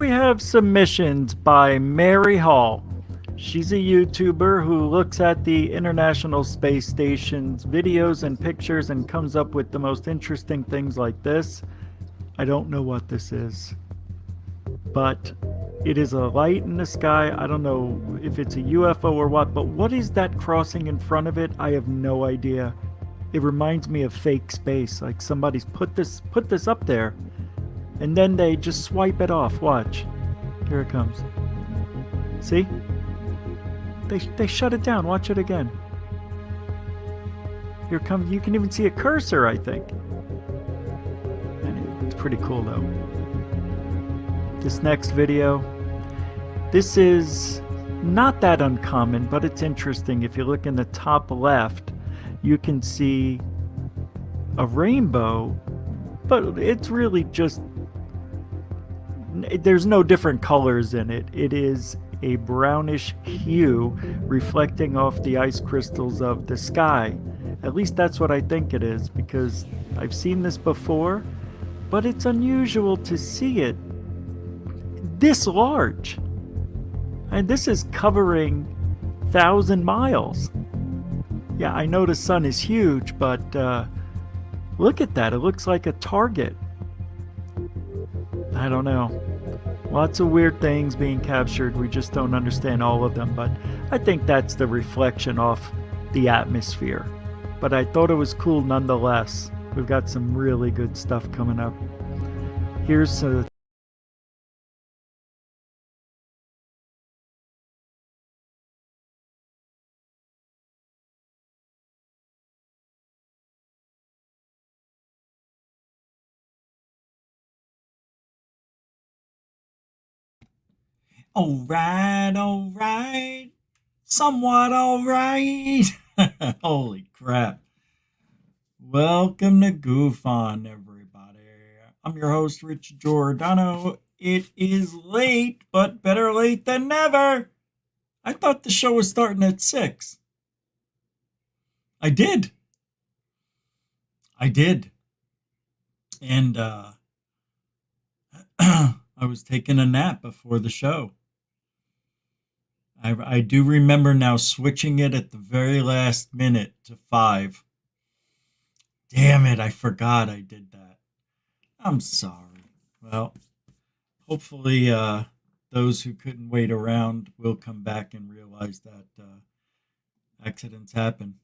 We have submissions by Mary Hall. She's a YouTuber who looks at the International Space Station's videos and pictures and comes up with the most interesting things like this. I don't know what this is, but it is a light in the sky. I don't know if it's a UFO or what, but what is that crossing in front of it? I have no idea. It reminds me of fake space, like somebody's put this up there and then they just swipe it off. Watch. Here it comes. See? They shut it down. Watch it again. Here comes, you can even see a cursor, I think. And it's pretty cool though. This next video, this is not that uncommon, but it's interesting. If you look in the top left, you can see a rainbow, but it's really just, there's no different colors in it. It is a brownish hue reflecting off the ice crystals of the sky. At least that's what I think it is, because I've seen this before, but it's unusual to see it this large. And this is covering 1,000 miles. Yeah, I know the sun is huge, but look at that. It looks like a target. I don't know. Lots of weird things being captured. We just don't understand all of them, but I think that's the reflection off the atmosphere. But I thought it was cool nonetheless. We've got some really good stuff coming up. Here's a All right. Somewhat all right. Holy crap. Welcome to Goof On, everybody. I'm your host, Rich Giordano. It is late, but better late than never. I thought the show was starting at 6. I did. And I was taking a nap before the show. I do remember now switching it at the very last minute to 5. Damn it, I forgot I did that. I'm sorry. Well, hopefully those who couldn't wait around will come back and realize that accidents happen.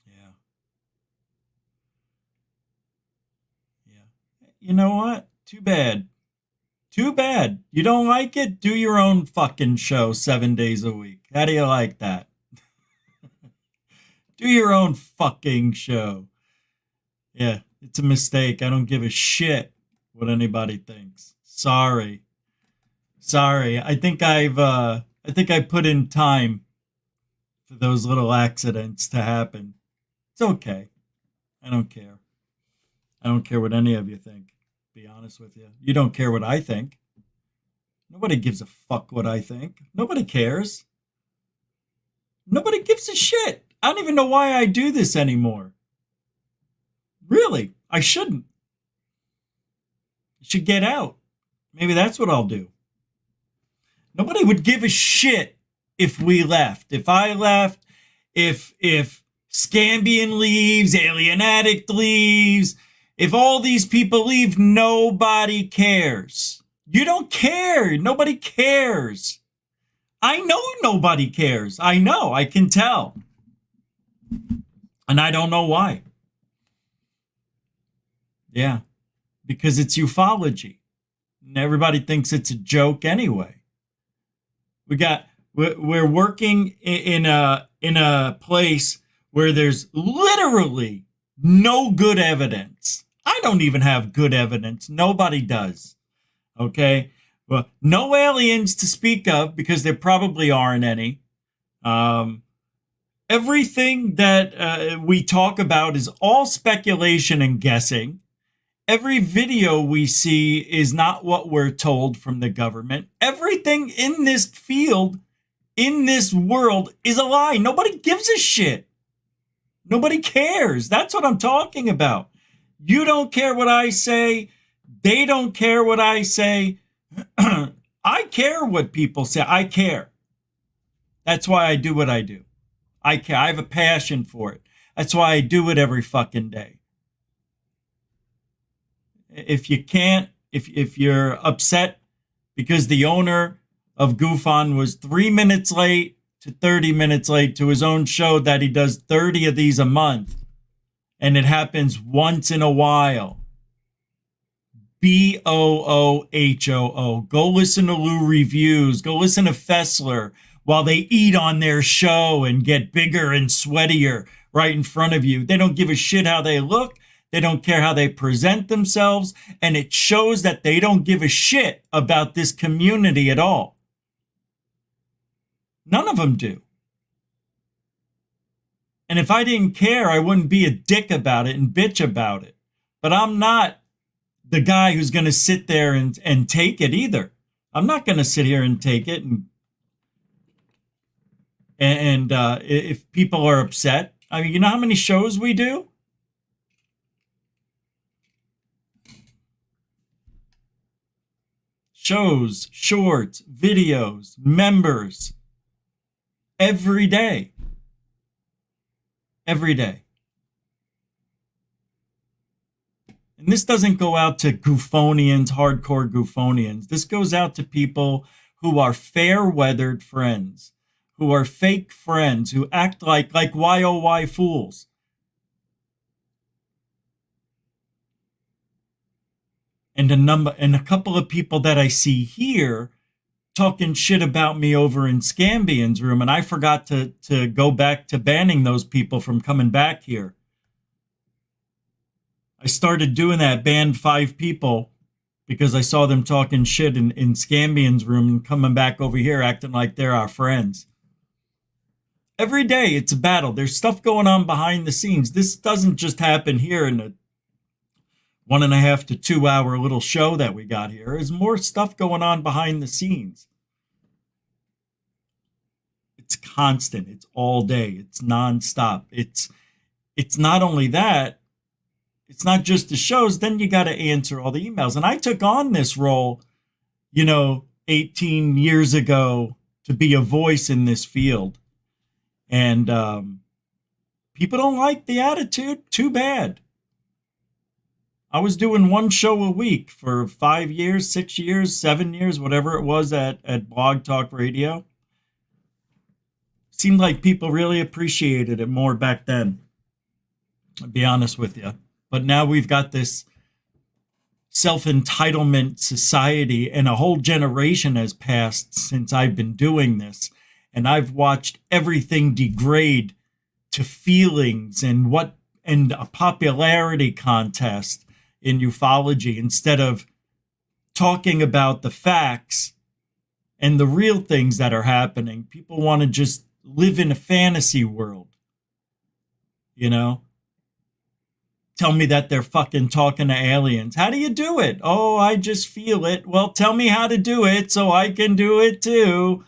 Yeah. Yeah. You know what? Too bad. Too bad. You don't like it? Do your own fucking show 7 days a week. How do you like that? Do your own fucking show. Yeah, it's a mistake. I don't give a shit what anybody thinks. Sorry. I think I put in time for those little accidents to happen. It's okay. I don't care. I don't care what any of you think. Be honest with you. You don't care what I think. Nobody gives a fuck what I think. Nobody cares. Nobody gives a shit. I don't even know why I do this anymore. Really, I shouldn't. I should get out. Maybe that's what I'll do. Nobody would give a shit if we left. If I left, if Scambian leaves, Alien Addict leaves, if all these people leave, nobody cares. You don't care. Nobody cares. I know nobody cares. I know. I can tell. And I don't know why. Yeah. Because it's ufology. And everybody thinks it's a joke anyway. We're working in a place where there's literally no good evidence. I don't even have good evidence. Nobody does. Okay? Well, no aliens to speak of, because there probably aren't any. Everything that we talk about is all speculation and guessing. Every video we see is not what we're told from the government. Everything in this field, in this world, is a lie. Nobody gives a shit. Nobody cares. That's what I'm talking about. You don't care what I say. They don't care what I say. I care what people say. I care. That's why I do what I do. I care. I have a passion for it. That's why I do it every fucking day. If you can't, if you're upset because the owner of GoofOn was 3 minutes late to 30 minutes late to his own show that he does 30 of these a month, and it happens once in a while. BOOHOO. Go listen to Lou Reviews. Go listen to Fessler while they eat on their show and get bigger and sweatier right in front of you. They don't give a shit how they look. They don't care how they present themselves. And it shows that they don't give a shit about this community at all. None of them do. And if I didn't care, I wouldn't be a dick about it and bitch about it. But I'm not the guy who's going to sit there and take it either. I'm not going to sit here and take it. And if people are upset, I mean, you know how many shows we do? Shows, shorts, videos, members. Every day. Every day. And this doesn't go out to goofonians, hardcore goofonians. This goes out to people who are fair-weathered friends, who are fake friends, who act like YOY fools. And a couple of people that I see here talking shit about me over in Scambian's room, and I forgot to go back to banning those people from coming back here. I started doing that, banned 5 people because I saw them talking shit in Scambian's room and coming back over here acting like they're our friends. Every day it's a battle. There's stuff going on behind the scenes. This doesn't just happen here in a 1.5 to 2 hour little show that we got here. There's more stuff going on behind the scenes. It's constant. It's all day. It's nonstop. It's not only that. It's not just the shows. Then you got to answer all the emails. And I took on this role, 18 years ago to be a voice in this field. And people don't like the attitude. Too bad. I was doing one show a week for 5 years, 6 years, 7 years, whatever it was at Blog Talk Radio. Seemed like people really appreciated it more back then. I'll be honest with you. But now we've got this self-entitlement society, and a whole generation has passed since I've been doing this. And I've watched everything degrade to feelings and a popularity contest in ufology instead of talking about the facts and the real things that are happening. People want to just live in a fantasy world, Tell me that they're fucking talking to aliens. How do you do it? Oh, I just feel it. Well, tell me how to do it so I can do it too.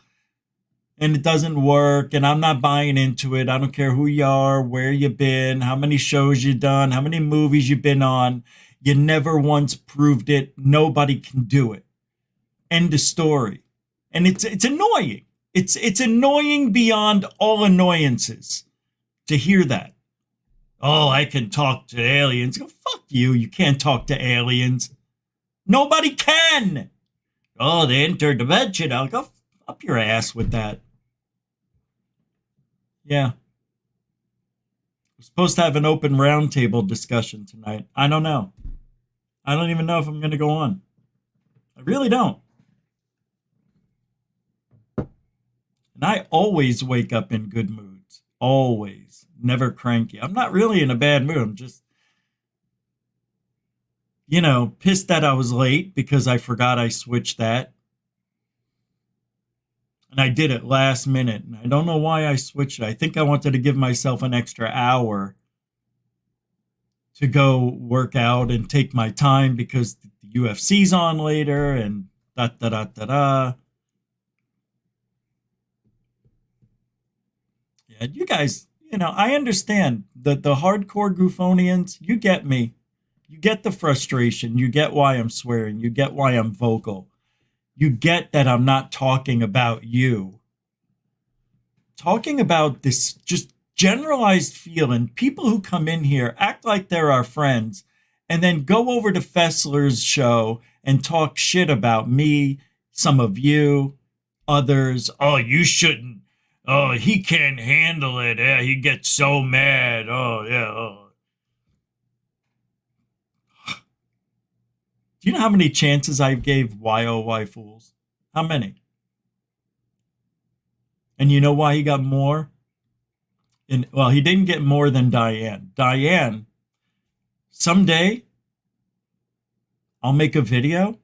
And it doesn't work, and I'm not buying into it. I don't care who you are, where you've been, how many shows you've done, how many movies you've been on. You never once proved it. Nobody can do it. End of story. And it's annoying. It's annoying beyond all annoyances to hear that. Oh, I can talk to aliens. Go, fuck you. You can't talk to aliens. Nobody can. Oh, the interdimensional. Go up your ass with that. Yeah. We're supposed to have an open roundtable discussion tonight. I don't know. I don't even know if I'm going to go on. I really don't. And I always wake up in good moods. Always. Never cranky. I'm not really in a bad mood. I'm just, pissed that I was late because I forgot I switched that. And I did it last minute. And I don't know why I switched it. I think I wanted to give myself an extra hour to go work out and take my time because the UFC's on later and da-da-da-da-da. Yeah, you guys, I understand the hardcore goofonians. You get me. You get the frustration. You get why I'm swearing. You get why I'm vocal. you get that I'm not talking about you. Talking about this just generalized feeling. People who come in here act like they're our friends and then go over to Fessler's show and talk shit about me, some of you, others. Oh, you shouldn't. Oh, he can't handle it. Yeah, he gets so mad. Oh, yeah. Oh. Do you know how many chances I gave YOY Fools? How many? And you know why he got more? Well, he didn't get more than Diane. Diane, someday I'll make a video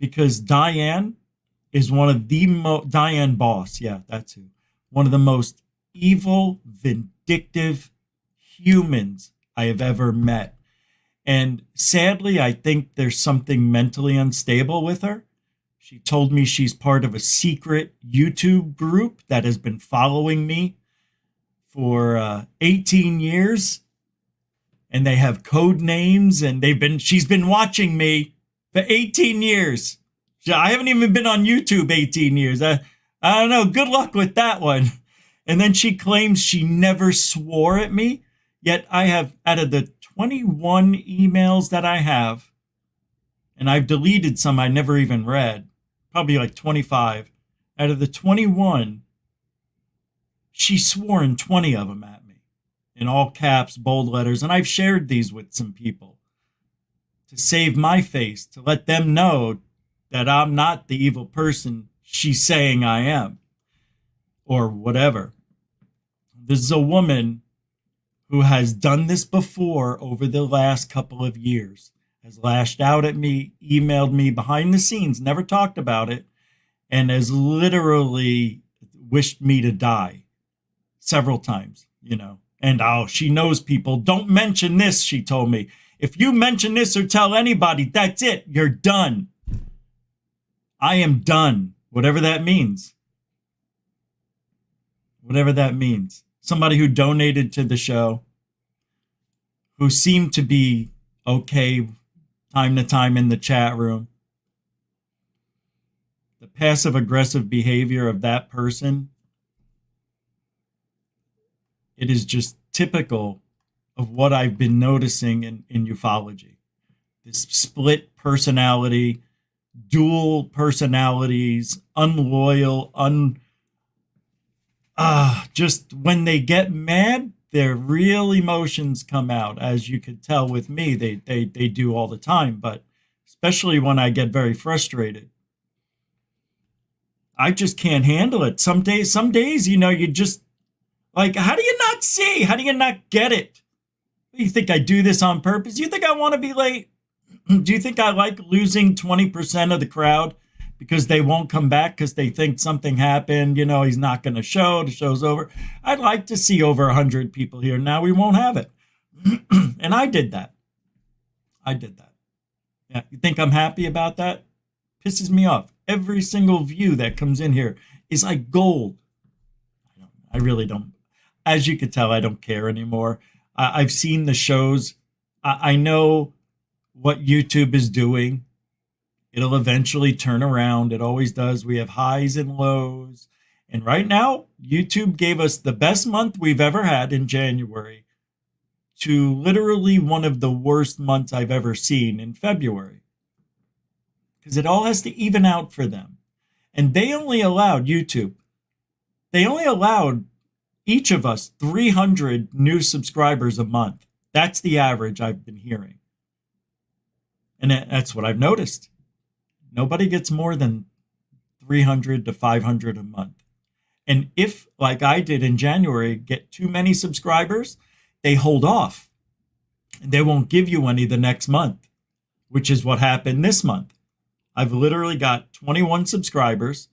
because Diane is one of the Diane Boss, yeah, that's who. One of the most evil, vindictive humans I have ever met. And sadly, I think there's something mentally unstable with her. She told me she's part of a secret YouTube group that has been following me for 18 years. And they have code names, and she's been watching me for 18 years. I haven't even been on YouTube 18 years. I don't know. Good luck with that one. And then she claims she never swore at me. Yet I have, out of the 21 emails that I have, and I've deleted some I never even read, probably like 25. Out of the 21, she swore in 20 of them at me, in all caps, bold letters. And I've shared these with some people to save my face, to let them know that I'm not the evil person she's saying I am, or whatever. This is a woman who has done this before over the last couple of years, has lashed out at me, emailed me behind the scenes, never talked about it, and has literally wished me to die several times, you know. And she knows people. Don't mention this, she told me. If you mention this or tell anybody, that's it. You're done. I am done, whatever that means. Whatever that means. Somebody who donated to the show, who seemed to be okay time to time in the chat room. The passive aggressive behavior of that person, it is just typical of what I've been noticing in ufology. This split personality, dual personalities, unloyal, just when they get mad, their real emotions come out. As you could tell with me, they do all the time, but especially when I get very frustrated. I just can't handle it. Some days, you know, you just, like, how do you not see? How do you not get it? You think I do this on purpose? You think I want to be late? Do you think I like losing 20% of the crowd because they won't come back because they think something happened? You know, he's not going to show. The show's over. I'd like to see over 100 people here. Now we won't have it. And I did that. Yeah, you think I'm happy about that? Pisses me off. Every single view that comes in here is like gold. I really don't. As you could tell, I don't care anymore. I've seen the shows. I know what YouTube is doing. It'll eventually turn around. It always does. We have highs and lows. And right now, YouTube gave us the best month we've ever had in January to literally one of the worst months I've ever seen in February. Because it all has to even out for them. And they only allowed each of us 300 new subscribers a month. That's the average I've been hearing. And that's what I've noticed. Nobody gets more than 300 to 500 a month. And if, like I did in January, get too many subscribers, they hold off. And they won't give you any the next month, which is what happened this month. I've literally got 21 subscribers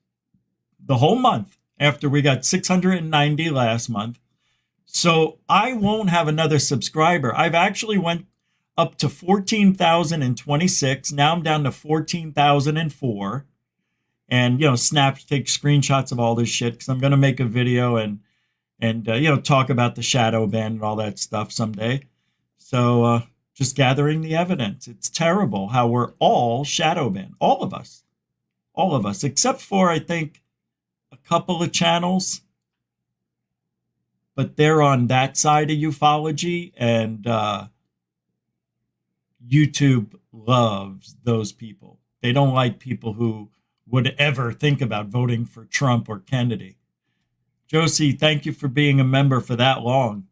the whole month after we got 690 last month. So I won't have another subscriber. I've actually went up to 14,026. Now I'm down to 14,004. And, you know, take screenshots of all this shit because I'm going to make a video and talk about the shadow ban and all that stuff someday. So just gathering the evidence. It's terrible how we're all shadow banned. All of us, except for, I think, a couple of channels, but they're on that side of ufology, and YouTube loves those people. They don't like people who would ever think about voting for Trump or Kennedy. Josie, thank you for being a member for that long.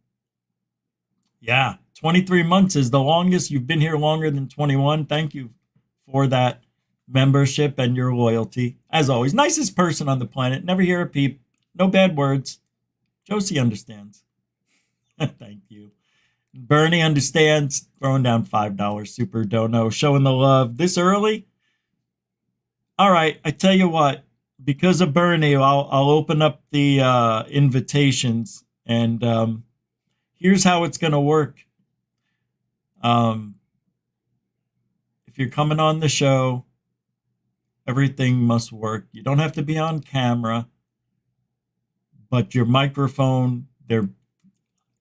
Yeah, 23 months is the longest. You've been here longer than 21. Thank you for that membership and your loyalty. As always, nicest person on the planet. Never hear a peep. No bad words. Josie understands. Thank you. Bernie understands. Throwing down $5 super dono. Showing the love this early. All right, I tell you what. Because of Bernie, I'll open up the invitations, and here's how it's going to work. If you're coming on the show, everything must work. You don't have to be on camera, but your microphone, there,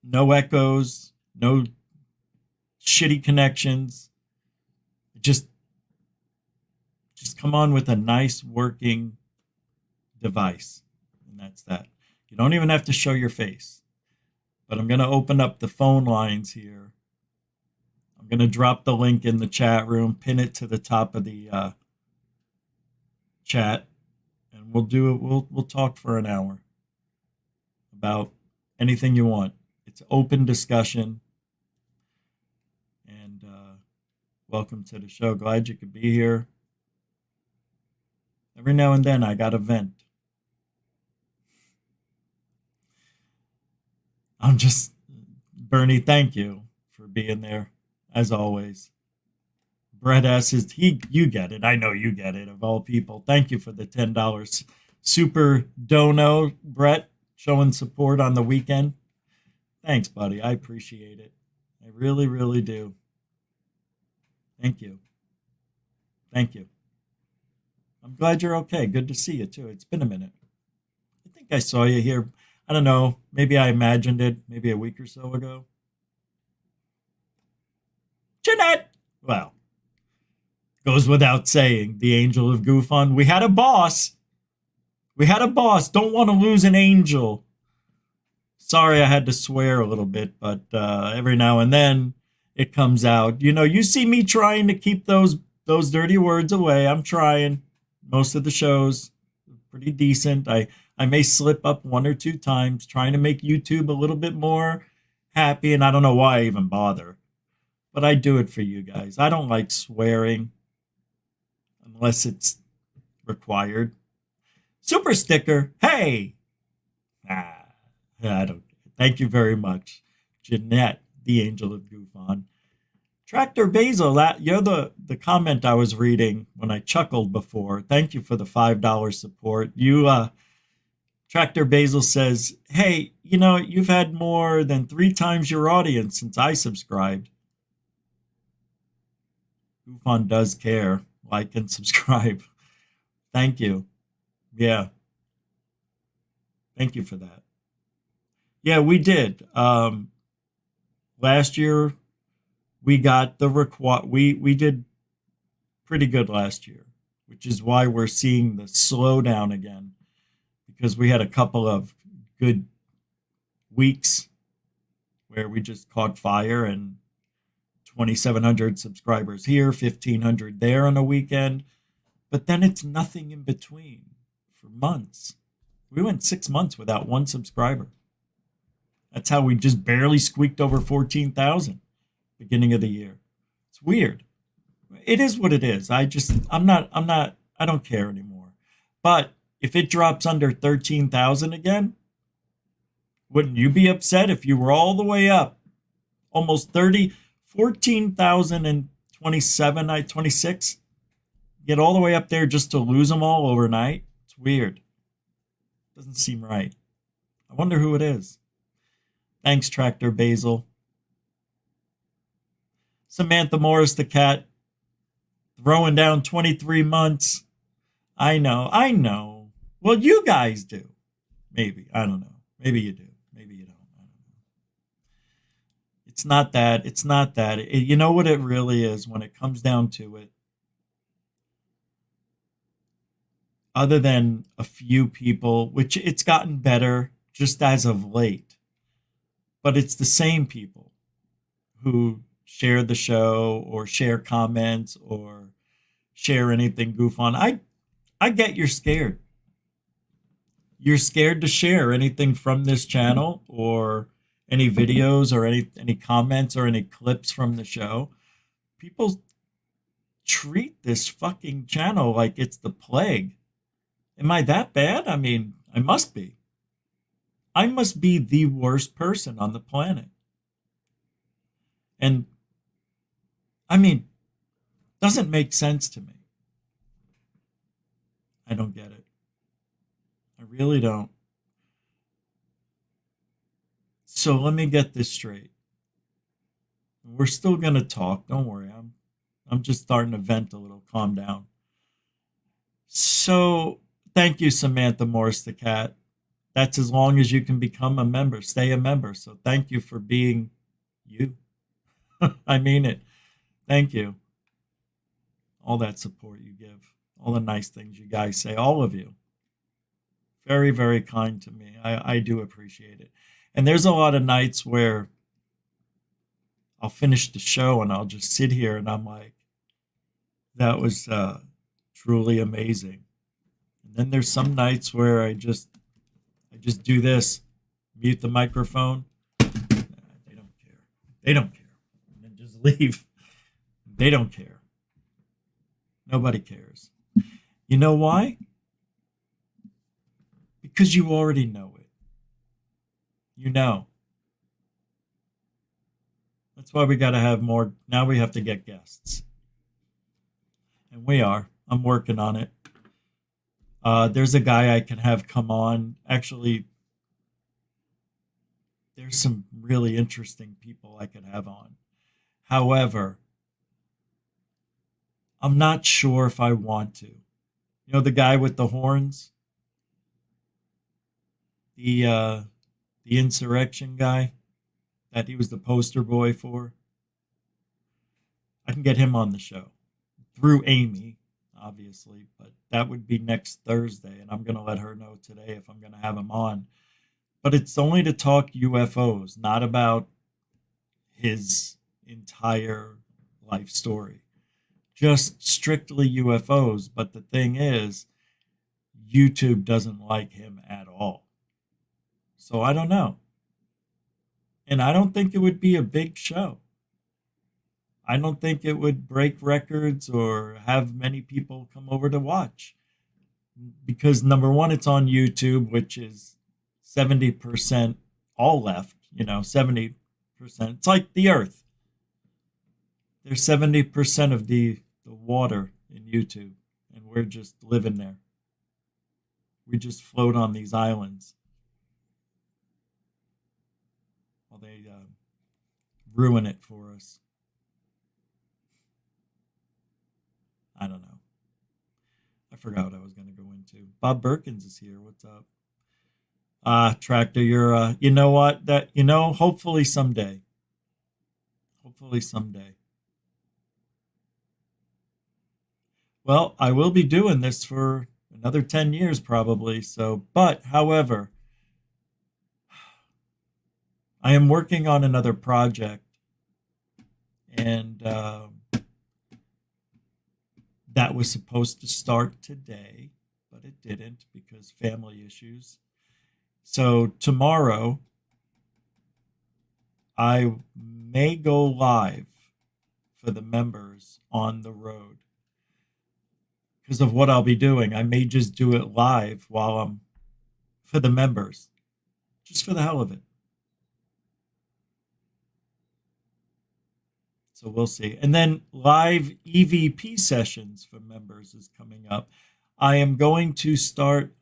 no echoes, no shitty connections. Just come on with a nice working device, and that's that. You don't even have to show your face. But I'm going to open up the phone lines here. I'm going to drop the link in the chat room, pin it to the top of the chat, and we'll do it. We'll talk for an hour about anything you want. It's open discussion, and welcome to the show. Glad you could be here. Every now and then I got to vent. Bernie, thank you for being there, as always. Brett S. You get it. I know you get it, of all people. Thank you for the $10 super dono, Brett, showing support on the weekend. Thanks, buddy. I appreciate it. I really, really do. Thank you. Thank you. I'm glad you're okay. Good to see you, too. It's been a minute. I think I saw you here. I don't know. Maybe I imagined it maybe a week or so ago. Jeanette! Well, goes without saying, the angel of goof on. We had a boss. Don't want to lose an angel. Sorry I had to swear a little bit, but every now and then it comes out. You know, you see me trying to keep those dirty words away. I'm trying. Most of the shows pretty decent. I may slip up one or two times trying to make YouTube a little bit more happy, and I don't know why I even bother. But I do it for you guys. I don't like swearing unless it's required. Super sticker. Hey! I don't. Thank you very much. Jeanette, the angel of Goofon. Tractor Basil, you're the comment I was reading when I chuckled before. Thank you for the $5 support. Tractor Basil says, hey, you know, you've had more than 3 times your audience since I subscribed. Goofon does care. Like and subscribe. Thank you. Yeah. Thank you for that. Yeah, we did. Last year, we got the we did pretty good last year, which is why we're seeing the slowdown again, because we had a couple of good weeks where we just caught fire, and 2,700 subscribers here, 1,500 there on a weekend. But then it's nothing in between for months. We went 6 months without one subscriber. That's how we just barely squeaked over 14,000 beginning of the year. It's weird. It is what it is. I don't care anymore. But if it drops under 13,000 again, wouldn't you be upset if you were all the way up? Almost 14,027, 26. Get all the way up there just to lose them all overnight? It's weird. Doesn't seem right. I wonder who it is. Thanks, Tractor Basil. Samantha Morris, the cat, throwing down 23 months. I know. Well, you guys do. Maybe. I don't know. Maybe you do. Maybe you don't. I don't know. It's not that. It's not that. You know what it really is when it comes down to it? Other than a few people, which it's gotten better just as of late, but it's the same people who share the show or share comments or share anything goof on. I get you're scared. You're scared to share anything from this channel or any videos or any comments or any clips from the show. People treat this fucking channel like it's the plague. Am I that bad? I mean, I must be. I must be the worst person on the planet. And I mean, doesn't make sense to me. I don't get it. I really don't. So let me get this straight. We're still gonna talk. Don't worry. I'm just starting to vent a little. Calm down. So thank you, Samantha Morris the cat. That's as long as you can become a member. Stay a member. So thank you for being you. I mean it. Thank you. All that support you give, all the nice things you guys say, all of you. Very, very kind to me. I do appreciate it. And there's a lot of nights where I'll finish the show and I'll just sit here and I'm like, that was truly amazing. And then there's some nights where I just do this, mute the microphone. They don't care. They don't care. And then just leave. They don't care. Nobody cares. You know why? Because you already know it. You know. That's why we got to have more. Now we have to get guests. And we are. I'm working on it. There's a guy I can have come on. Actually, there's some really interesting people I could have on. However, I'm not sure if I want to. You know the guy with the horns? The insurrection guy that he was the poster boy for? I can get him on the show. Through Amy, obviously, but that would be next Thursday, and I'm going to let her know today if I'm going to have him on. But it's only to talk UFOs, not about his entire life story. Just strictly UFOs. But the thing is, YouTube doesn't like him at all. So I don't know. And I don't think it would be a big show. I don't think it would break records or have many people come over to watch. Because number one, it's on YouTube, which is 70% all left, 70%. It's like the earth. There's 70% of the water in YouTube, and we're just living there. We just float on these islands. Well, they ruin it for us. I don't know. I forgot what I was going to go into. Bob Perkins is here. What's up? Tractor, you're, you know what? Hopefully someday. Hopefully someday. Well, I will be doing this for another 10 years probably. So, but however, I am working on another project, and that was supposed to start today, but it didn't because family issues. So tomorrow, I may go live for the members on the road. Because of what I'll be doing, I may just do it live while I'm for the members, just for the hell of it. So we'll see. And then live EVP sessions for members is coming up. I am going to start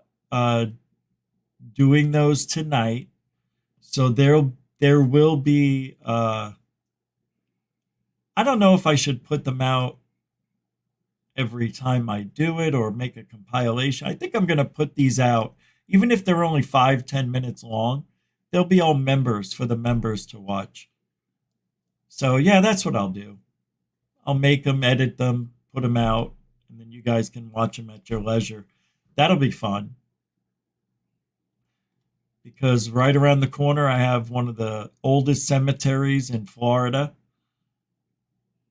doing those tonight. So there will be. I don't know if I should put them out every time I do it or make a compilation. I think I'm going to put these out, even if they're only 5-10 minutes long. They'll be all members for the members to watch. So yeah, that's what I'll do. I'll make them, edit them, put them out, and then you guys can watch them at your leisure. That'll be fun because right around the corner, I have one of the oldest cemeteries in Florida,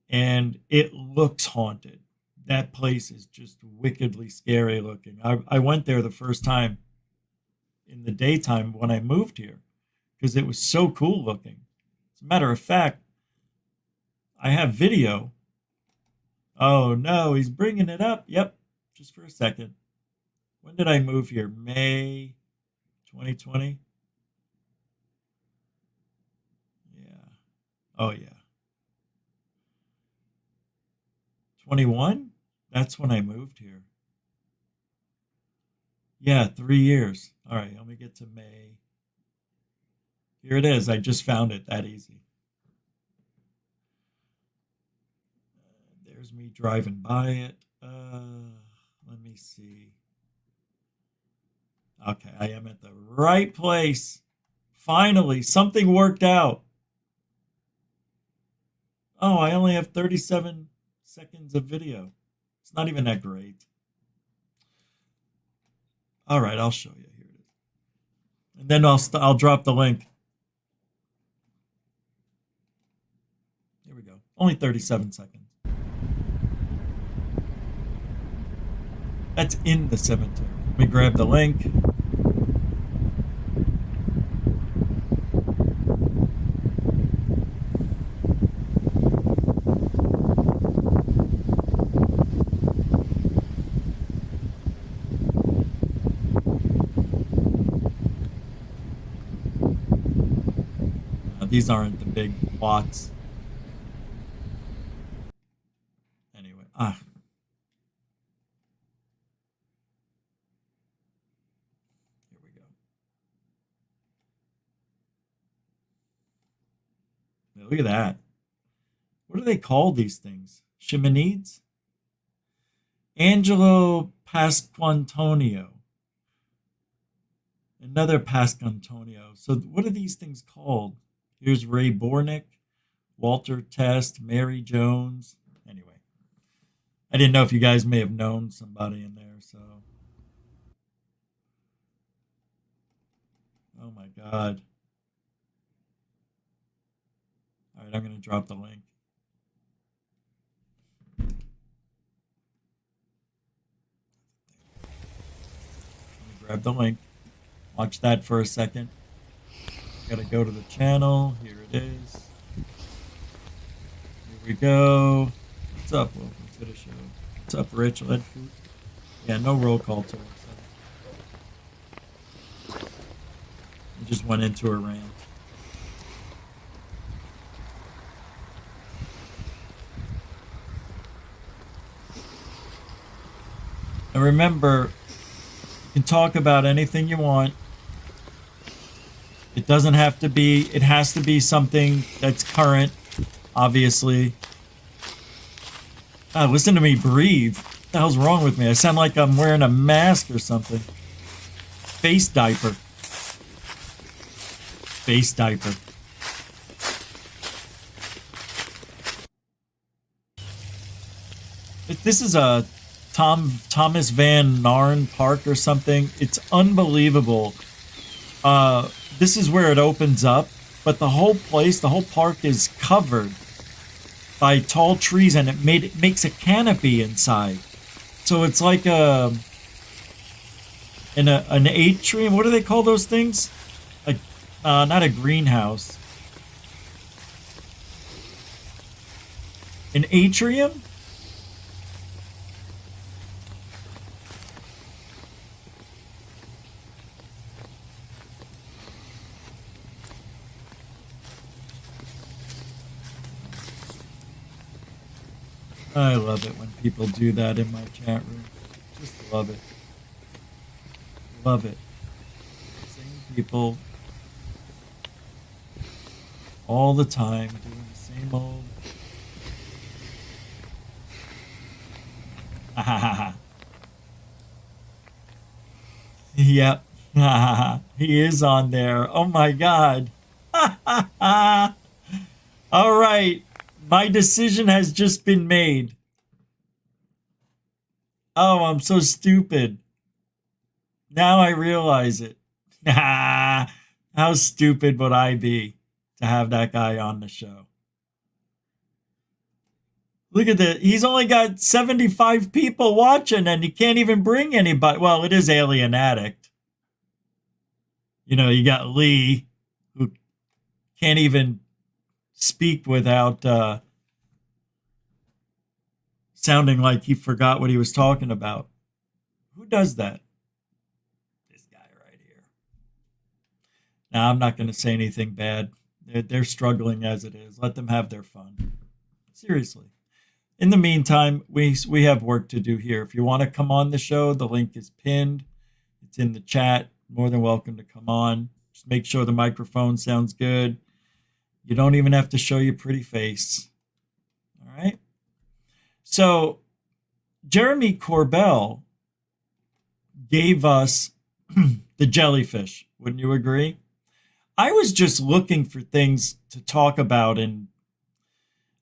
and it looks haunted. That place is just wickedly scary looking. I went there the first time in the daytime when I moved here because it was so cool looking. As a matter of fact, I have video. Oh no, he's bringing it up. Yep, just for a second. When did I move here? May 2020? Yeah. Oh yeah. 21? That's when I moved here. Yeah, 3 years. All right, let me get to May. Here it is. I just found it that easy. There's me driving by it. Let me see. Okay, I am at the right place. Finally, something worked out. Oh, I only have 37 seconds of video. It's not even that great. All right, I'll show you. Here it is. And then I'll drop the link. Here we go. Only 37 seconds. That's in the cemetery. Let me grab the link. These aren't the big plots. Anyway, here we go. Now, look at that. What do they call these things? Chimenides? Angelo Pasquantonio. Another Pasquantonio. So what are these things called? Here's Ray Bornick, Walter Test, Mary Jones. Anyway, I didn't know if you guys may have known somebody in there, so. Oh my God. All right, I'm going to drop the link. Let me grab the link. Watch that for a second. Gotta go to the channel. Here it is. Here we go. What's up? Welcome to the show. What's up, Rich? Leadfoot? Yeah, no roll call today. So. I just went into a rant. And remember, you can talk about anything you want. It doesn't have to be, it has to be something that's current, obviously. Listen to me breathe. What the hell's wrong with me? I sound like I'm wearing a mask or something. Face diaper. Face diaper. This is a Thomas Van Narn Park or something. It's unbelievable. This is where it opens up, but the whole place, the whole park is covered by tall trees, and it makes a canopy inside. So it's like an atrium. What do they call those things? Like, not a greenhouse. An atrium? I love it when people do that in my chat room. Just love it. Love it. Same people all the time doing the same old. Yep. He is on there. Oh my God. All right. My decision has just been made. Oh, I'm so stupid. Now I realize it. How stupid would I be to have that guy on the show? Look at that. He's only got 75 people watching and he can't even bring anybody. Well, it is Alien Addict. You know, you got Lee, who can't even speak without sounding like he forgot what he was talking about. Who does that? This guy right here. Now, I'm not going to say anything bad. They're struggling as it is. Let them have their fun. Seriously. In the meantime, we have work to do here. If you want to come on the show, the link is pinned. It's in the chat. More than welcome to come on. Just make sure the microphone sounds good. You don't even have to show your pretty face. All right? So, Jeremy Corbell gave us the jellyfish. Wouldn't you agree? I was just looking for things to talk about on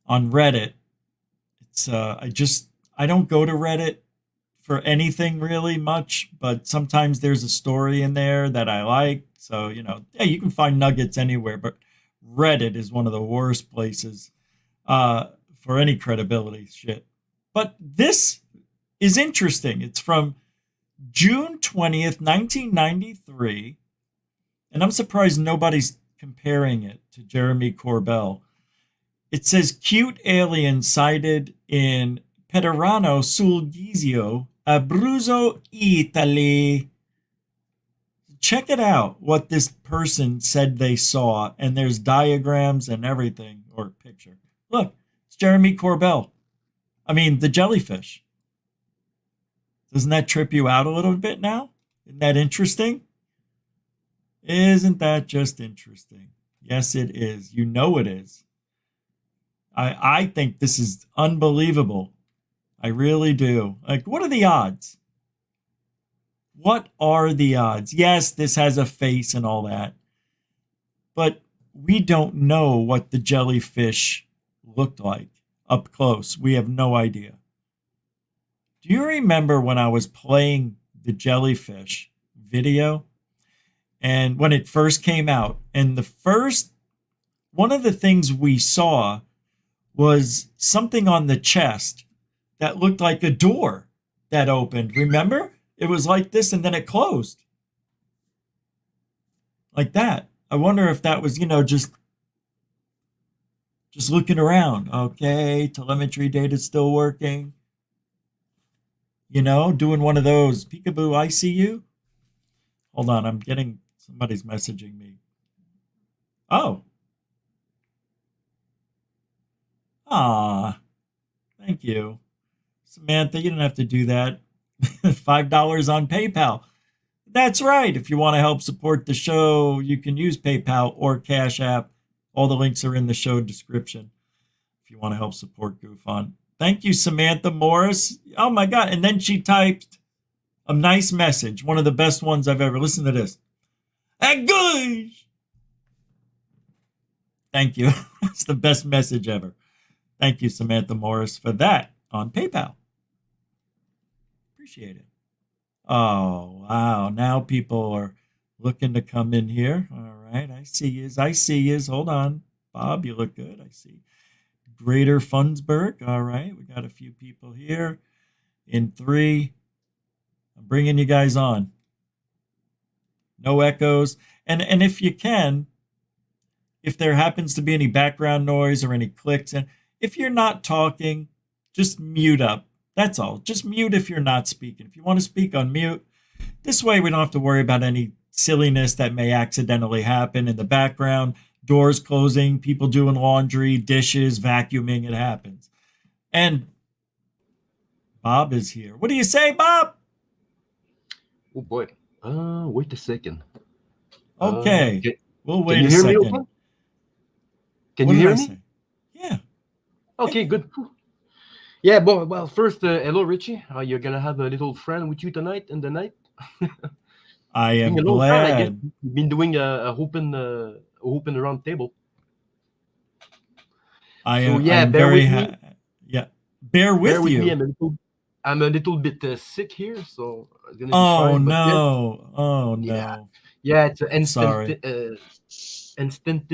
Reddit. It's I don't go to Reddit for anything really much, but sometimes there's a story in there that I like. So, yeah, you can find nuggets anywhere, but Reddit is one of the worst places for any credibility shit. But this is interesting. It's from June 20th, 1993. And I'm surprised nobody's comparing it to Jeremy Corbell. It says, cute alien sighted in Pederano sul Ghizio, Abruzzo, Italy. Check it out, what this person said they saw. And there's diagrams and everything, or picture. Look, it's Jeremy Corbell. I mean, the jellyfish. Doesn't that trip you out a little bit now? Isn't that interesting? Isn't that just interesting? Yes, it is. You know it is. I think this is unbelievable. I really do. Like, what are the odds? What are the odds? Yes, this has a face and all that. But we don't know what the jellyfish looked like up close. We have no idea. Do you remember when I was playing the jellyfish video? And when it first came out, and one of the things we saw was something on the chest that looked like a door that opened. Remember? It was like this and then it closed. Like that. I wonder if that was, just looking around. Okay, telemetry data's still working. Doing one of those peekaboo, I see you. Hold on, somebody's messaging me. Oh. Ah, thank you. Samantha, you don't have to do that. $5 on PayPal. That's right. If you want to help support the show, you can use PayPal or Cash App. All the links are in the show description if you want to help support GoofOn. Thank you, Samantha Morris. Oh, my God. And then she typed a nice message, one of the best ones I've ever. Listen to this. Hey, gosh. Thank you. That's the best message ever. Thank you, Samantha Morris, for that on PayPal. Appreciate it. Oh, wow. Now people are looking to come in here. All right. I see yous. Hold on. Bob, you look good. I see. Greater Fundsburg. All right. We got a few people here. In 3. I'm bringing you guys on. No echoes. And if you can, if there happens to be any background noise or any clicks, and if you're not talking, just mute up. That's all. Just mute if you're not speaking. If you want to speak, unmute. This way we don't have to worry about any silliness that may accidentally happen in the background. Doors closing, people doing laundry, dishes, vacuuming. It happens. And Bob is here. What do you say, Bob? Oh, boy. Wait a second. Okay. We'll wait can you a hear second. me, Oakland? Can What you did hear I me? say? Yeah. Okay, good. Yeah, well, first, hello, Richie. You're going to have a little friend with you tonight in the night? I am Been a long time, I guess. glad. You've been doing a open round table. I So am. yeah, I'm bear very. with me. Yeah. Bear Bear with with me. you. I'm a little bit sick here, so it's gonna be Oh fine. But yeah, no. Oh yeah, no. yeah. It's an Sorry. instant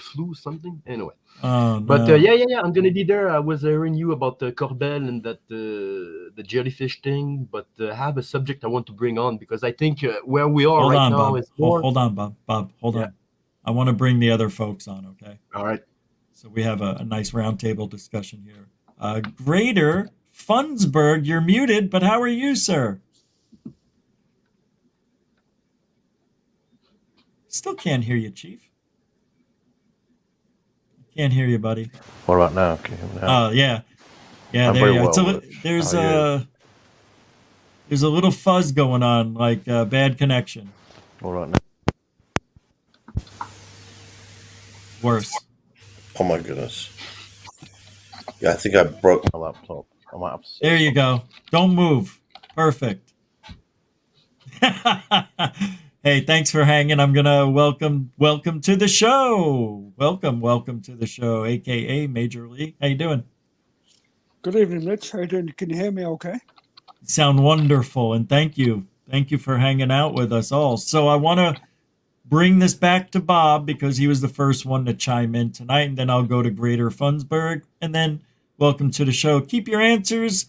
flu something. Anyway. Oh But no. yeah. I'm gonna be there. I was hearing you about the Corbel and that the jellyfish thing, but I have a subject I want to bring on because I think where we are Hold right on, now Bob. is more. Hold on, Bob. Bob, hold Yeah. on. I want to bring the other folks on, okay? All right. So we have a nice roundtable discussion here. Greater Funsberg, you're muted, but how are you, sir? Still can't hear you, Chief. Can't hear you, buddy. What about now? Can you hear me now? Oh yeah, yeah. I'm There very you go. well, Rich. There's How are you? there's a little fuzz going on, like bad connection. All right now. Worse. Oh my goodness. Yeah, I think I broke. My laptop. I might have to. There you go. Don't move. Perfect. Hey, thanks for hanging. I'm gonna welcome to the show. Welcome to the show, aka Major League. How you doing? Good evening, Rich. How you doing? Can you hear me okay? You sound wonderful, and thank you for hanging out with us all. So I want to bring this back to Bob because he was the first one to chime in tonight, and then I'll go to Greater Funsberg, and then welcome to the show. Keep your answers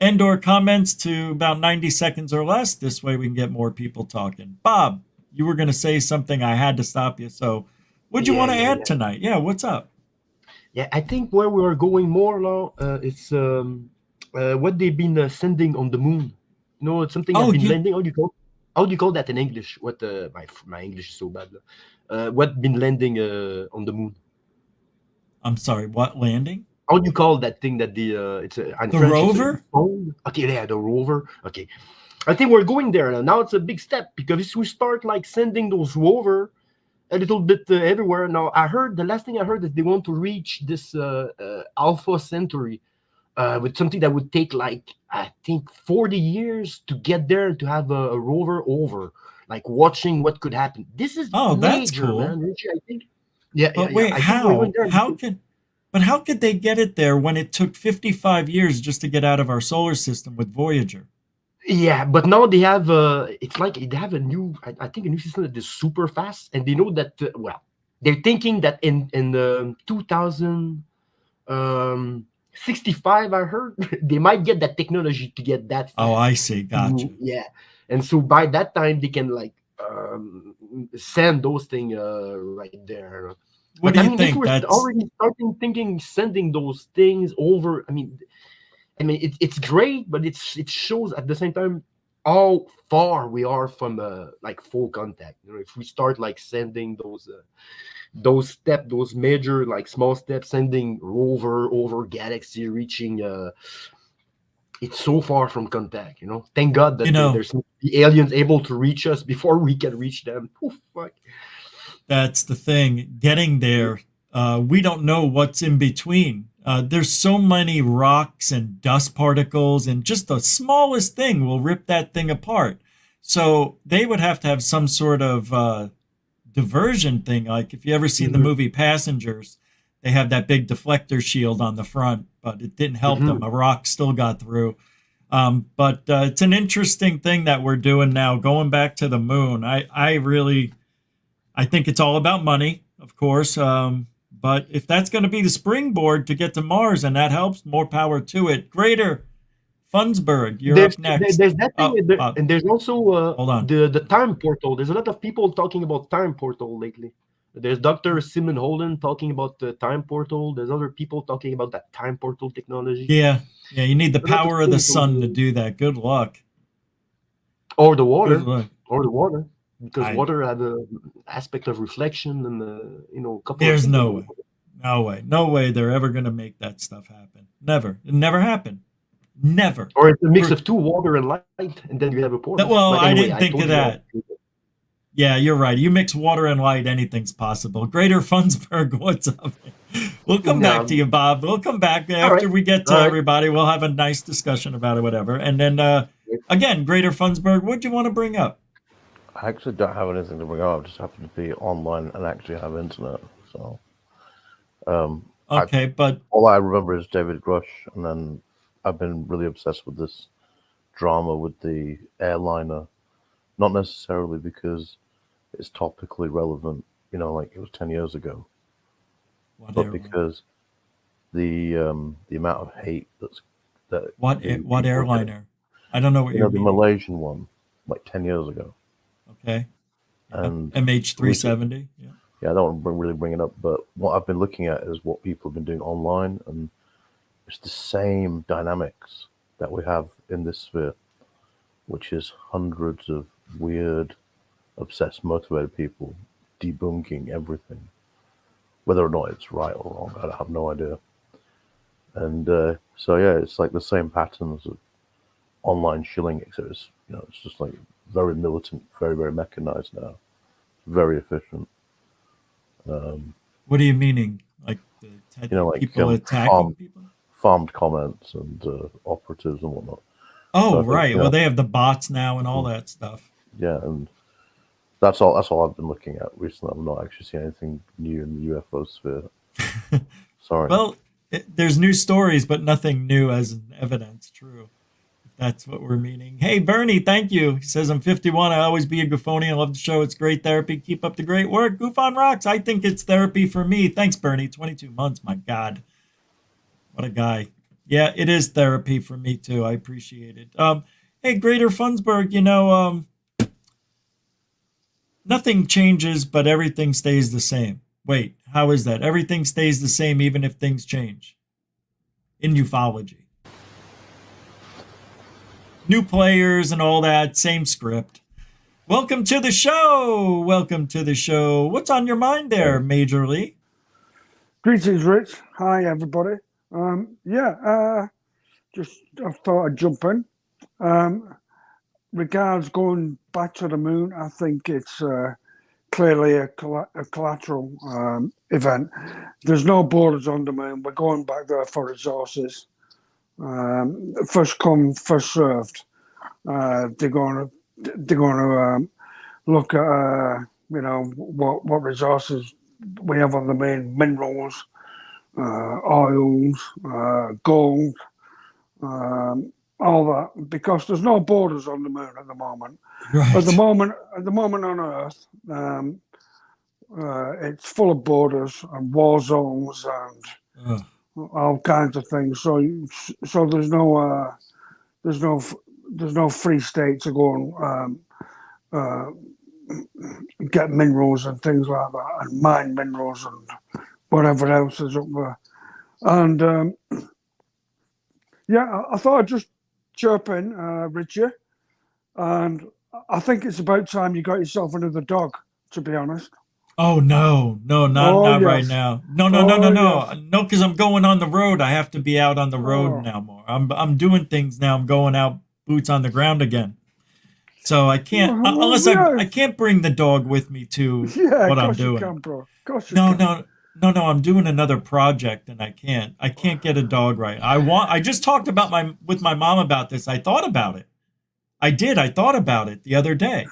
and or comments to about 90 seconds or less. This way we can get more people talking. Bob, you were going to say something. I had to stop you. So what'd you want to add tonight? Yeah, what's up? Yeah, I think where we are going more now, it's what they've been sending on the moon. You know, it's something Oh, I've been you- landing. How do you call that in English? What my English is so bad. What been landing on the moon? I'm sorry, what landing? How do you call that thing that it's in The French, rover? it's a phone? Okay, yeah, the rover. Okay, I think we're going there now. Now it's a big step because if we start like sending those rover a little bit everywhere. Now I heard the last thing I heard is they want to reach this Alpha Centauri with something that would take like I think 40 years to get there to have a rover over, like watching what could happen. This is Oh, that's major, cool. man. Richie, I think. Yeah, But yeah, wait, yeah. I think we're going there. how could they get it there when it took 55 years just to get out of our solar system with Voyager? Yeah, but now they have it's like they have a new I think a new system that is super fast, and they know that well, they're thinking that in 2065 I heard they might get that technology to get that fast. Oh, I see. Gotcha. Yeah, and so by that time they can like send those things right there. What But do I you mean, think? if we're That's already starting thinking sending those things over, I mean, it's great, but it shows at the same time how far we are from like full contact. You know, if we start like sending those major like small steps, sending rover over galaxy, reaching it's so far from contact. You know, thank God that there's the aliens able to reach us before we can reach them. Oh, fuck. That's the thing. Getting there, we don't know what's in between. There's so many rocks and dust particles, and just the smallest thing will rip that thing apart. So they would have to have some sort of diversion thing. Like if you ever seen the movie Passengers, they have that big deflector shield on the front, but it didn't help them. A rock still got through. But it's an interesting thing that we're doing now, going back to the moon. I think it's all about money, of course. But if that's going to be the springboard to get to Mars and that helps, more power to it. Greater Funsberg, you're up next. There's that thing, and there's also hold on. the time portal. There's a lot of people talking about time portal lately. There's Dr. Simon Holden talking about the time portal. There's other people talking about that time portal technology. Yeah, you need the power of the sun to do that. Good luck. Or the water. Because water had an aspect of reflection and There's no way they're ever going to make that stuff happen. Never. It never happened. Never. Or it's a mix of two, water and light, and then you have a portal. Well, I didn't think of that. Yeah, you're right. You mix water and light, anything's possible. Greater Funsberg, what's up? We'll come back to you, Bob. We'll come back after we get to everybody. We'll have a nice discussion about it, whatever. And then, again, Greater Funsberg, what do you want to bring up? I actually don't have anything to bring up. I just happen to be online and actually have internet. So Okay, but All I remember is David Grush, and then I've been really obsessed with this drama with the airliner. Not necessarily because it's topically relevant, like it was 10 years ago, what but airline? because the amount of hate that What the what people are getting. airliner? I don't know what you're The meaning. Malaysian one, like 10 years ago. Okay. Yeah. And MH370. Yeah. Yeah, I don't want to really bring it up, but what I've been looking at is what people have been doing online, and it's the same dynamics that we have in this sphere, which is hundreds of weird, obsessed, motivated people debunking everything. Whether or not it's right or wrong, I have no idea. And so, yeah, it's like the same patterns of online shilling, except it's just like very militant, very, very mechanized now, very efficient. What are you meaning? Like Like people attacking people? farmed comments and operatives and whatnot. Oh, So I think, right. Well, they have the bots now and all that stuff. Yeah, and that's all. That's all I've been looking at recently. I've not actually seen anything new in the UFO sphere. Sorry. Well, there's new stories, but nothing new as in evidence. True. If that's what we're meaning. Hey, Bernie, thank you. He says, I'm 51. I always be a goophony. I love the show. It's great therapy. Keep up the great work. Goof on rocks. I think it's therapy for me. Thanks, Bernie. 22 months. My God. What a guy. Yeah, it is therapy for me, too. I appreciate it. Hey, Greater Funsberg, nothing changes, but everything stays the same. Wait, how is that? Everything stays the same even if things change. In ufology. New players and all that, same script. Welcome to the show. Welcome to the show. What's on your mind there, Major Lee? Greetings, Rich. Hi, everybody. Just I thought I'd jump in. Regards going back to the moon, I think it's clearly a collateral event. There's no borders on the moon. We're going back there for resources. First come, first served. They're going to look at what resources we have on the main, minerals, oils, gold, all that, because there's no borders on the moon at the moment. Right. At the moment on Earth, it's full of borders and war zones and all kinds of things. So there's no free state to go and get minerals and things like that, and mine minerals and whatever else is up there. And I thought I'd just chirp in, Richie, and I think it's about time you got yourself another dog, to be honest. Oh no, not yes. right now. No, Yes. no, because I'm going on the road. I have to be out on the road now more. I'm doing things now. I'm going out boots on the ground again. So I can't unless I can't bring the dog with me to what I'm doing. You can, bro. No, I'm doing another project and I can't get a dog right. I just talked about with my mom about this. I thought about it. I thought about it the other day.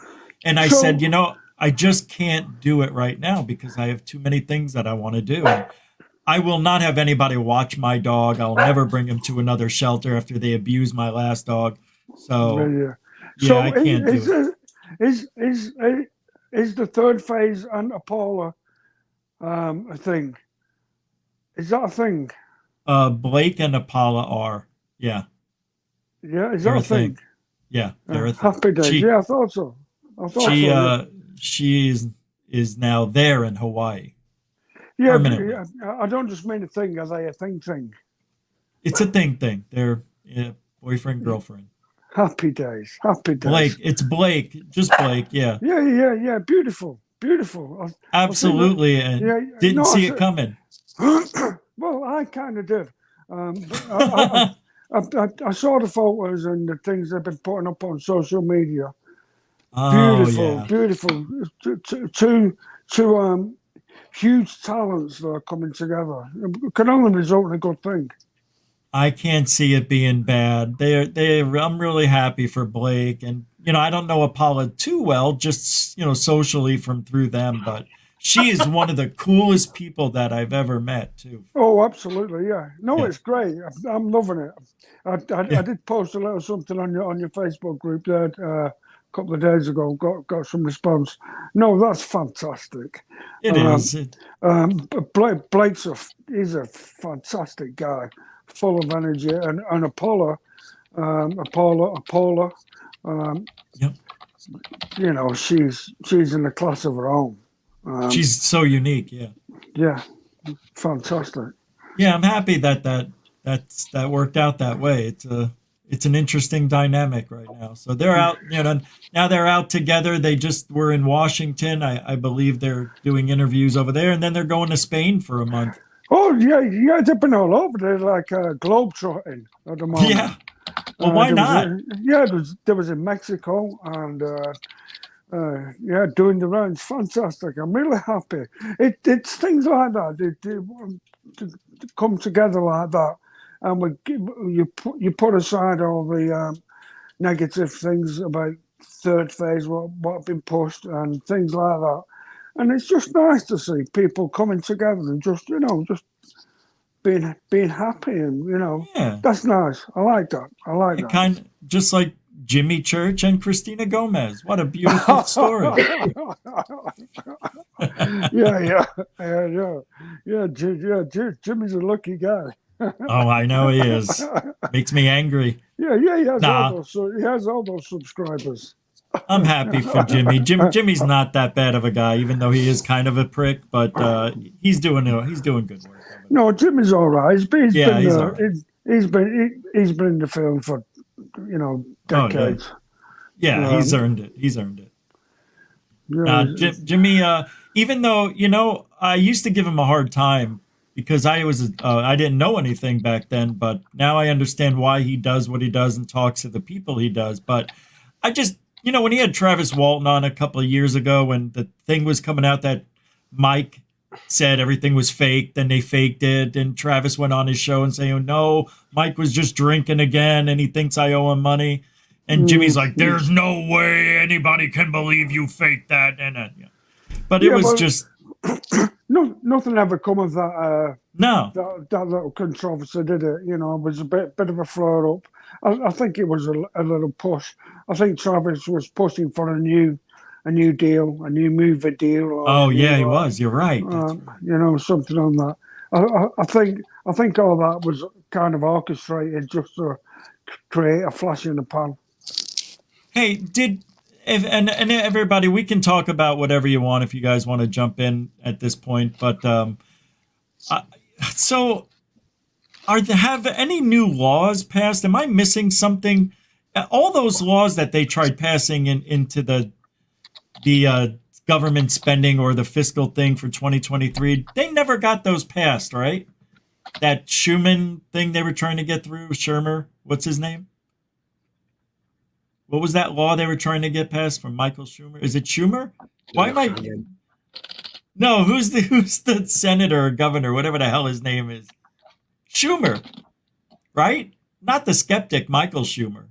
And I said, I just can't do it right now because I have too many things that I want to do. And I will not have anybody watch my dog. I'll never bring him to another shelter after they abuse my last dog. So I can't do it. Is the third phase and Apollo a thing? Is that a thing? Blake and Apollo are. Yeah. Yeah, is that a thing? Yeah, they're a thing. Happy days. I thought so. She is now there in Hawaii. Yeah, I don't just mean a thing as a thing. It's a thing. They're boyfriend, girlfriend. Happy days. Blake, it's Blake, just Blake. Yeah. Yeah. Beautiful. Absolutely, and didn't see it coming. Well, I kind of did. I saw the photos and the things they've been putting up on social media. Beautiful. Two huge talents that are coming together. It can only result in a good thing. I can't see it being bad. I'm really happy for Blake, and I don't know Apollo too well, just socially through them, but she is one of the coolest people that I've ever met too. Oh, absolutely, yeah. No, Yeah. it's great. I'm loving it. Yeah. I did post a little something on your Facebook group there a couple of days ago. Got some response. No, that's fantastic. It is. Blake's he's a fantastic guy, full of energy, and Apollo, Yep. you know, she's in a class of her own. She's so unique. Yeah. Yeah, fantastic. Yeah, I'm happy that worked out that way. It's an interesting dynamic right now. So they're out, now they're out together. They just were in Washington. I believe they're doing interviews over there, and then they're going to Spain for a month. Oh yeah, they've been all over. They're like globetrotting at the moment. Yeah. Well, why not? There was in Mexico and yeah, doing the rounds. Fantastic. I'm really happy. It's things like that. To come together like that, and you put aside all the negative things about third phase, what have been pushed, and things like that. And it's just nice to see people coming together and just being happy, and Yeah. that's nice. I like that. It kind of just like Jimmy Church and Christina Gomez. What a beautiful story. yeah. Jimmy's a lucky guy. Oh, I know he is. Makes me angry. Yeah, he has Nah. he has all those subscribers. I'm happy for Jimmy. Jimmy's not that bad of a guy, even though he is kind of a prick. But he's doing good work. No, Jimmy's all right. He's been all right. he's been in the film for decades. Yeah, he's earned it. Yeah, Jimmy, even though I used to give him a hard time because I didn't know anything back then, but now I understand why he does what he does and talks to the people he does. But I just, when he had Travis Walton on a couple of years ago, when the thing was coming out that Mike said everything was fake, then they faked it, and Travis went on his show and saying, no, Mike was just drinking again and he thinks I owe him money. And Jimmy's like, there's no way anybody can believe you faked that. But it was just... nothing ever come of that. No. That little controversy, did it? It was a bit of a flare up. I think it was a little push. I think Travis was pushing for a new deal, a new movie deal. He was. You're right. Something on that. I think all that was kind of orchestrated just to create a flash in the pan. Hey, and everybody, we can talk about whatever you want if you guys want to jump in at this point. But so, have any new laws passed? Am I missing something? All those laws that they tried passing into the government spending or the fiscal thing for 2023, they never got those passed, right? That Schumann thing they were trying to get through, Shermer, what's his name? What was that law they were trying to get passed from Michael Schumer? Is it Schumer? Why am I? No, who's the senator or governor, whatever the hell his name is? Schumer, right? Not the skeptic, Michael Schumer.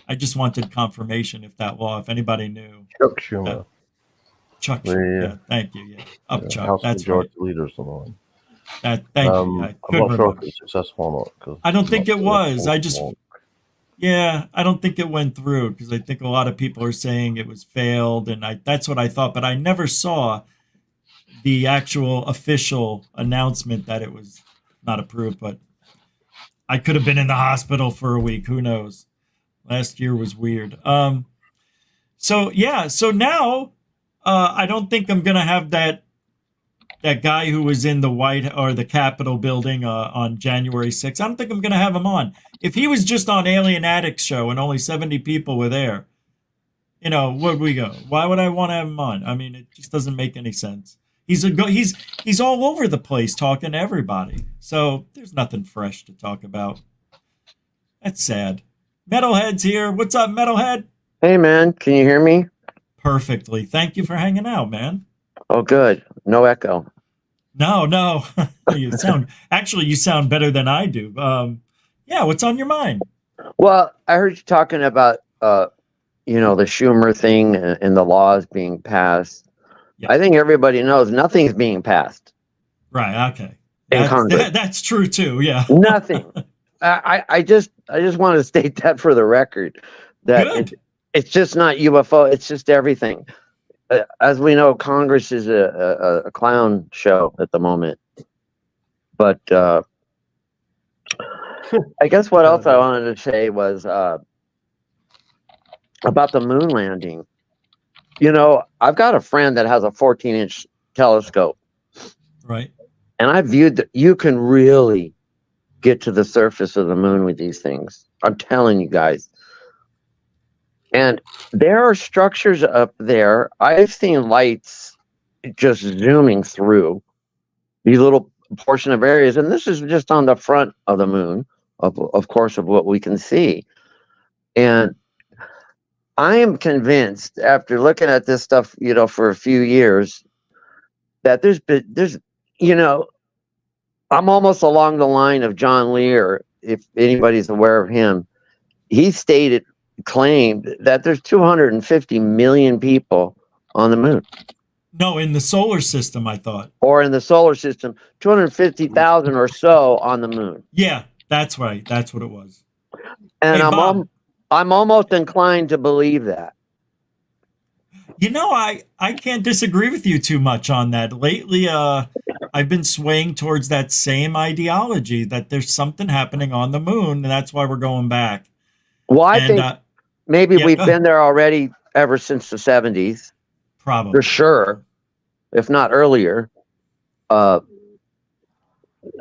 I just wanted confirmation if anybody knew. Chuck Schumer. Chuck Schumer. Yeah, thank you. Yeah, Chuck. House That's Majority right. Leader or something. Thank you. I'm not sure if it's successful or not. I don't think it was. I don't think it went through because I think a lot of people are saying it was failed, and that's what I thought. But I never saw the actual official announcement that it was not approved. But I could have been in the hospital for a week. Who knows? Last year was weird. So now I don't think I'm gonna have that guy who was in the Capitol building on January 6th. I don't think I'm gonna have him on. If he was just on Alien Addicts show and only 70 people were there, where'd we go? Why would I want to have him on? I mean, it just doesn't make any sense. He's all over the place talking to everybody. So there's nothing fresh to talk about. That's sad. Metalhead's here. What's up, Metalhead? Hey, man. Can you hear me? Perfectly. Thank you for hanging out, man. Oh, good. No echo. No. you sound better than I do. Yeah, what's on your mind? Well, I heard you talking about the Schumer thing and the laws being passed, Yeah. I think everybody knows nothing's being passed Right. Okay. in Congress. That's true too. Yeah. Nothing. I just want to state that for the record, that Good. it's just not UFO. It's just everything. As we know, Congress is a clown show at the moment. But I guess what else I wanted to say was about the moon landing. I've got a friend that has a 14-inch telescope, Right. and I viewed that you can really get to the surface of the moon with these things. I'm telling you guys. And there are structures up there. I've seen lights just zooming through these little portion of areas, and this is just on the front of the moon, of course, of what we can see. And I am convinced, after looking at this stuff, for a few years, that there's, I'm almost along the line of John Lear, if anybody's aware of him. He claimed that there's 250 million people on the moon. No, in the solar system, I thought. Or in the solar system, 250,000 or so on the moon. Yeah, that's right. That's what it was. And Hey, Bob. I'm almost inclined to believe that. I can't disagree with you too much on that. Lately, I've been swaying towards that same ideology that there's something happening on the moon, and that's why we're going back. Well, I think maybe we've been there already ever since the 70s. Probably. For sure, if not earlier. I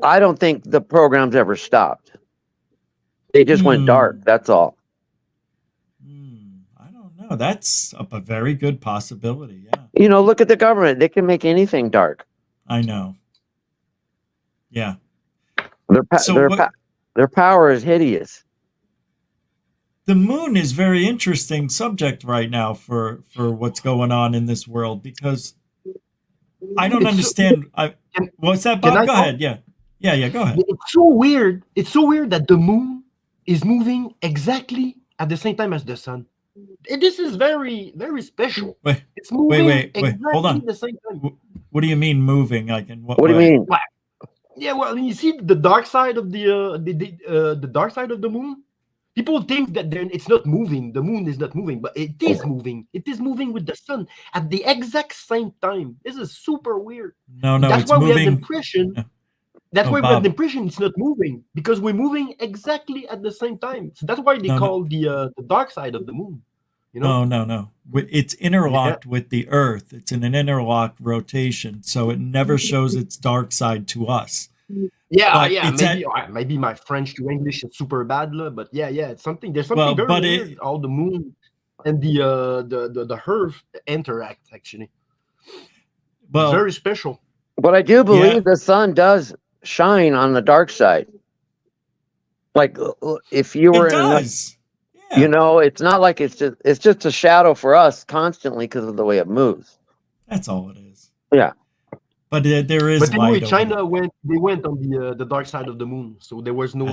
don't think the program's ever stopped. They just went dark, that's all. I don't know. That's a very good possibility, yeah. Look at the government. They can make anything dark. I know. Yeah. Their power is hideous. The moon is very interesting subject right now for what's going on in this world, because I don't understand. What's that, Bob? Go ahead. Yeah. Go ahead. It's so weird. It's so weird that the moon is moving exactly at the same time as the sun. This is very, very special. It's moving exactly hold on. at the same time. What do you mean moving? Like in what do you mean? Yeah, well, you see the dark side of the dark side of the moon. People think that it's not moving. The moon is not moving, but it is moving. It is moving with the sun at the exact same time. This is super weird. No, that's it's why moving. We have the impression. That's why we have the impression it's not moving, because we're moving exactly at the same time. So that's why they call the dark side of the moon. No. It's interlocked with the Earth. It's in an interlocked rotation, so it never shows its dark side to us. Maybe my French to English is super bad, but it's something. There's something very weird. All the moon and the Earth interact actually. Well, it's very special. But I do believe the sun does shine on the dark side. Like if you were it's not like it's just a shadow for us constantly because of the way it moves. That's all it is. Yeah. But there is. But anyway, China went on the dark side of the moon, so there was no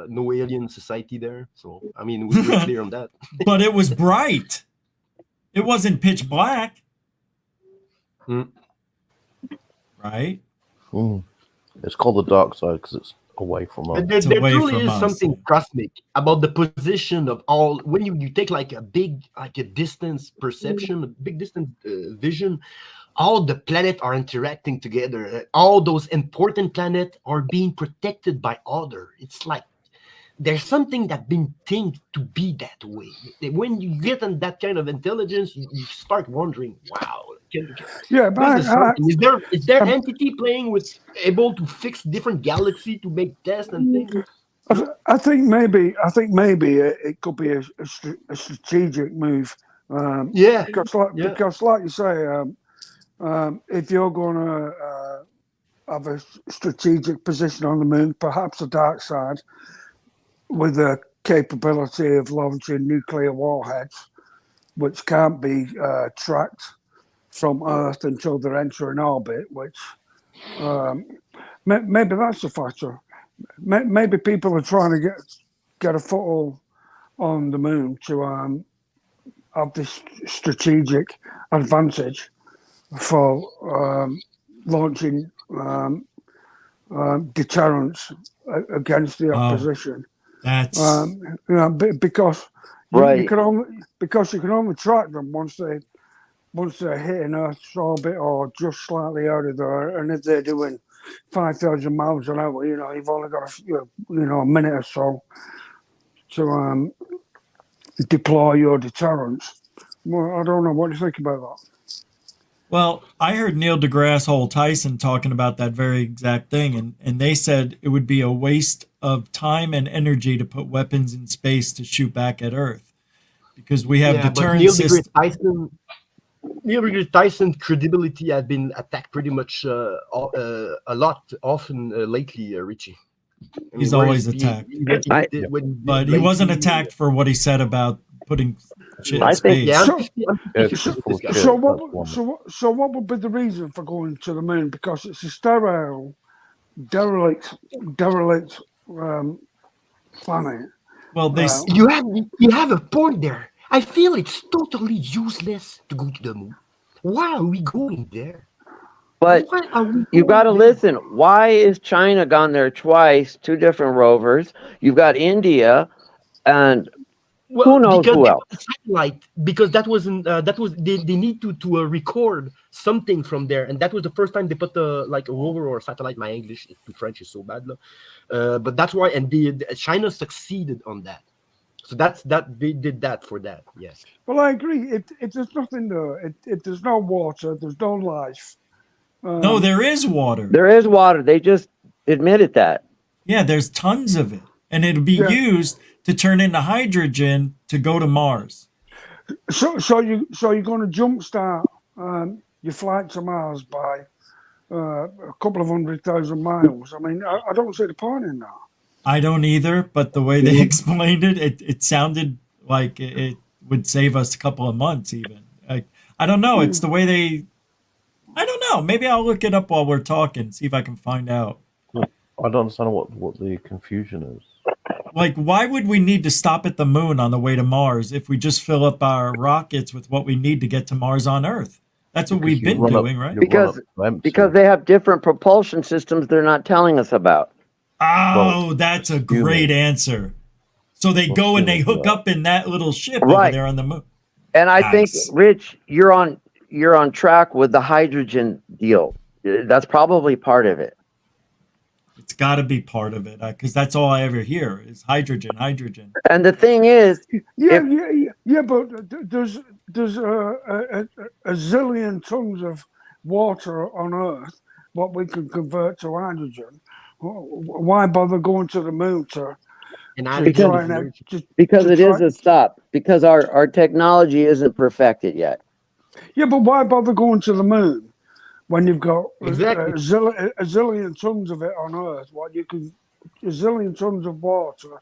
no alien society there. So I mean, we're clear on that. But it was bright. It wasn't pitch black. Right. It's called the dark side because it's away from us. There truly is something cosmic about the position of all. When you take like a distance perception, a big distance vision. All the planets are interacting together. All those important planets are being protected by other. It's like there's something that's been think to be that way. When you get on that kind of intelligence, you start wondering, wow. Is there entity playing with able to fix different galaxy to make tests and things? I think maybe it could be a strategic move. Because like you say. If you're going to have a strategic position on the moon, perhaps the dark side, with the capability of launching nuclear warheads, which can't be tracked from Earth until they're entering orbit, which maybe that's a factor. Maybe people are trying to get a foothold on the moon to have this strategic advantage for launching deterrence against the Oh, opposition. that's Because you Right. can only track them once they're hitting Earth's orbit or just slightly out of there, and if they're doing 5,000 miles an hour, you've only got a minute or so to deploy your deterrence. Well, I don't know. What do you think about that? well. I heard Neil deGrasse Tyson talking about that very exact thing, and they said it would be a waste of time and energy to put weapons in space to shoot back at Earth because we have Yeah, but deterrent systems. Neil deGrasse Tyson credibility has been attacked pretty much a lot, often lately, Richie. I mean, He's where always is attacked, what he I- did, what he did but he wasn't lately. attacked for what he said about putting shit in I think- space. Yeah, So- I'm It's 50-50 with full this guy. shit. So that's what? one. So what would be the reason for going to the moon? Because it's a sterile, derelict planet. Well, they Uh, You have a point there. I feel it's totally useless to go to the moon. Why are we going there? But Why are we you've got to going there? listen. Why is China gone there twice? 2 different rovers. You've got India, and who knows because who they else? put a satellite, because that was they need to record something from there, and that was the first time they put a rover or a satellite. My English to French is so bad, but that's why, and China succeeded on that. So that they did that for that. Yes. well, I agree. There's nothing there. There's no water. There's no life. no, there is water. There is water. They just admitted that. Yeah, there's tons of it, and it'll be Yeah. used to turn into hydrogen to go to Mars. So you're going to jumpstart your flight to Mars by a couple of 100,000 miles. I mean, I don't see the point in that. I don't either, but the way they explained it sounded like it would save us a couple of months even. I don't know. It's the way they. I don't know. Maybe I'll look it up while we're talking, see if I can find out. I don't understand what the confusion is. Like, why would we need to stop at the moon on the way to Mars if we just fill up our rockets with what we need to get to Mars on Earth? That's what we've Because you been run up- doing, right? you run Because- up to empty. Because they have different propulsion systems they're not telling us about. Oh, that's a great answer. So they go and they hook up in that little ship over Right. there on the moon. And I think, Nice. Rich, you're on track with the hydrogen deal. That's probably part of it. It's got to be part of it because that's all I ever hear is hydrogen, hydrogen. And the thing is, Yeah, but there's a zillion tons of water on Earth, what we can convert to hydrogen. Why bother going to the moon to And try and because to it is try- a stop, because our technology isn't perfected yet. Yeah, but why bother going to the moon when you've got Exactly. a zillion tons of it on Earth? A zillion tons of water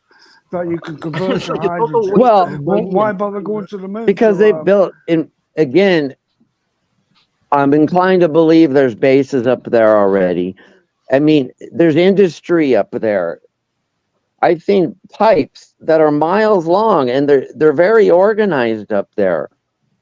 that you can convert to hydrogen. Well, Why bother going to the moon? Because to, they built in again. I'm inclined to believe there's bases up there already. I mean, there's industry up there. I've seen pipes that are miles long, and they're very organized up there.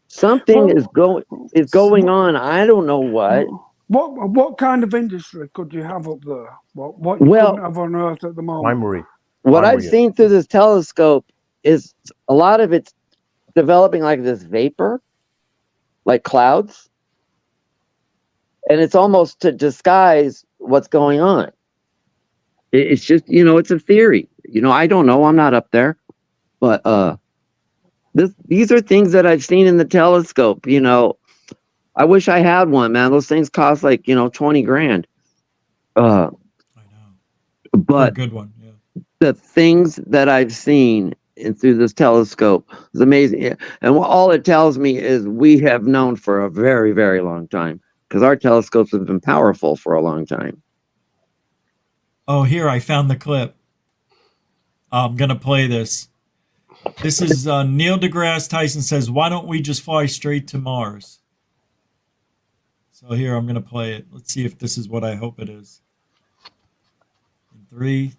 Something Well- is going on. I don't know what. What kind of industry could you have up there? What you Well- couldn't have on Earth at the moment? primary. What I've Primary. seen through this telescope is a lot of it's developing like this vapor, like clouds, and it's almost to disguise what's going on. It's just, it's a theory. I don't know. I'm not up there, but these are things that I've seen in the telescope. I wish I had one, man. Those things cost like 20 grand. I know. But a good one. Yeah. the things that I've seen through this telescope is amazing. And all it tells me is we have known for a very, very long time because our telescopes have been powerful for a long time. Oh, here I found the clip. I'm gonna play this. This is Neil deGrasse Tyson says, "Why don't we just fly straight to Mars?" So here I'm gonna play it. Let's see if this is what I hope it is. In 3,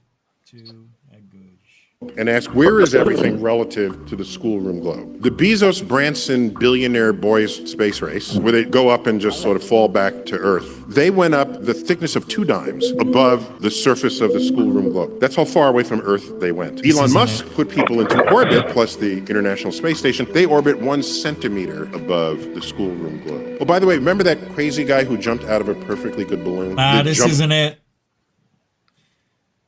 2, and good. and ask, where is everything relative to the schoolroom globe? The Bezos-Branson billionaire boys space race, where they go up and just sort of fall back to Earth, they went up the thickness of 2 dimes above the surface of the schoolroom globe. That's how far away from Earth they went. Elon Musk put people into orbit, plus the International Space Station. They orbit 1 centimeter above the schoolroom globe. Oh, by the way, remember that crazy guy who jumped out of a perfectly good balloon? This isn't it.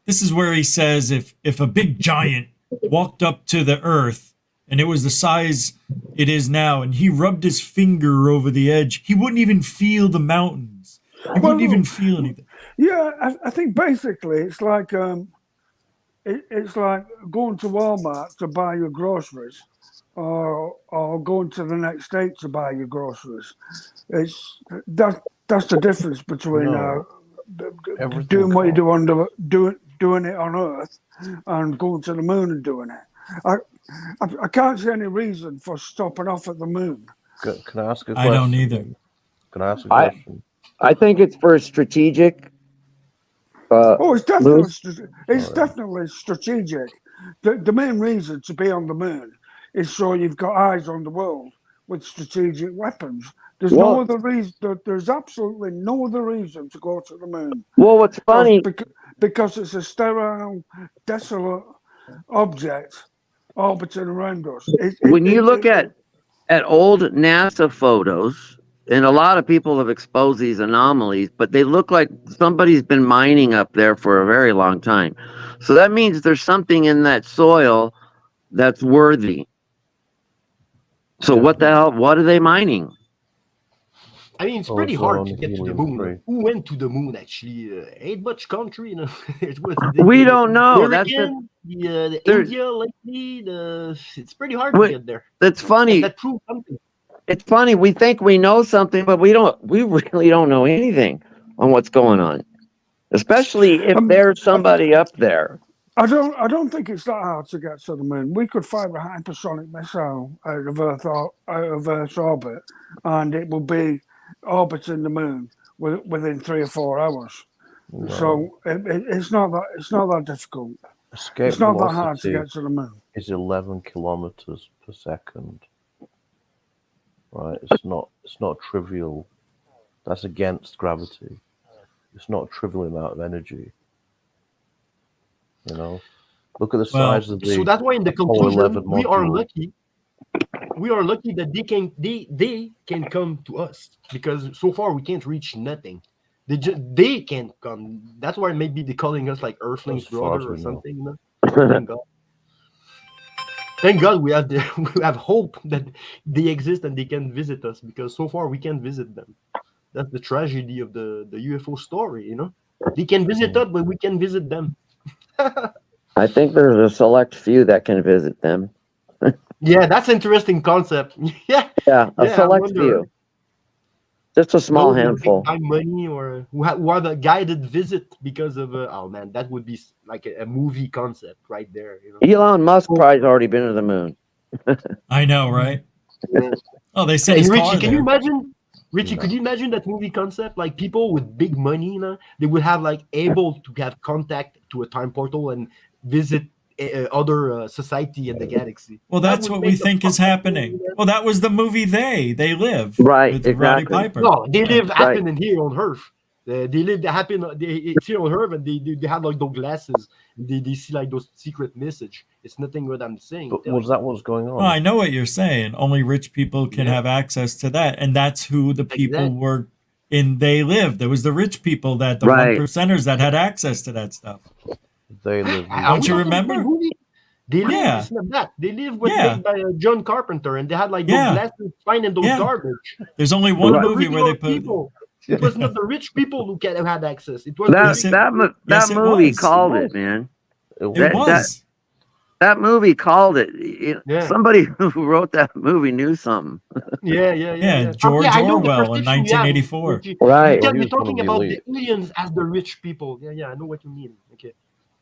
This is where he says if a big giant walked up to the Earth and it was the size it is now, and he rubbed his finger over the edge, he wouldn't even feel the mountains. He wouldn't even feel anything. Yeah, I think basically it's like it's like going to Walmart to buy your groceries, or going to the next state to buy your groceries. It's that's the difference between doing what you do doing it on Earth and going to the moon and doing it. I can't see any reason for stopping off at the moon. Can I ask a question? I don't either. Can I ask a question? I think it's for strategic. It's definitely strategic. The main reason to be on the moon is so you've got eyes on the world with strategic weapons. There's no other reason. There's absolutely no other reason to go to the moon. Well, what's funny because it's a sterile, desolate object orbiting around us. When you look at old NASA photos, and a lot of people have exposed these anomalies, but they look like somebody's been mining up there for a very long time. So that means there's something in that soil that's worthy. So what the hell? What are they mining? I mean, it's pretty hard to get to the moon. Who went to the moon, actually? Ain't much country, you know. We don't know. That's the India lately. It's pretty hard to get there. That's funny. That proves something. It's funny. We think we know something, but we don't. We really don't know anything on what's going on. Especially if there's somebody up there. I don't think it's that hard to get to the moon. We could fire a hypersonic missile out of Earth's orbit, and it will be orbiting the moon within 3 or 4 hours. No. So it's not that difficult. Escape it's not that hard to get to the moon. It's 11 kilometers per second. Right? It's not trivial. That's against gravity. It's not a trivial amount of energy. You know, look at the size of the. So that's why in the conclusion we are lucky. We are lucky that they can come to us, because so far we can't reach nothing. They can't come. That's why maybe they're calling us like Earthlings brother or something. You know? Thank God. Thank God we have hope that they exist and they can visit us, because so far we can't visit them. That's the tragedy of the UFO story. You know, they can visit us, but we can visit them. I think there's a select few that can visit them. Yeah, that's an interesting concept. Yeah, a select few. Just a small handful. Money, or who are the guided visit because of oh man, that would be like a movie concept right there. You know? Elon Musk probably's already been to the moon. I know, right? Oh, they said hey, Richie, can you imagine? Richie, could you imagine that movie concept? Like people with big money, you know, they would have like able to have contact to a time portal and visit other society in the galaxy. Well, that's what we think is happening. Well, that was the movie They Live. Right, with exactly. Roddy Piper. No, they live happening here on Earth. They live it's here on Earth, and they have like those glasses. They see like those secret message. It's nothing what I'm saying. But was that what's going on? Oh, I know what you're saying. Only rich people can have access to that, and that's who the people were in They Live. There was the rich people, that the 1%ers that had access to that stuff. They Live. Don't you remember? They live, They live with made by John Carpenter, and they had like those glasses finding those garbage. There's only one movie where they put people. It was not the rich people who had access. It was that movie called it, man. It was. That movie called it. Somebody who wrote that movie knew something. Yeah. George Orwell in 1984. Right. You're talking about the aliens as the rich people. Yeah, I know what you mean. Okay.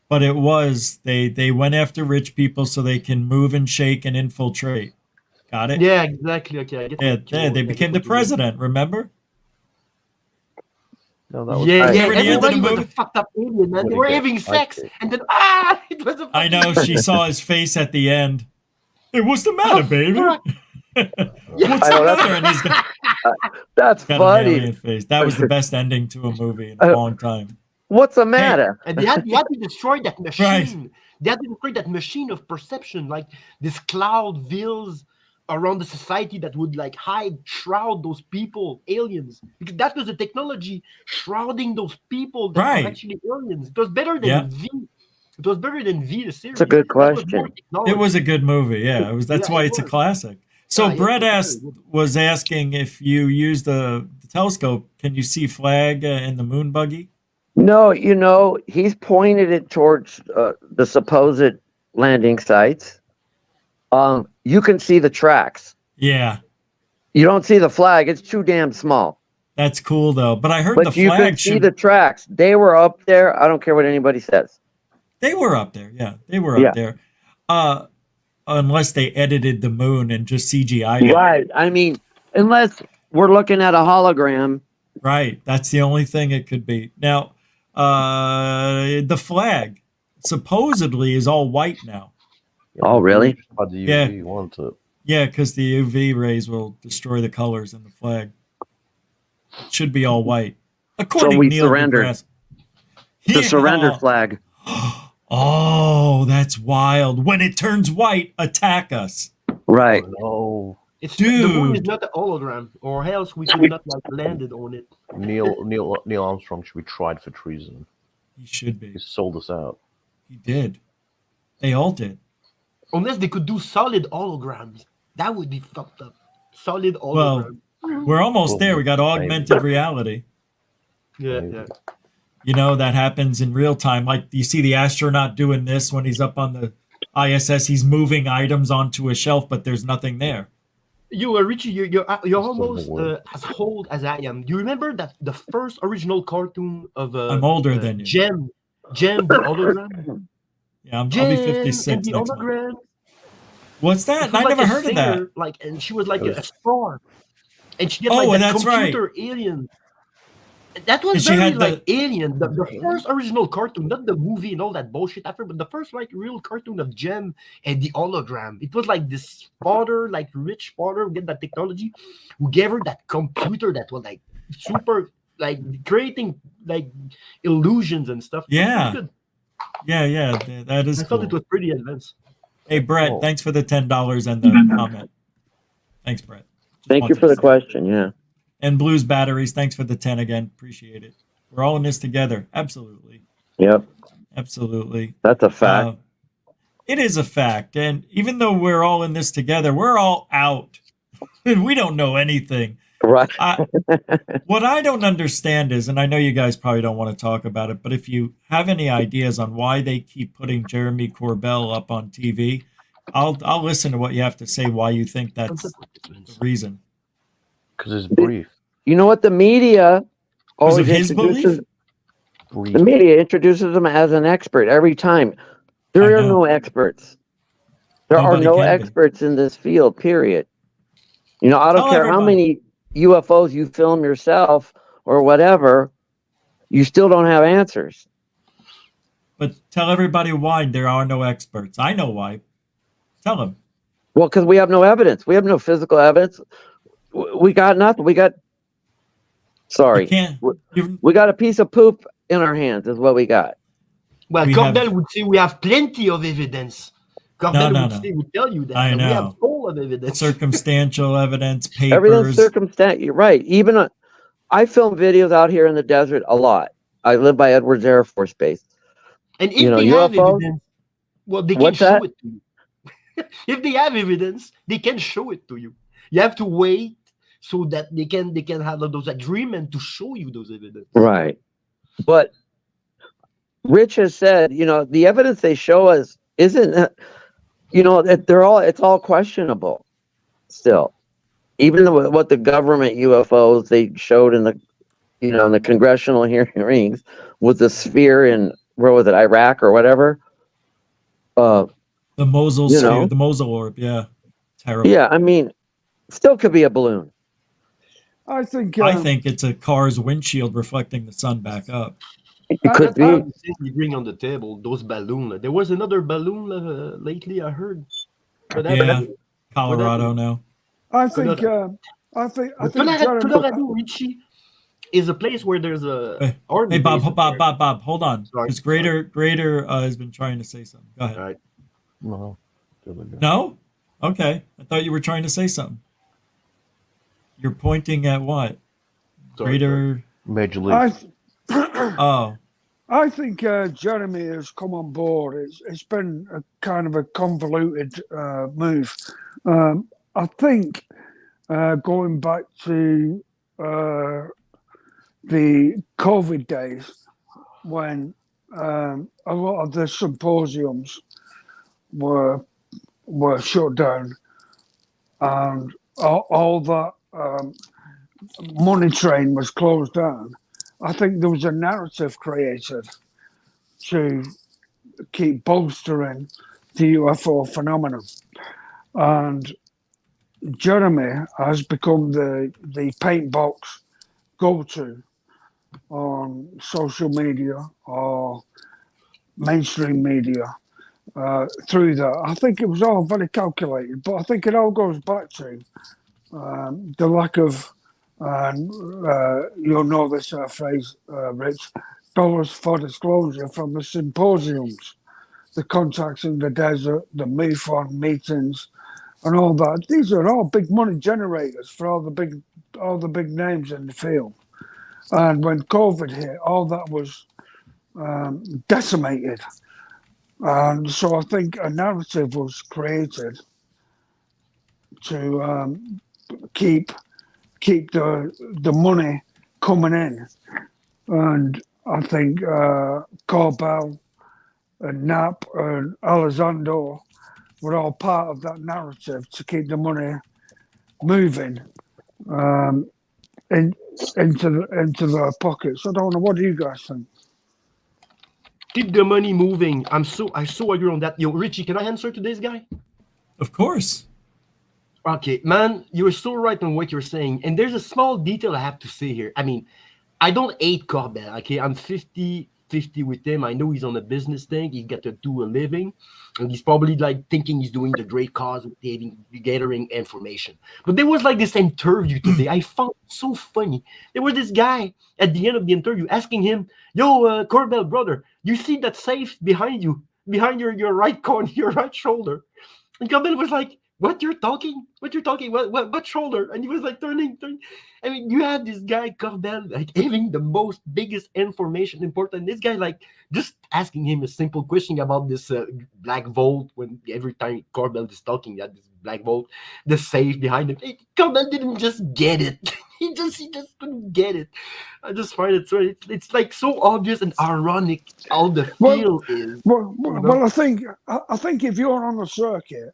But it was they went after rich people so they can move and shake and infiltrate. Got it? Yeah, exactly. Okay, I get they became the president. Remember? No, that was Yeah, yeah. Remember the end of Everybody the was a movie? fucked up alien, man. They When were he having gets sex, sidekick. and then it was a. I know she saw his face at the end. Hey, what's the Oh, matter, baby? fuck. Yeah. What's I the know matter? And he's got that's an funny. alien face. That was the best ending to a movie in a long time. What's the Hey, matter? And they had to destroy that machine. Right. They had to destroy that machine of perception, like this cloud veils around the society that would like shroud those people, aliens. Because that was the technology shrouding those people that Right. are actually aliens. It was better than Yeah. V. It was better than V, the series. It's a good That was more question. technology. It was a good movie. Yeah, it was. That's Yeah, why it it's a was. classic. So Yeah, Brett it was very was asking if you use the telescope, can you see flag in the moon buggy? No, he's pointed it towards the supposed landing sites. You can see the tracks. Yeah, You don't see the flag; it's too damn small. that's cool though. But I heard But the you can flag see should. the tracks. They were up there. I don't care what anybody says. They were up there. Yeah, they were Yeah. up there. Unless they edited the moon and just CGI'd it. Right. I mean, unless we're looking at a hologram. Right. That's the only thing it could be. Now, the flag supposedly is all white now. Yeah, Oh, really? By the Yeah. UV, wasn't it? Yeah, because the UV rays will destroy the colors in the flag. It should be all white. According we to Neil surrendered. deGrasse. The surrender Yeah. flag. Oh, that's wild. When it turns white, attack us. Right. Oh It's the moon is Dude. not a hologram, or else we could not like landed on it. no, Neil Armstrong should be tried for treason. He should He be. sold us out. He did. They all did. Unless they could do solid holograms, that would be fucked up. Solid Well, hologram. we're almost Well, there. We got maybe. augmented reality. Yeah, Maybe. yeah. You know, that happens in real time. Like, you see the astronaut doing this when he's up on the ISS. He's moving items onto a shelf, but there's nothing there. You, Richie, you're almost word. as old as I am. Do you remember that the first original cartoon of I'm older than you. Gem the hologram? Yeah, I'll be Gem 56 and the next month. hologram. What's It that? was I like never a heard of that. singer, like, and she was like It was- a star, and she had Oh, like that that's right. computer alien. That was And she very had like Alien, the first original cartoon, not the movie and all that bullshit after, but the first like real cartoon of Gem and the hologram. It was like this father, like rich father, who get that technology, who gave her that computer that was like super, like creating like illusions and stuff. It was Yeah. good. Yeah, that is I thought cool. it was pretty advanced. Hey, Brett, Oh. thanks for the $10 and the comment. Thanks, Brett. Just Thank you wanted for to the say. question. Yeah. And Blues Batteries, thanks for the 10 again. Appreciate it. We're all in this together. Absolutely. Yep. Absolutely. That's a fact. It is a fact. And even though we're all in this together, we're all out. And we don't know anything. Right. What I don't understand is, and I know you guys probably don't want to talk about it, but if you have any ideas on why they keep putting Jeremy Corbell up on TV, I'll listen to what you have to say, why you think that's the reason. Because it's brief. You know what? The media Because of always his introduces. Brief. The media introduces him as an expert every time. There I are know. no experts. There Nobody are no can be. experts in this field, period. I don't Tell care how everybody. many UFOs you film yourself or whatever, you still don't have answers. But tell everybody why there are no experts. I know why. Tell them. Well, because we have no evidence. We have no physical evidence. We got nothing. You Sorry. can't. You, We got a piece of poop in our hands, is what we got. Well, We Cordell have- would say we have plenty of evidence. Cordell No. would tell you that. I and We know. have full of evidence. circumstantial evidence, Everything's papers. circumstantial. You're right. Even I film videos out here in the desert a lot. I live by Edwards Air Force Base. And if You know, they have UFOs? evidence, well, they can What's show that? it to you. If they have evidence, they can show it to you. You have to wait so that they can have those agreements to show you those evidence. Right. But Rich has said, the evidence they show us isn't, that it's all questionable still. Even what the government UFOs they showed in the congressional hearings with the sphere in, where was it, Iraq or whatever? The Mosul You sphere, know. the Mosul orb. Yeah. Terrible. Yeah, I mean, still could be a balloon. I think. I think it's a car's windshield reflecting the sun back up. It I- could That's the be. only thing you bring on the table. Those balloons. There was another balloon lately. I heard, but Yeah, that, Colorado now. I think. Colorado. I But think Jeremy. Colorado, Richie, is a place where there's a Hey, army Bob, base up there. Bob, hold on, Sorry, because Greater has been trying to say something. Go ahead. All right. No. There we go. No? Okay. I thought you were trying to say something. You're pointing at what? Sorry, Greater. Major I, League. Oh, I think Jeremy has come on board. It's been a kind of a convoluted move. I think going back to the COVID days when a lot of the symposiums were shut down and all that money train was closed down. I think there was a narrative created to keep bolstering the UFO phenomenon. And Jeremy has become the paint box go-to on social media or mainstream media through that. I think it was all very calculated, but I think it all goes back to the lack of, you'll know this phrase, Rich, dollars for disclosure from the symposiums, the contacts in the desert, the MUFON meetings, and all that. These are all big money generators for all the big names in the field. And when COVID hit, all that was decimated. And so I think a narrative was created to keep the money coming in. And I think Corbell and Knapp and Elizondo were all part of that narrative to keep the money moving into their pockets. I don't know. What do you guys think? Keep the money moving. I so agree on that. Yo, Richie, can I answer to this guy? of course. Okay, man, you're so right on what you're saying. And there's a small detail I have to say here. I mean, I don't hate Corbell, okay? I'm 50-50 with him. I know he's on a business thing. He got to do a living. And he's probably like thinking he's doing the great cause with gathering information. But there was like this interview today. I found it so funny. There was this guy at the end of the interview asking him, yo, Corbell, brother, you see that safe behind you, behind your right corner, your right shoulder? And Corbell was like, what you're talking? What shoulder? And he was like turning. I mean, you had this guy Corbell like having the most biggest information important. This guy like just asking him a simple question about this black vault. When every time Corbell is talking, that this black vault, the safe behind him, Corbell didn't just get it. he just couldn't get it. I just find it so it's like so obvious and ironic how the feel is. Well, I think if you're on the circuit.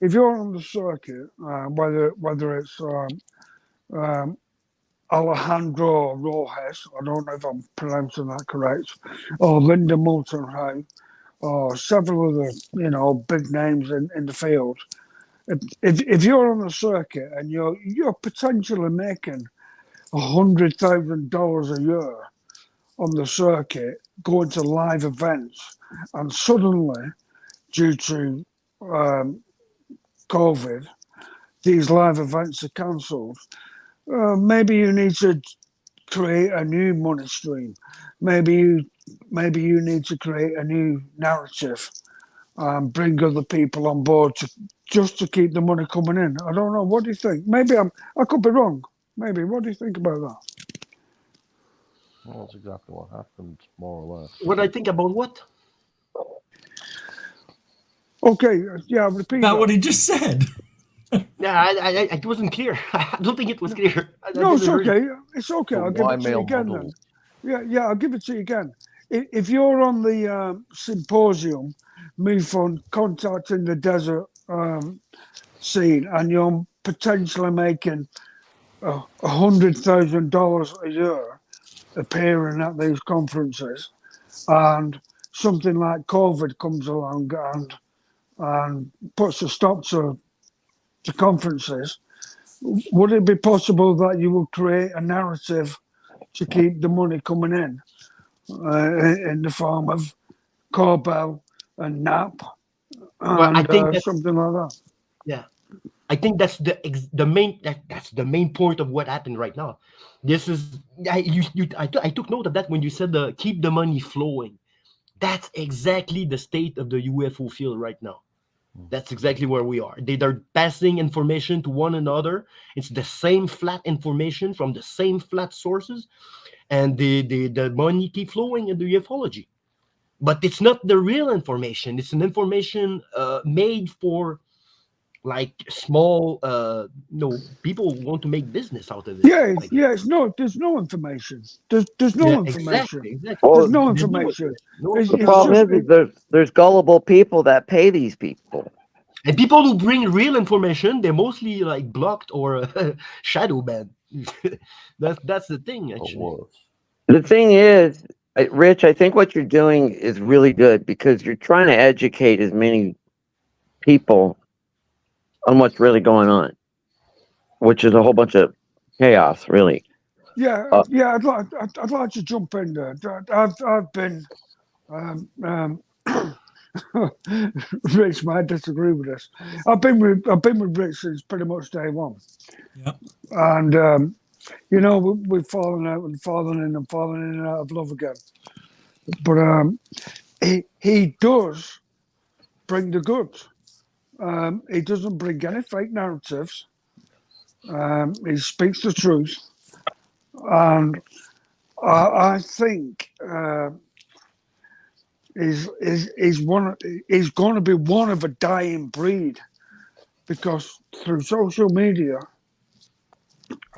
If you're on the circuit, whether it's Alejandro Rojas, I don't know if I'm pronouncing that correct, or Linda Moulton, or several other big names in the field. If you're on the circuit and you're potentially making $100,000 a year on the circuit, going to live events, and suddenly, due to COVID, these live events are cancelled. Maybe you need to create a new money stream. Maybe you need to create a new narrative and bring other people on board just to keep the money coming in. I don't know. What do you think? Maybe I could be wrong. Maybe. What do you think about that? Well, that's exactly what happened, more or less. What I think about what? Okay, yeah, repeat About that. what he just said. Yeah, it wasn't clear. I don't think it was clear. No, it's okay. It's okay. The I'll give it to you Y-mail again model. then. Yeah, I'll give it to you again. If you're on the symposium, MUFON contacting the desert scene, and you're potentially making $100,000 a year appearing at these conferences, and something like COVID comes along and puts a stop to conferences, would it be possible that you will create a narrative to keep the money coming in the form of Corbell and Knapp Well, I and think that's something like that? yeah. I think that's the main that's the main point of what happened right now. This is I took note of that when you said the keep the money flowing. That's exactly the state of the UFO field right now. That's exactly where we are. They're passing information to one another. It's the same flat information from the same flat sources, and the money keep flowing in the ufology. But it's not the real information. It's an information made for like small people want to make business out of it, Yeah, I guess. yeah. There's no information. There's Yeah, no information. exactly. There's Well, no There's no information. information. No It's, the it's information. just problem is there's gullible people that pay these people. And people who bring real information, they're mostly like blocked or shadow banned. That's the thing, Or actually. was. The thing is, Rich, I think what you're doing is really good because you're trying to educate as many people on what's really going on, which is a whole bunch of chaos, really. yeah, yeah. I'd like to jump in there. I've been. Rich might disagree with this. I've been with Rich since pretty much day one, Yep. and we've fallen out and fallen in and out of love again. But he does bring the goods. He doesn't bring any fake narratives. He speaks the truth, and I think is going to be one of a dying breed because through social media,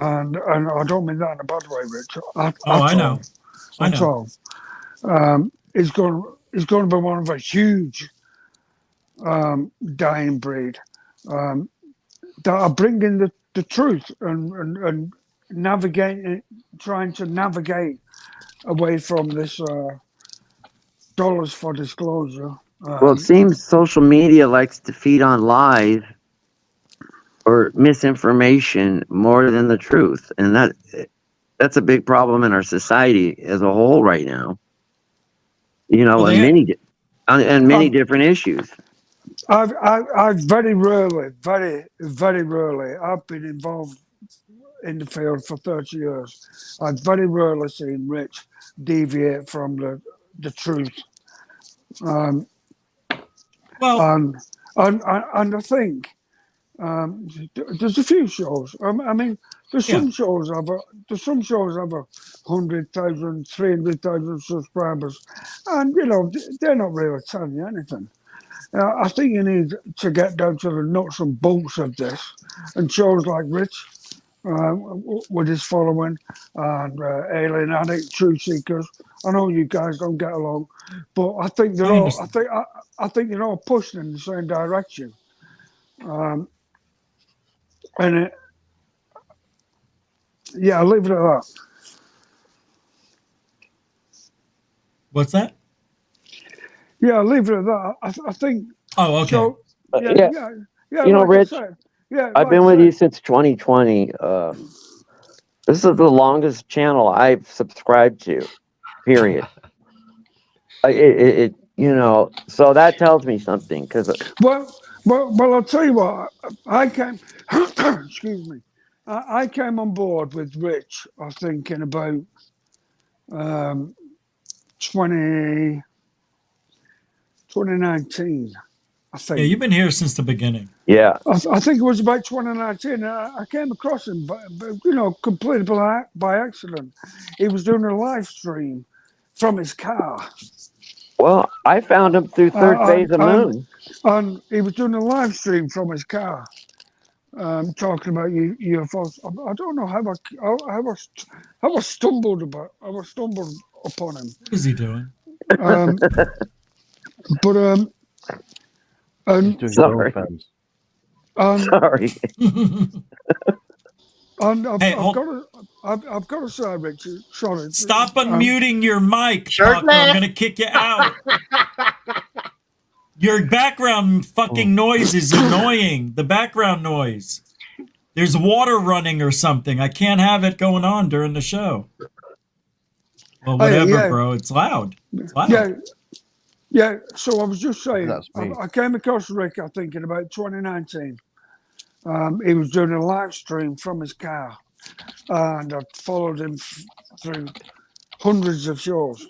and I don't mean that in a bad way, Rich. I know. I At know. all. Is going to be one of a huge dying breed that are bringing the truth and navigating, trying to navigate away from this dollars for disclosure. Well, it seems social media likes to feed on lies or misinformation more than the truth, and that's a big problem in our society as a whole right now. Well, and many different issues. I've very rarely, very rarely, I've been involved in the field for 30 years. I've very rarely seen Rich deviate from the truth. Well, And I think there's a few shows. I mean, there's Yeah. some shows have 100,000, 300,000 subscribers, and they're not really telling you anything. I think you need to get down to the nuts and bolts of this, and shows like Rich with his following and Alien Addict, Truth Seekers. I know you guys don't get along, but I think they're I all. understand. I think they're all pushing in the same direction. And I'll leave it at that. What's that? Yeah, I'll leave it at that. I think. Oh, okay. So, Yeah. yeah. Like Rich, I've been with you since 2020. This is the longest channel I've subscribed to. Period. So that tells me something because. Well, I'll tell you what. I came. Excuse me. I came on board with Rich. I think in about 2019. I think. Yeah, you've been here since the beginning. Yeah. I think it was about 2019. I came across him, but completely by accident. He was doing a live stream from his car. Well, I found him through Third Phase of Moon. And he was doing a live stream from his car, talking about UFOs. I don't know how I stumbled upon him. What is he doing? But He's doing Sorry. fans. Sorry. And Hey, I've got to say, Richard, sorry. Stop unmuting your mic, Shirtless. Tucker. I'm gonna kick you out. Your background fucking noise is annoying. The background noise. there's water running or something. I can't have it going on during the show. Well, whatever, yeah. bro. It's loud. It's loud. Yeah, yeah. So I was just saying, That's me. I came across Rick, I think, in about 2019. He was doing a live stream from his car, and I followed him through hundreds of shows,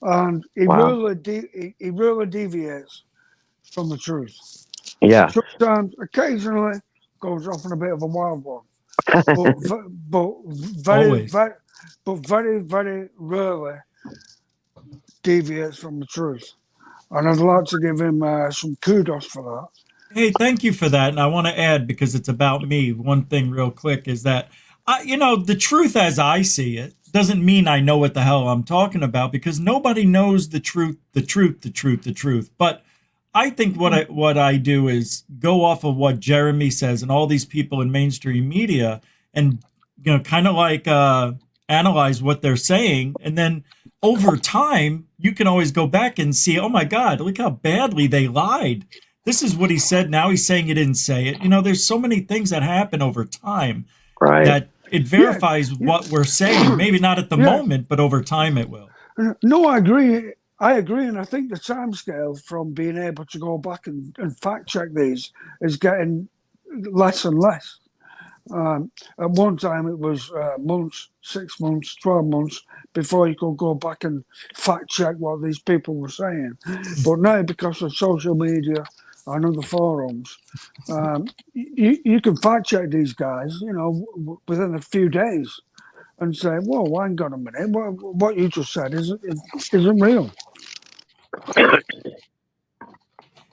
and he Wow. he really deviates from the truth. Yeah. Sometimes, occasionally, goes off on a bit of a wild one, but Always. very, very rarely deviates from the truth. And I'd like to give him some kudos for that. Hey, thank you for that. And I want to add, because it's about me, one thing real quick is that, the truth as I see it doesn't mean I know what the hell I'm talking about, because nobody knows the truth. But I think what I do is go off of what Jeremy says and all these people in mainstream media, and kind of like analyze what they're saying, and then over time you can always go back and see, oh my God, look how badly they lied. This is what he said. Now he's saying he didn't say it. There's so many things that happen over time Right. that it verifies what we're saying. Maybe not at the moment, but over time it will. No, I agree. And I think the timescale from being able to go back and fact check these is getting less and less. At one time, it was months, 6 months, 12 months before you could go back and fact check what these people were saying. But now, because of social media and other forums, you can fact check these guys, within a few days, and say, "Whoa, hang on a minute, what you just said isn't real."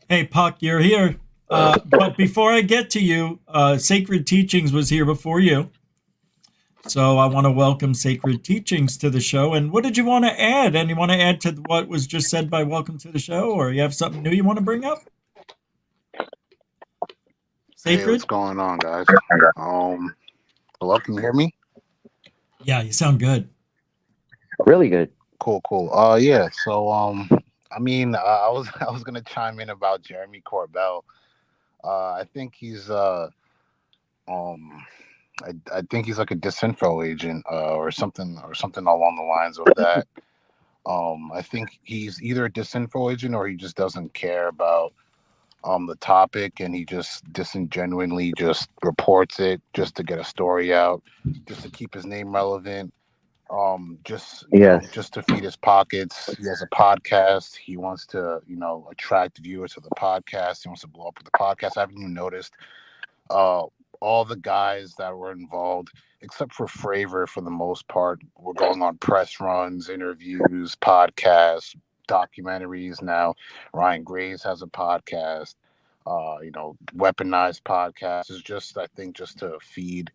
Hey, Puck, you're here. But before I get to you, Sacred Teachings was here before you. So I want to welcome Sacred Teachings to the show. And what did you want to add? And you want to add to what was just said by Welcome to the Show? Or you have something new you want to bring up? Sacred? Hey, what's going on, guys? Hello, can you hear me? Yeah, you sound good. Really good. Cool. Yeah. So, I was gonna chime in about Jeremy Corbell. I think he's I think he's like a disinfo agent, or something along the lines of that. I think he's either a disinfo agent or he just doesn't care about the topic, and he just disingenuinely just reports it just to get a story out, just to keep his name relevant. Just just to feed his pockets. He has a podcast. He wants to, attract viewers to the podcast. He wants to blow up with the podcast. I haven't even noticed all the guys that were involved, except for Fravor, for the most part, were going on press runs, interviews, podcasts, documentaries. Now Ryan Graves has a podcast. Weaponized podcast is just, I think, just to feed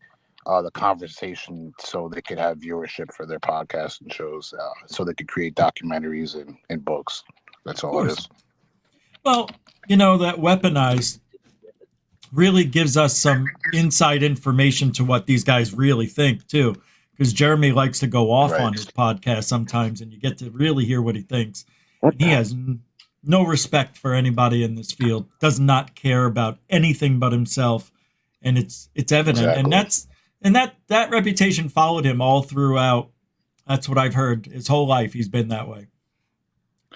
the conversation, so they could have viewership for their podcasts and shows, so they could create documentaries and books. That's all it is. Well, that Weaponized really gives us some inside information to what these guys really think too, because Jeremy likes to go off on his podcast sometimes, and you get to really hear what he thinks. And he has no respect for anybody in this field, does not care about anything but himself, and it's evident. Exactly. And that reputation followed him all throughout. That's what I've heard. His whole life he's been that way.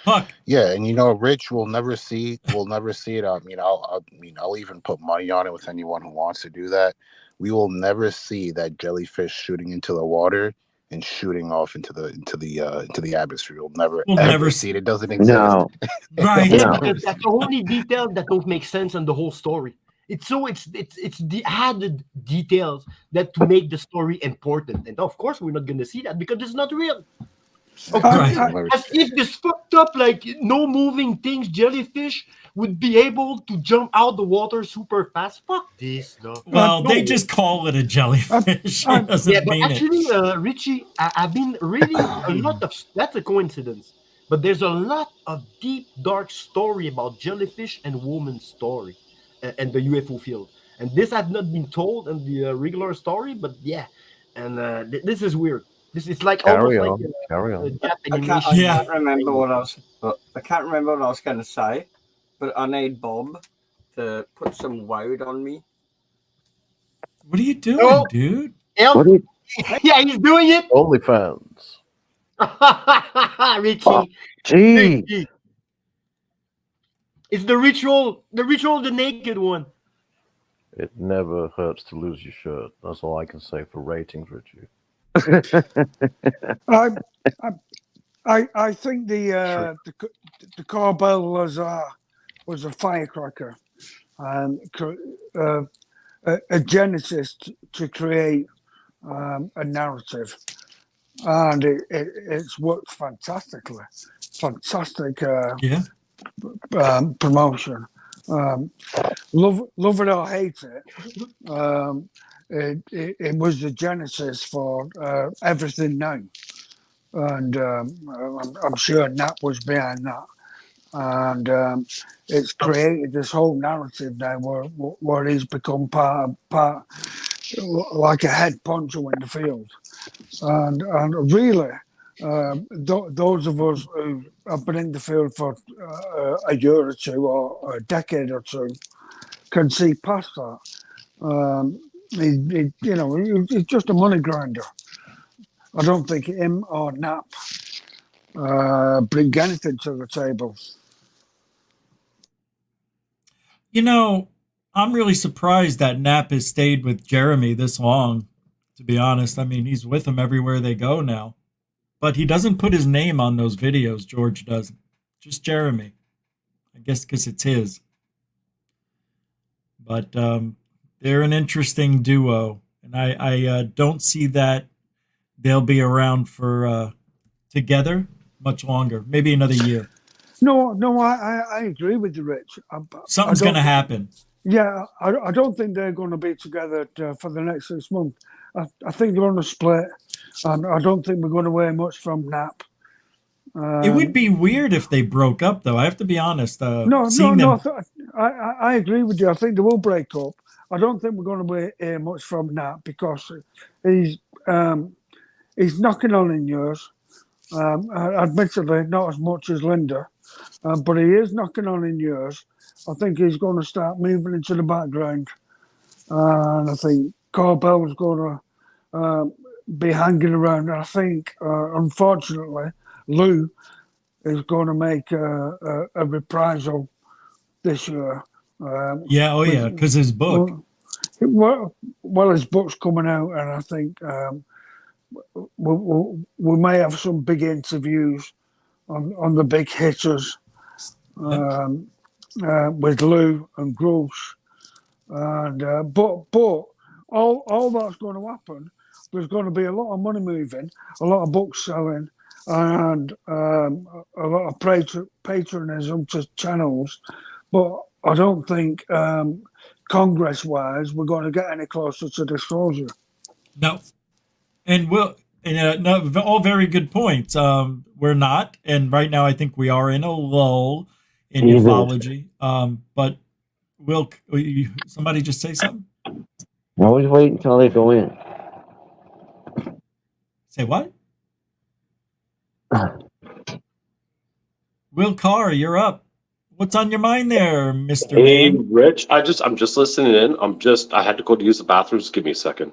Puck. Yeah, and Rich will never see it. I'll even put money on it with anyone who wants to do that. We will never see that jellyfish shooting into the water and shooting off into the atmosphere. We'll never see it. It doesn't exist. No. Right. Yeah, because that's the only detail that don't make sense in the whole story. It's the added details that to make the story important. And of course, we're not going to see that because it's not real. As if this fucked up, like, no moving things, jellyfish would be able to jump out the water super fast. Fuck this. No. Well, they just call it a jellyfish. But actually, Richie, I've been reading a lot of. That's a coincidence. But there's a lot of deep, dark story about jellyfish and woman's story. And the UFO field, and this had not been told in the regular story, but yeah, and this is weird. This is like Carry almost on. like Carry on. a I can't remember what I was going to say, but I need Bob to put some word on me. What are you doing, Oh. dude? Elf? What do you, Yeah, he's doing it. OnlyFans. Richie. gee, Richie. It's the ritual, the naked one. It never hurts to lose your shirt. That's all I can say for ratings, Richie. I, I think the car bell was a firecracker, and a genesis to create a narrative, and it's worked fantastically. Fantastic Yeah. promotion. Love it or hate it. It was the genesis for everything now, and I'm sure Nat was behind that, and it's created this whole narrative now where he's become part like a head poncho in the field, and really. Those of us who have been in the field for a year or two or a decade or two can see past that. He's just a money grinder. I don't think him or Nap bring anything to the table. You know, I'm really surprised that Knapp has stayed with Jeremy this long, to be honest. I mean, he's with him everywhere they go now. But he doesn't put his name on those videos, George doesn't. Just Jeremy. I guess because it's his. But they're an interesting duo. And I don't see that they'll be around for together much longer. Maybe another year. No, I agree with you, Rich. Something's going to happen. Yeah, I don't think they're going to be together for the next 6 months. I think they're going to split, and I don't think we're going to hear much from Nap. It would be weird if they broke up, though. I have to be honest. No. Them... I agree with you. I think they will break up. I don't think we're going to hear much from Nat because he's knocking on in years. Admittedly, not as much as Linda, but he is knocking on in years. I think he's going to start moving into the background, and I think Carl Bell's going to be hanging around. I think, unfortunately, Lou is going to make a reprisal this year. Because his book. Well, his book's coming out, and I think we may have some big interviews on the big hitters with Lou and Gross, and but all that's going to happen. There's going to be a lot of money moving, a lot of books selling, and a lot of patronism to channels, but I don't think Congress-wise we're going to get any closer to disclosure. No, and all very good points. We're not, and right now I think we are in a lull in ufology. But will somebody just say something? Always wait until they go in. Say what? Will Carr, you're up. What's on your mind there, Mr. Hey, Man? Rich. I'm just listening in. I had to go to use the bathroom. Just give me a second.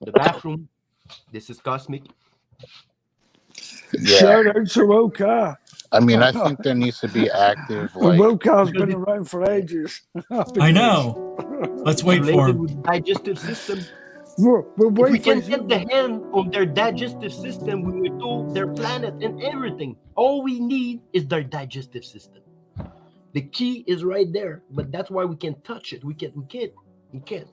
The bathroom. This is cosmic. Yeah. Shout out to Wokar. I mean, I think there needs to be active, like, Wokar's been around for ages. I know. Let's wait for him. With digestive system. We're If we can waiting. get the hand on their digestive system, we will do their planet and everything. All we need is their digestive system. The key is right there, but that's why we can't touch it. We can't.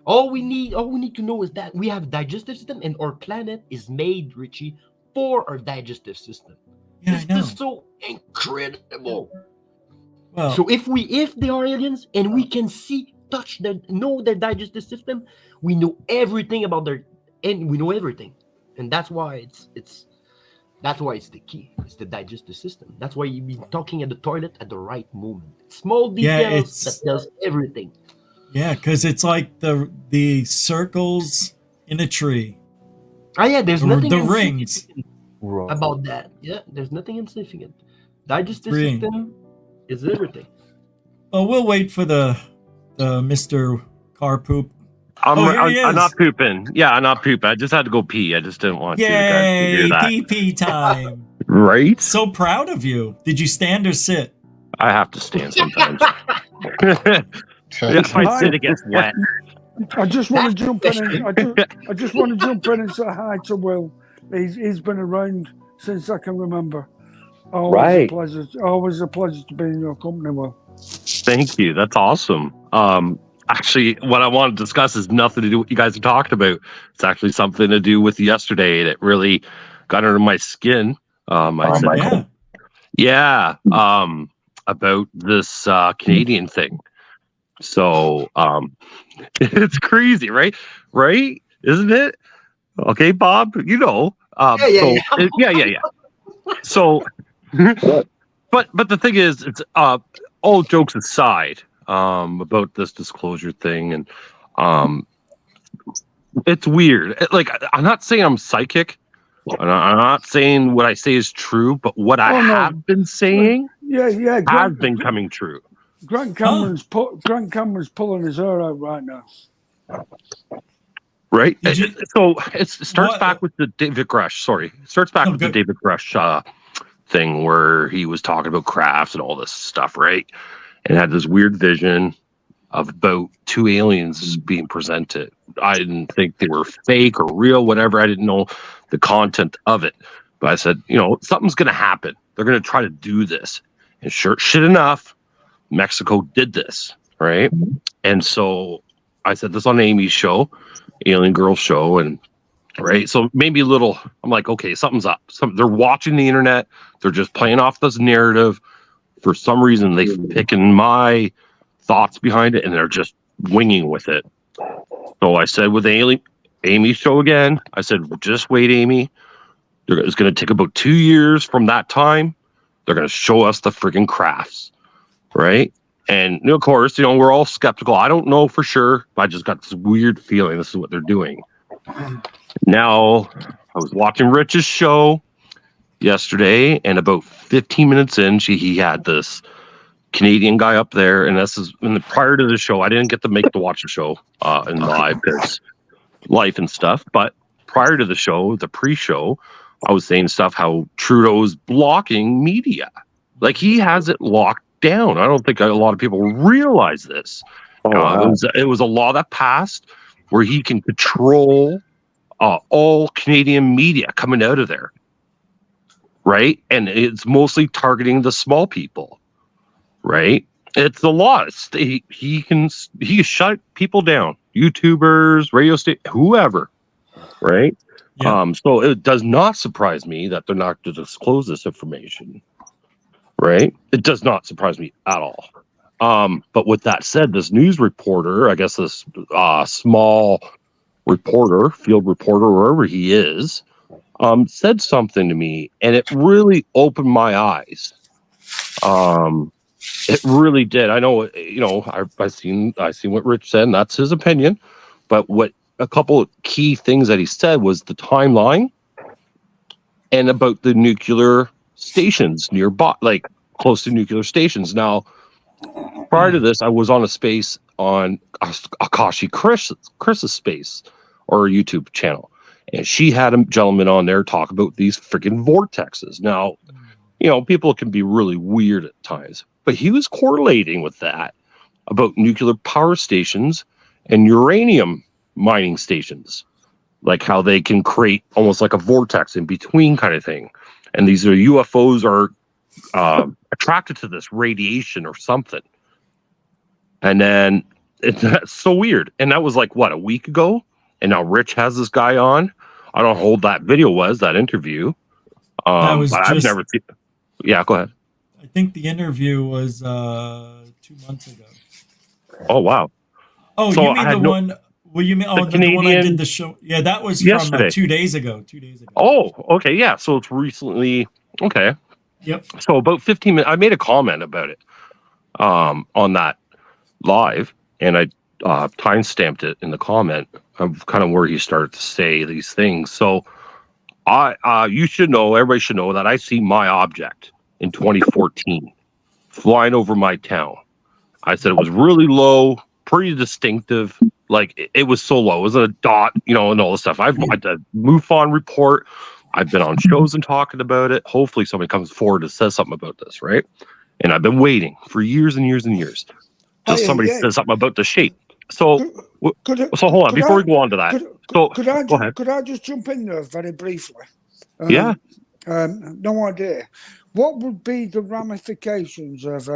All we need to know is that we have a digestive system, and our planet is made, Richie, for our digestive system. Yeah, I know. This is so incredible. Well, So if they are aliens and we can see, touch, know their digestive system, we know everything about we know everything, and that's why it's the key. It's the digestive system. That's why you be talking at the toilet at the right moment. Small details that tells everything. Yeah, because it's like the circles in a tree. Ah, yeah, there's nothing The rings. about that. Yeah, there's nothing insignificant. Digestive Ring. system is everything. Well, we'll wait for the Mr. Car Poop I'm not pooping. Yeah, I'm not pooping. I just had to go pee. I just didn't want you guys to hear Yay, that. pee time. Right? So proud of you. Did you stand or sit? I have to stand sometimes. If I sit, it gets wet. I just want to jump in and I just want to jump in and say hi to Will. He's been around since I can remember. Always a pleasure to be in your company, Will. Thank you. That's awesome. Actually, what I want to discuss is nothing to do with what you guys are talking about. It's actually something to do with yesterday that really got under my skin. I said, about this Canadian thing. So it's crazy, right? Right? Isn't it? Okay, Bob, you know. Yeah. So, but the thing is, it's all jokes aside about this disclosure thing, and it's weird. Like, I'm not saying I'm psychic. I'm not saying what I say is true, but what I have been saying has been coming true. Grant Cameron's pulling his hair out right now. Right? So it starts back with the David Grush. Sorry. It starts back with the David Grush thing where he was talking about crafts and all this stuff, right? And had this weird vision of about 2 aliens being presented. I didn't think they were fake or real, whatever. I didn't know the content of it. But I said, something's going to happen. They're going to try to do this. And sure, shit enough, Mexico did this, right? And so I said this on Amy's show, Alien Girl show, and right. So maybe a little. I'm like, okay, something's up. They're watching the internet. They're just playing off this narrative. For some reason, they've picking my thoughts behind it, and they're just winging with it. So I said with Amy's show again, I said, just wait, Amy. It's going to take about 2 years from that time. They're going to show us the friggin' crafts. Right. And of course, we're all skeptical. I don't know for sure, but I just got this weird feeling this is what they're doing. Now, I was watching Rich's show yesterday, and about 15 minutes in, he had this Canadian guy up there, and prior to the show, I didn't get to watch the show in live because life and stuff. But prior to the show, the pre-show, I was saying stuff how Trudeau's blocking media, like he has it locked down. I don't think a lot of people realize this. It was a law that passed where he can control all Canadian media coming out of there, right? And it's mostly targeting the small people, right? It's the law. He can shut people down, YouTubers, radio station, whoever, right? Yeah. So it does not surprise me that they're not to disclose this information. Right? It does not surprise me at all. But with that said, this news reporter, I guess this small reporter, field reporter, wherever he is, said something to me, and it really opened my eyes. It really did. I know, I seen what Rich said, and that's his opinion. But what a couple of key things that he said was the timeline and about the nuclear stations nearby, like close to nuclear stations. Now, prior to this, I was on a space on Akashi Chris's space or YouTube channel, and she had a gentleman on there talk about these freaking vortexes. Now, people can be really weird at times, but he was correlating with that about nuclear power stations and uranium mining stations, like how they can create almost like a vortex in between kind of thing. And these are UFOs are attracted to this radiation or something. And then it's so weird. And that was like, what, a week ago? And now Rich has this guy on. I don't know how old that video was, that interview. That was I've never seen. Yeah, go ahead. I think the interview was 2 months ago. Oh, wow. Oh, so you mean the one... Well, you mean the one I did the show? Yeah, that was yesterday. From 2 days ago. 2 days ago. Oh, okay, yeah. So it's recently. Okay. Yep. So about 15 minutes, I made a comment about it on that live, and I time-stamped it in the comment of kind of where he started to say these things. So you should know, everybody should know that I see my object in 2014 flying over my town. I said it was really low, pretty distinctive, Like it was so low. It was a dot, and all this stuff. I've had the MUFON report. I've been on shows and talking about it. Hopefully somebody comes forward and says something about this, right? And I've been waiting for years and years and years till somebody says something about the shape. So, hold on before we go on to that. Could I just jump in there very briefly? Yeah. No idea. What would be the ramifications of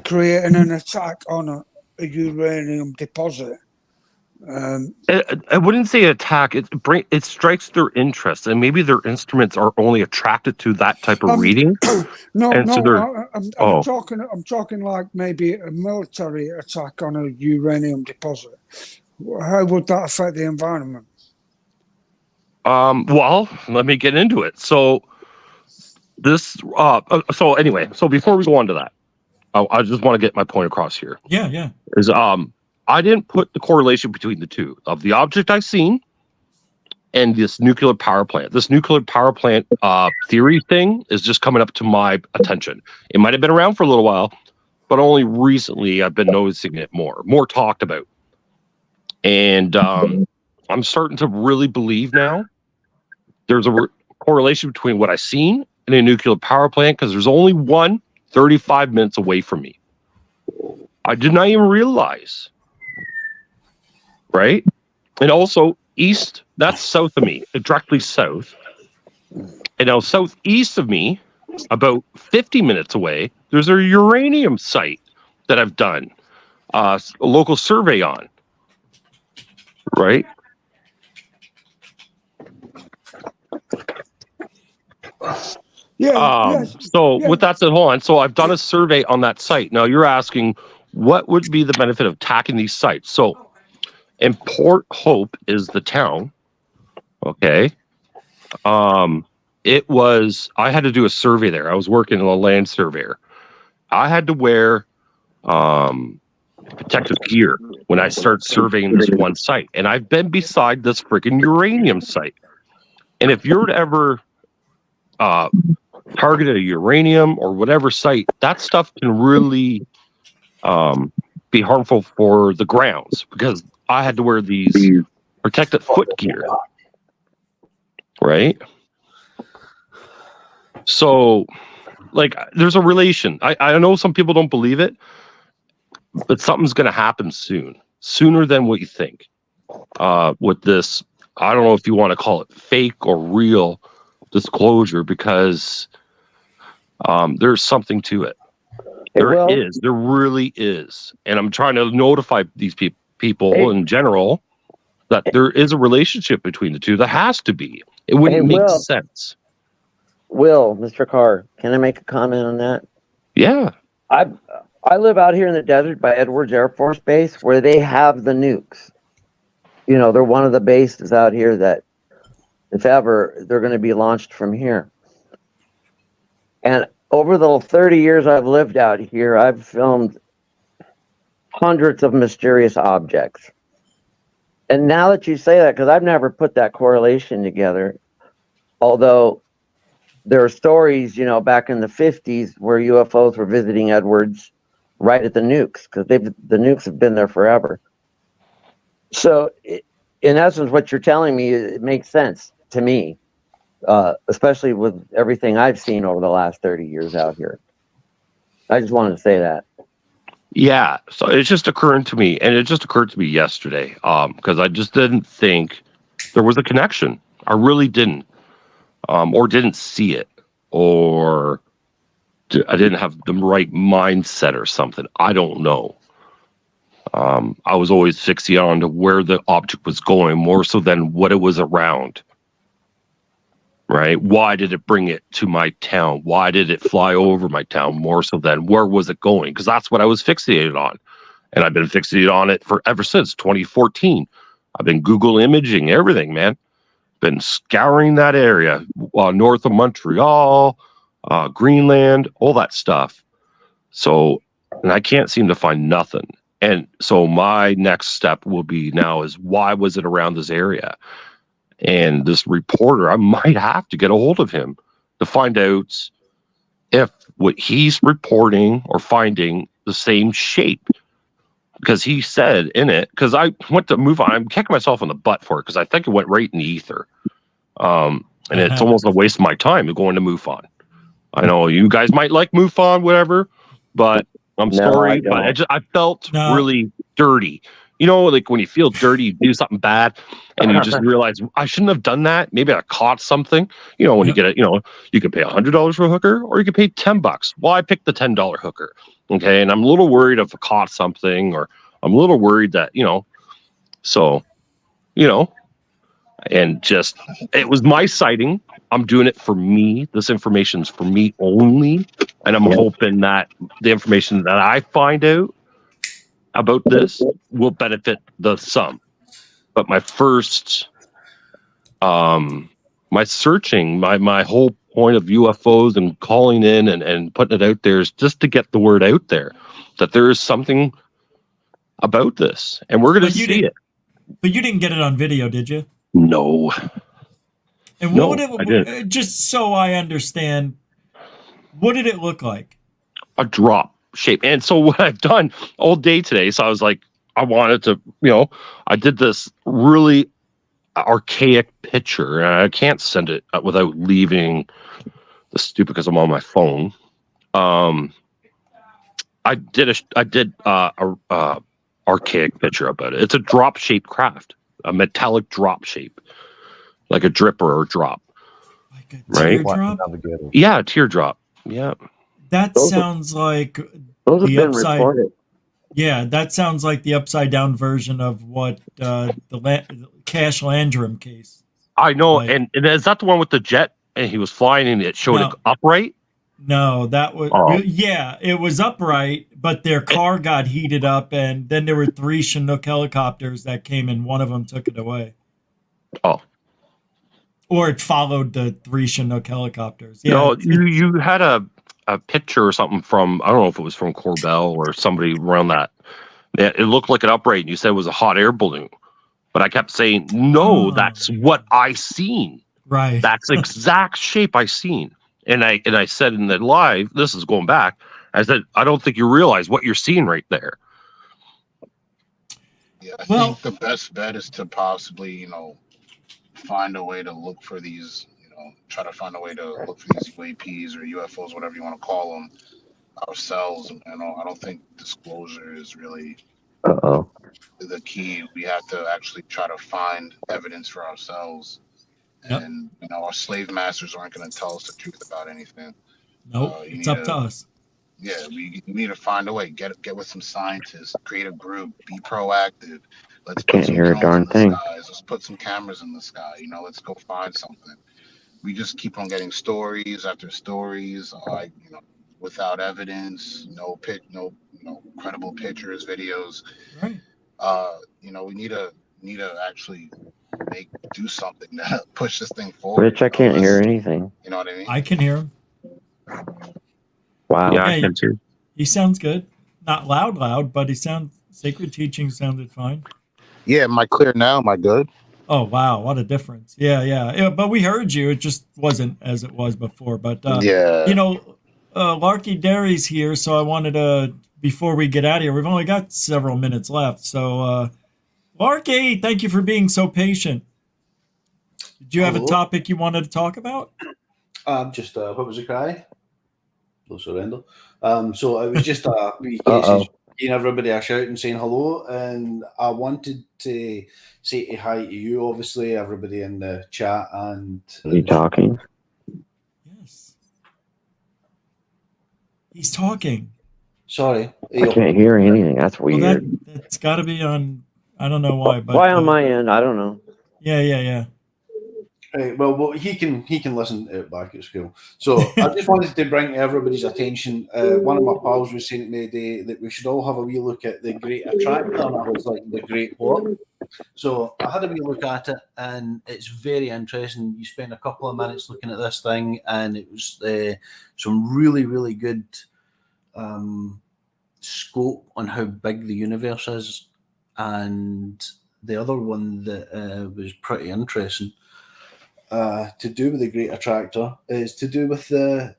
creating an attack on a uranium deposit? I wouldn't say attack. It strikes their interest, and maybe their instruments are only attracted to that type of reading. I'm talking like maybe a military attack on a uranium deposit. How would that affect the environment? Well, let me get into it. So before we go on to that, I just want to get my point across here. Yeah. Is I didn't put the correlation between the two of the object I've seen and this nuclear power plant. This nuclear power plant theory thing is just coming up to my attention. It might have been around for a little while, but only recently I've been noticing it more talked about. And I'm starting to really believe now there's a correlation between what I've seen and a nuclear power plant, because there's only one 35 minutes away from me. I did not even realize. Right? And also east, that's south of me, directly south. And now southeast of me, about 50 minutes away, there's a uranium site that I've done a local survey on. Right? With that said, hold on. So I've done a survey on that site. Now you're asking, what would be the benefit of attacking these sites? So, and Port Hope is the town. Okay. I had to do a survey there. I was working as a land surveyor. I had to wear protective gear when I start surveying this one site. And I've been beside this freaking uranium site. And if you're to ever target a uranium or whatever site, that stuff can really be harmful for the grounds, because I had to wear these protective foot gear, right? So, like, there's a relation. I know some people don't believe it, but something's going to happen sooner than what you think. With this, I don't know if you want to call it fake or real disclosure, because there's something to it. There really is. And I'm trying to notify these people in general that there is a relationship between the two. There has to be. It wouldn't make sense. Mr. Carr, can I make a comment on that? Yeah. I live out here in the desert by Edwards Air Force Base, where they have the nukes. They're one of the bases out here that, if ever, they're going to be launched from here. And over the 30 years I've lived out here, I've filmed hundreds of mysterious objects. And now that you say that, because I've never put that correlation together, although there are stories, back in the 50s where UFOs were visiting Edwards right at the nukes, because the nukes have been there forever. So, in essence, what you're telling me, it makes sense to me. Especially with everything I've seen over the last 30 years out here. I just wanted to say that. Yeah, so it just occurred to me, and it just occurred to me yesterday, because I just didn't think there was a connection. I really didn't, or didn't see it, or I didn't have the right mindset or something. I don't know. I was always fixated on to where the object was going, more so than what it was around. Right? Why did it bring it to my town? Why did it fly over my town, more so than where was it going? Because that's what I was fixated on. And I've been fixated on it ever since 2014. I've been Google imaging everything, man. Been scouring that area, north of Montreal, Greenland, all that stuff. So, and I can't seem to find nothing. And so my next step will be now is, why was it around this area? And this reporter, I might have to get a hold of him to find out if what he's reporting or finding the same shape. Because he said in it, because I went to move on, I'm kicking myself in the butt for it because I think it went right in the ether. And it's almost a waste of my time going to MUFON. I know you guys might like MUFON, whatever, but I'm sorry, but I felt really dirty. You know, like when you feel dirty, you do something bad, and you just realize I shouldn't have done that. Maybe I caught something. You know, when you get it, you know, you can pay $100 for a hooker, or you can pay $10. Well, I picked the $10 hooker. Okay, and I'm a little worried if I caught something, or I'm a little worried that so, and just it was my sighting. I'm doing it for me. This information's for me only, and I'm hoping that the information that I find out about this will benefit the some. But my first, my searching, my whole point of UFOs and calling in and putting it out there is just to get the word out there that there is something about this, and we're going to see it. But you didn't get it on video, did you? No. And what would it, just so I understand, what did it look like? A drop shape. And so what I've done all day today, so I was like, I wanted to, I did this really archaic picture. And I can't send it without leaving the stupid because I'm on my phone. I did a archaic picture about it. It's a drop shaped craft, a metallic drop shape, like a dripper or drop. Like a right? teardrop? Yeah, teardrop. Yeah. That sounds like those have the been upside. reported. Yeah, that sounds like the upside down version of what the Cash Landrum case. I know, Like- and is that the one with the jet? And he was flying, and it showed it upright. No, that was yeah, it was upright, but their car got heated up, and then there were 3 Chinook helicopters that came, and one of them took it away. Oh, or it followed the 3 Chinook helicopters. Yeah, no, you had a picture or something from, I don't know if it was from Corbell or somebody around that. It looked like an upright, and you said it was a hot air balloon. But I kept saying, no, that's what I seen. Right. That's the exact shape I seen. And I said in the live, this is going back, I said, I don't think you realize what you're seeing right there. Yeah, I think the best bet is to possibly, find a way to look for these, try to find a way to look for these UAPs or UFOs, whatever you want to call them, ourselves. I don't think disclosure is really the key. We have to actually try to find evidence for ourselves. Yep. And our slave masters aren't going to tell us the truth about anything. Nope, it's up to us. Yeah, we need to find a way. Get with some scientists, create a group, be proactive. Let's put some drones in the skies. Let's put some cameras in the sky. Let's go find something. We just keep on getting stories after stories, without evidence, no credible pictures, videos. Right. We need to actually do something to push this thing forward. Rich, I can't hear anything. You know what I mean? I can hear him. Wow. Yeah, I can too. He sounds good. Not loud, but Sacred Teaching sounded fine. Yeah, am I clear now? Am I good? Oh, wow. What a difference. Yeah. But we heard you. It just wasn't as it was before. But, Larky Derry's here, so I wanted to, before we get out of here, we've only got several minutes left. So, Larky, thank you for being so patient. Did you have a topic you wanted to talk about? Just, what was the cry? No surrender. So it was just a wee case giving everybody a shout and saying hello. And I wanted to say hi to you, obviously, everybody in the chat. And Are you talking? Yes. He's talking. Sorry. I can't hear anything. That's weird. Well, that's got to be on, I don't know why. But why on my end? I don't know. Yeah. Right, well, he can listen to it back at school. So I just wanted to bring to everybody's attention. One of my pals was saying to me today that we should all have a wee look at the Great Attractor, and I was like, the Great what? So I had a wee look at it, and it's very interesting. You spend a couple of minutes looking at this thing, and it was some really, really good scope on how big the universe is. And the other one that was pretty interesting to do with the Great Attractor is to do with the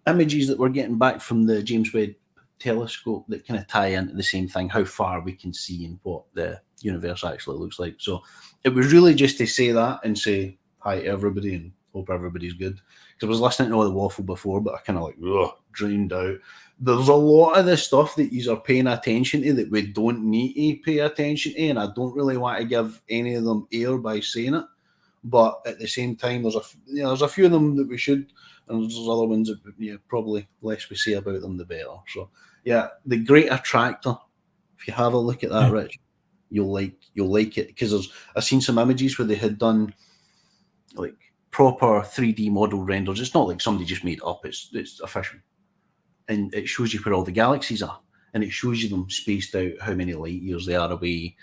images that we're getting back from the James Webb telescope that kind of tie into the same thing, how far we can see and what the universe actually looks like. So it was really just to say that and say hi to everybody and hope everybody's good. Because I was listening to all the waffle before, but I kind of like dreamed out. There's a lot of the stuff that you are paying attention to that we don't need to pay attention to, and I don't really want to give any of them air by saying it. But at the same time, there's a few of them that we should, and there's other ones that probably less we say about them, the better. So yeah, the Great Attractor. If you have a look at that, Rich, you'll like it, because I've seen some images where they had done like proper 3D model renders. It's not like somebody just made it up. It's official, and it shows you where all the galaxies are, and it shows you them spaced out, how many light years they are away,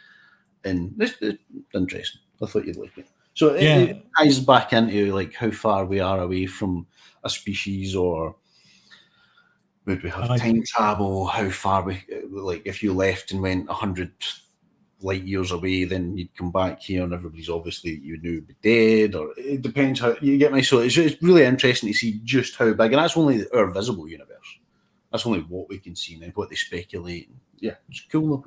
and it's interesting. I thought you'd like it. So it ties back into like how far we are away from a species, or would we have time travel? How far like if you left and went 100 light years away, then you'd come back here, and everybody's obviously you knew would be dead, or it depends how you get me. So it's really interesting to see just how big, and that's only our visible universe. That's only what we can see now, what they speculate. Yeah, it's cool.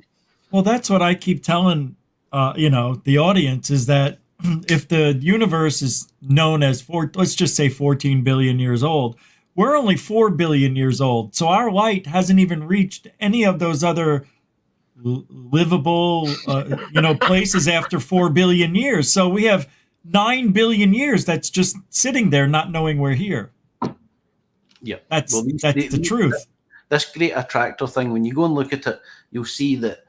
Well, that's what I keep telling the audience, is that if the universe is known as let's just say 14 billion years old, we're only 4 billion years old. So our light hasn't even reached any of those other livable, places after 4 billion years. So we have 9 billion years that's just sitting there, not knowing we're here. Yeah, that's the truth. This Great Attractor thing, when you go and look at it, you'll see that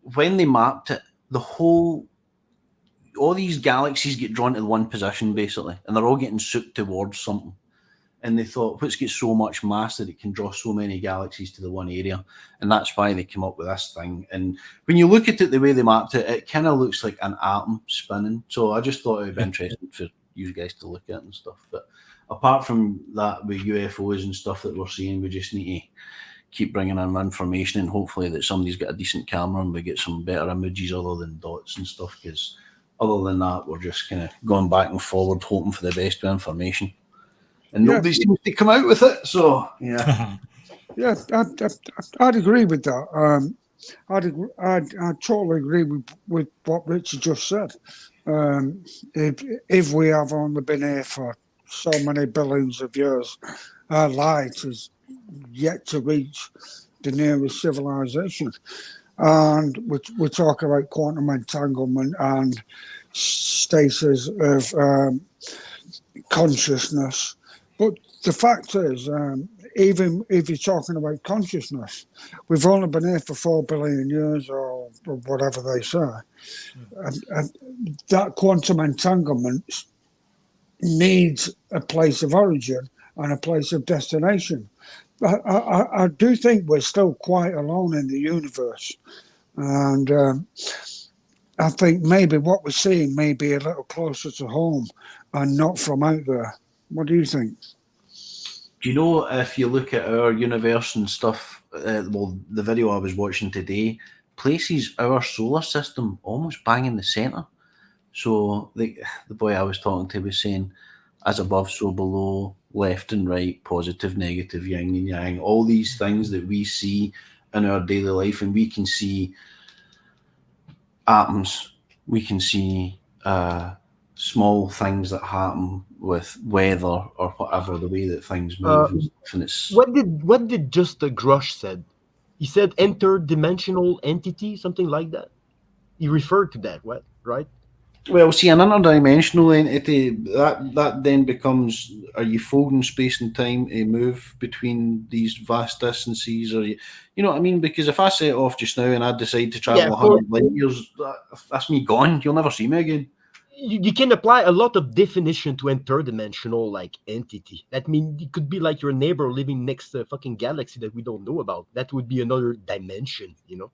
when they mapped it, all these galaxies get drawn to one position basically, and they're all getting sucked towards something. And they thought, what's got so much mass that it can draw so many galaxies to the one area? And that's why they came up with this thing. And when you look at it the way they mapped it, it kind of looks like an atom spinning. So I just thought it would be interesting for you guys to look at and stuff. But apart from that, with UFOs and stuff that we're seeing, we just need to keep bringing in information, and hopefully that somebody's got a decent camera and we get some better images other than dots and stuff, because other than that, we're just kind of going back and forward, hoping for the best with information. And nobody seems to come out with it, so yeah. Yeah, I'd agree with that. I'd totally agree with what Richard just said. If we have only been here for so many billions of years, our light is yet to reach the nearest civilization. And we're talking about quantum entanglement and status of consciousness. But the fact is, even if you're talking about consciousness, we've only been here for 4 billion years, or whatever they say. And that quantum entanglement needs a place of origin and a place of destination. I do think we're still quite alone in the universe. And I think maybe what we're seeing may be a little closer to home and not from out there. What do you think? Do you know, if you look at our universe and stuff, the video I was watching today places our solar system almost bang in the centre. So the boy I was talking to was saying, as above, so below, left and right, positive, negative, yin and yang, all these things that we see in our daily life, and we can see atoms, we can see small things that happen with weather or whatever, the way that things move. And it's... What did just the Grush said? He said interdimensional entity, something like that. He referred to that, what, right? Well, see, an interdimensional entity, that then becomes, are you folding space and time to move between these vast distances? Or you know what I mean? Because if I set off just now and I decide to travel 100 light years, that's me gone. You'll never see me again. You can apply a lot of definition to interdimensional like entity. That means it could be like your neighbor living next to a fucking galaxy that we don't know about. That would be another dimension, you know?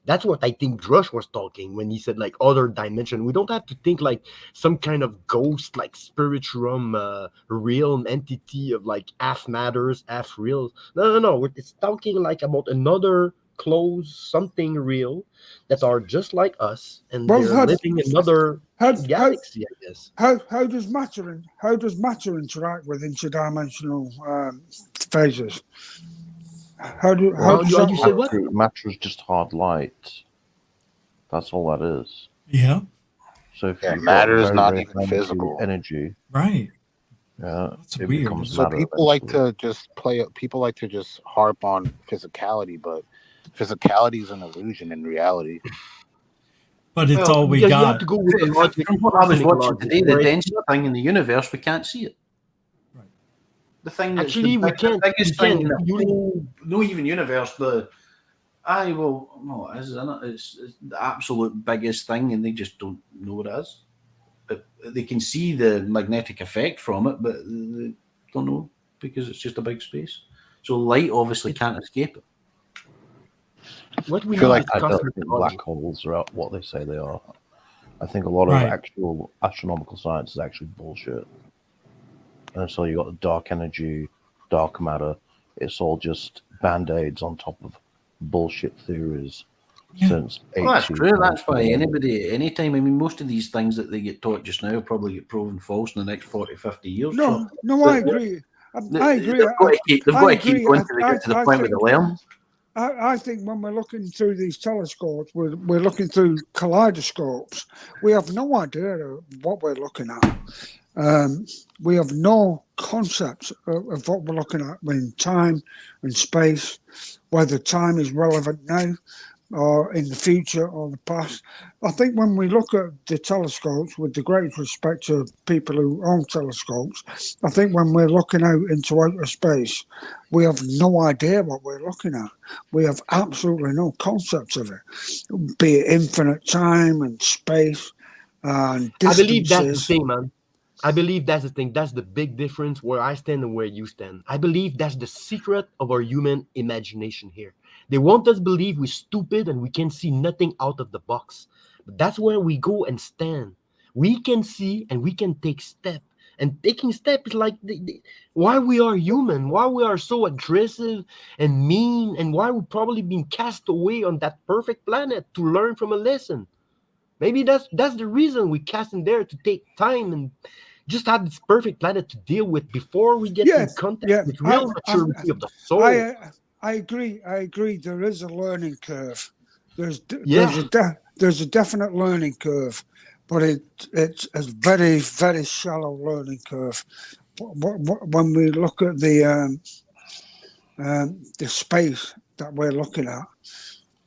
That's what I think Drush was talking when he said like other dimension. We don't have to think like some kind of ghost, like spiritual realm entity of like half matters, half real. No. It's talking like about another close something real that are just like us, and Well, they're living another galaxy, I guess. How does matter interact with interdimensional phases? How does that? Matter is just hard light. That's all that is. Yeah. So if you've matter got is not very even physical. Energy. Right. Yeah. That's it weird. becomes So matter people like eventually. to just play. People like to just harp on physicality, but physicality is an illusion in reality. But it's Well, all we because you have got. to go with the logic. From what I was cynic watching logic, today, the right? densest thing in the universe, we can't see it. Right. The thing that's Actually, we can't. the biggest We thing can't. in the whole, no even universe, no, it's the absolute biggest thing, and they just don't know what it is. They can see the magnetic effect from it, but they don't know because it's just a big space. So light obviously can't escape it. What we I feel need like is I don't cosmic think logic. black holes are what they say they are. I think a lot of Right. actual astronomical science is actually bullshit. And so you got the dark energy, dark matter. It's all just band-aids on top of bullshit theories since Well, that's 80s. true. That's why anytime, I mean, most of these things that they get taught just now will probably get proven false in the next 40, 50 years. No, so, I agree. I agree. They've got to keep going till they get to the point where they learn. I think when we're looking through these telescopes, we're looking through kaleidoscopes. We have no idea of what we're looking at. We have no concept of what we're looking at in time and space, whether time is relevant now or in the future or the past. I think when we look at the telescopes, with the greatest respect to people who own telescopes, I think when we're looking out into outer space, we have no idea what we're looking at. We have absolutely no concept of it, be it infinite time and space and distances. I believe that's the thing, man. I believe that's the thing. That's the big difference where I stand and where you stand. I believe that's the secret of our human imagination here. They want us to believe we're stupid and we can see nothing out of the box. But that's where we go and stand. We can see and we can take step. And taking step is like why we are human, why we are so aggressive and mean, and why we've probably been cast away on that perfect planet to learn from a lesson. Maybe that's the reason we cast in there, to take time and just have this perfect planet to deal with before we get in contact with real maturity of the soul. I agree. There is a learning curve. There's a definite learning curve, but it's a very, very shallow learning curve. When we look at the space that we're looking at,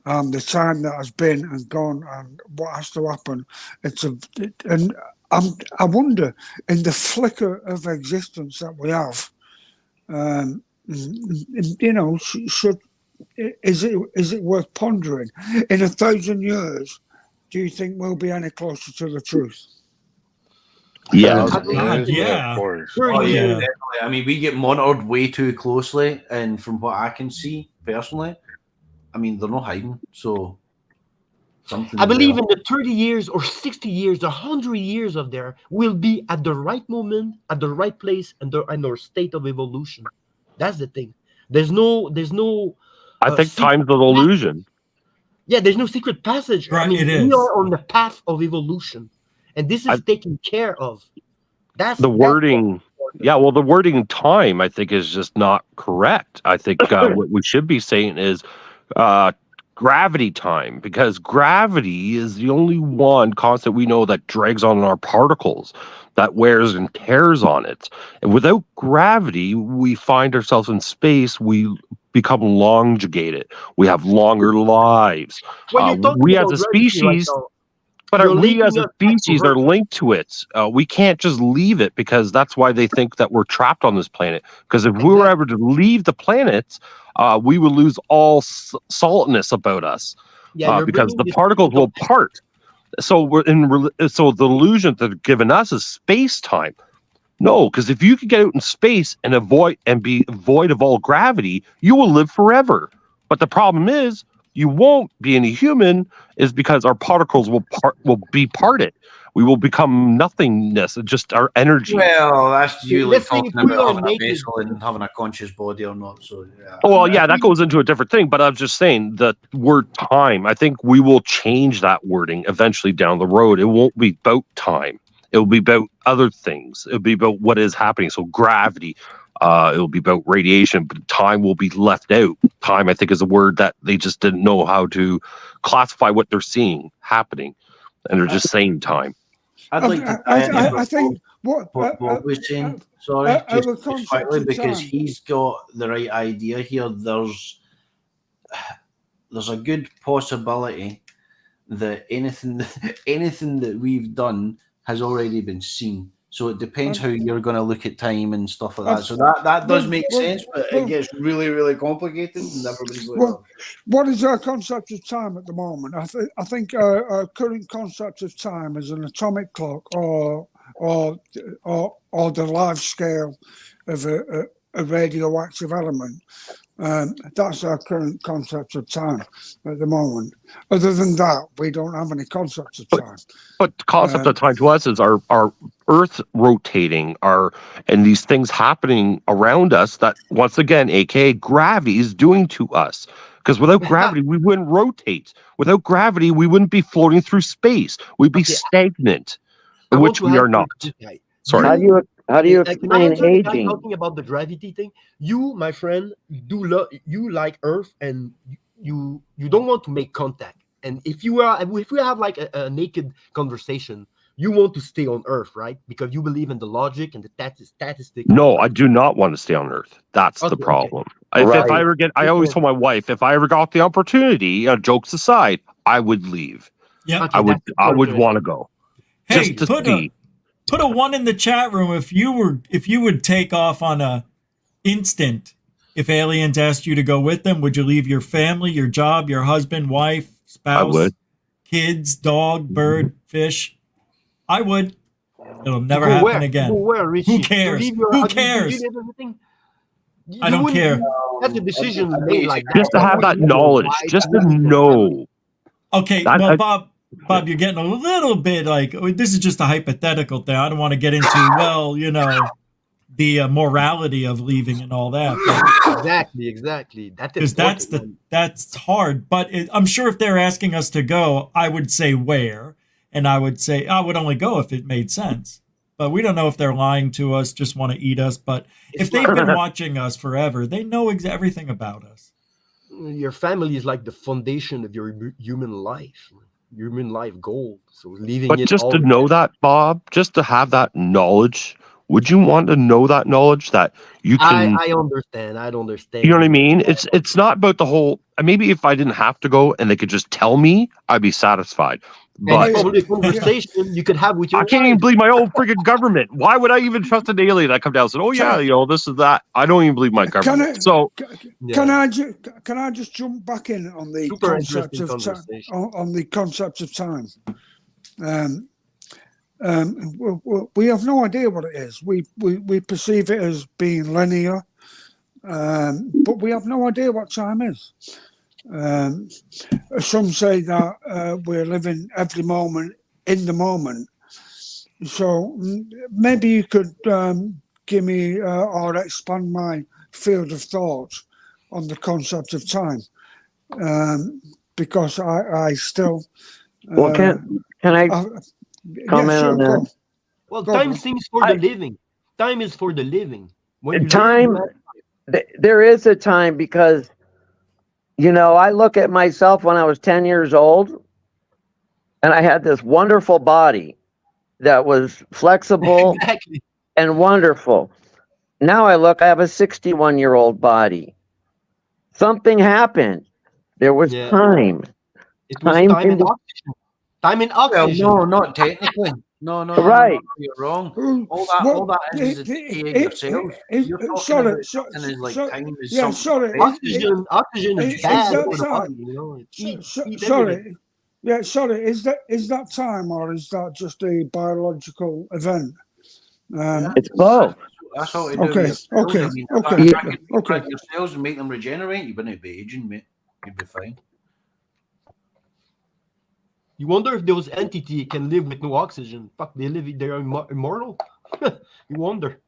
the time that has been and gone, and what has to happen, I wonder, in the flicker of existence that we have, is it worth pondering? In 1,000 years, do you think we'll be any closer to the truth? Yeah. Of course. Definitely. I mean, we get monitored way too closely, and from what I can see personally, I mean, they're not hiding. So I believe in the 30 years or 60 years, the 100 years of there will be at the right moment, at the right place, and our state of evolution. That's the thing. There's no. I think time's an illusion. Yeah, there's no secret passage. Right, I mean, we are on the path of evolution, and this is taken care of. That's the wording. Yeah, well, the wording time, I think, is just not correct. I think what we should be saying is gravity time, because gravity is the only one constant we know that drags on our particles, that wears and tears on it. And without gravity, we find ourselves in space. We become elongated. We have longer lives. We as a species. But we as a species are linked to it. We can't just leave it, because that's why they think that we're trapped on this planet. Because if we were ever to leave the planet, we would lose all saltness about us, because the particles will part. So so the illusion that they're giving us is space time. No, because if you could get out in space and be void of all gravity, you will live forever. But the problem is, you won't be any human is because our particles will be parted. We will become nothingness, just our energy. Well, that's you like Let's say talking if we about are having a naked, vessel and having a conscious body or not. So yeah. Well, yeah, that goes into a different thing, but I'm just saying the word time, I think we will change that wording eventually down the road. It won't be about time. It will be about other things. It'll be about what is happening. So gravity, it'll be about radiation, but time will be left out. Time, I think, is a word that they just didn't know how to classify what they're seeing happening. And they're just saying time. I'd like to I think what Bob was saying. Sorry, just quickly, because time. he's got the right idea here. There's a good possibility that anything that we've done has already been seen. So it depends how you're going to look at time and stuff like that. So that does make sense, but it gets really, really complicated, and everybody's like, well, what is our concept of time at the moment? I think our current concept of time is an atomic clock or the life scale of a radioactive element. That's our current concept of time at the moment. Other than that, we don't have any concept of time. But the concept of time to us is our Earth rotating, and these things happening around us that, once again, aka gravity, is doing to us. Because without gravity, we wouldn't rotate. Without gravity, we wouldn't be floating through space. We'd be stagnant, which we are not. Sorry. How do you Can I explain answer the guy aging? talking about the gravity thing? You, my friend, you like Earth, and you don't want to make contact. And if we have like a naked conversation, you want to stay on Earth, right? Because you believe in the logic and the statistics. No, I do not want to stay on Earth. That's the problem. If I ever I always told my wife, if I ever got the opportunity, jokes aside, I would leave. Yeah, I would want to go. Hey, just to see. Put a 1 in the chat room if you would take off on a instant. If aliens asked you to go with them, would you leave your family, your job, your husband, wife, spouse, kids, dog, bird, fish? I would. It'll never happen again. Who cares? Who cares? I don't care. That's a decision made like that. Just to have that knowledge, just to know. Okay, well, Bob, you're getting a little bit like, this is just a hypothetical thing. I don't want to get into, well, the morality of leaving and all that. Exactly. Because that's hard. But I'm sure if they're asking us to go, I would say where, and I would say I would only go if it made sense. But we don't know if they're lying to us, just want to eat us. But if they've been watching us forever, they know everything about us. Your family is like the foundation of your human life goal. So leaving but it just all to know that, Bob, just to have that knowledge, would you want to know that knowledge that you can? I understand. I don't understand. You know what I mean? It's not about the whole. Maybe if I didn't have to go and they could just tell me, I'd be satisfied. But probably a conversation you could have with your I can't even believe my own freaking government. Why would I even trust an alien that come down and said, "Oh yeah, this is that"? I don't even believe my government. Can I just jump back in on the concept of time? We have no idea what it is. We perceive it as being linear, but we have no idea what time is. Some say that we're living every moment in the moment. So maybe you could give me or expand my field of thought on the concept of time, because I still. Can I comment on that? Well, time seems for the living. Time is for the living. There is a time because. I look at myself when I was 10 years old, and I had this wonderful body that was flexible and wonderful. Now I have a 61-year-old body. Something happened. There was time. It was time and oxygen. Time and oxygen. Well, no, not technically. No, right. You're wrong. All that is a decay of yourself. You're talking about something as like time is something. Oxygen is bad for the body. Sorry. Is that time, or is that just a biological event? It's both. That's how it do. Okay. If you crack your cells and make them regenerate, you wouldn't be aging, mate. You'd be fine. You wonder if those entities can live with no oxygen. Fuck, they're immortal. You wonder.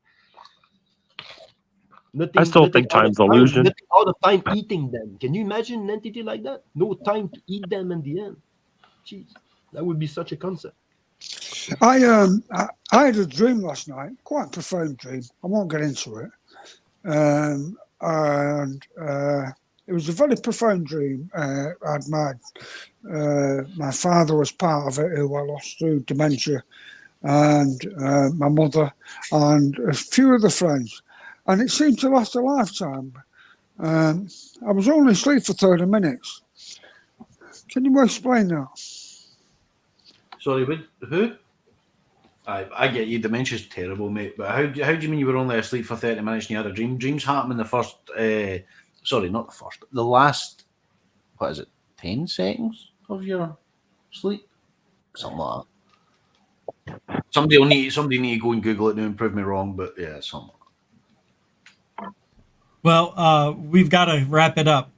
Nothing, I still think time's illusion. Nothing all the time eating them. Can you imagine an entity like that? No time to eat them in the end. Jeez, that would be such a concept. I had a dream last night, quite a profound dream. I won't get into it. And it was a very profound dream. I'd my father was part of it, who I lost through dementia, and my mother, and a few other friends. And it seemed to last a lifetime. I was only asleep for 30 minutes. Can you explain that? Sorry, who? I get you. Dementia's terrible, mate. But how do you mean you were only asleep for 30 minutes and you had a dream? Dreams happen in the first, sorry, not the first, the last, what is it, 10 seconds of your sleep? Something like that. Somebody need to go and Google it now and prove me wrong, but yeah, something like that. Well, we've got to wrap it up.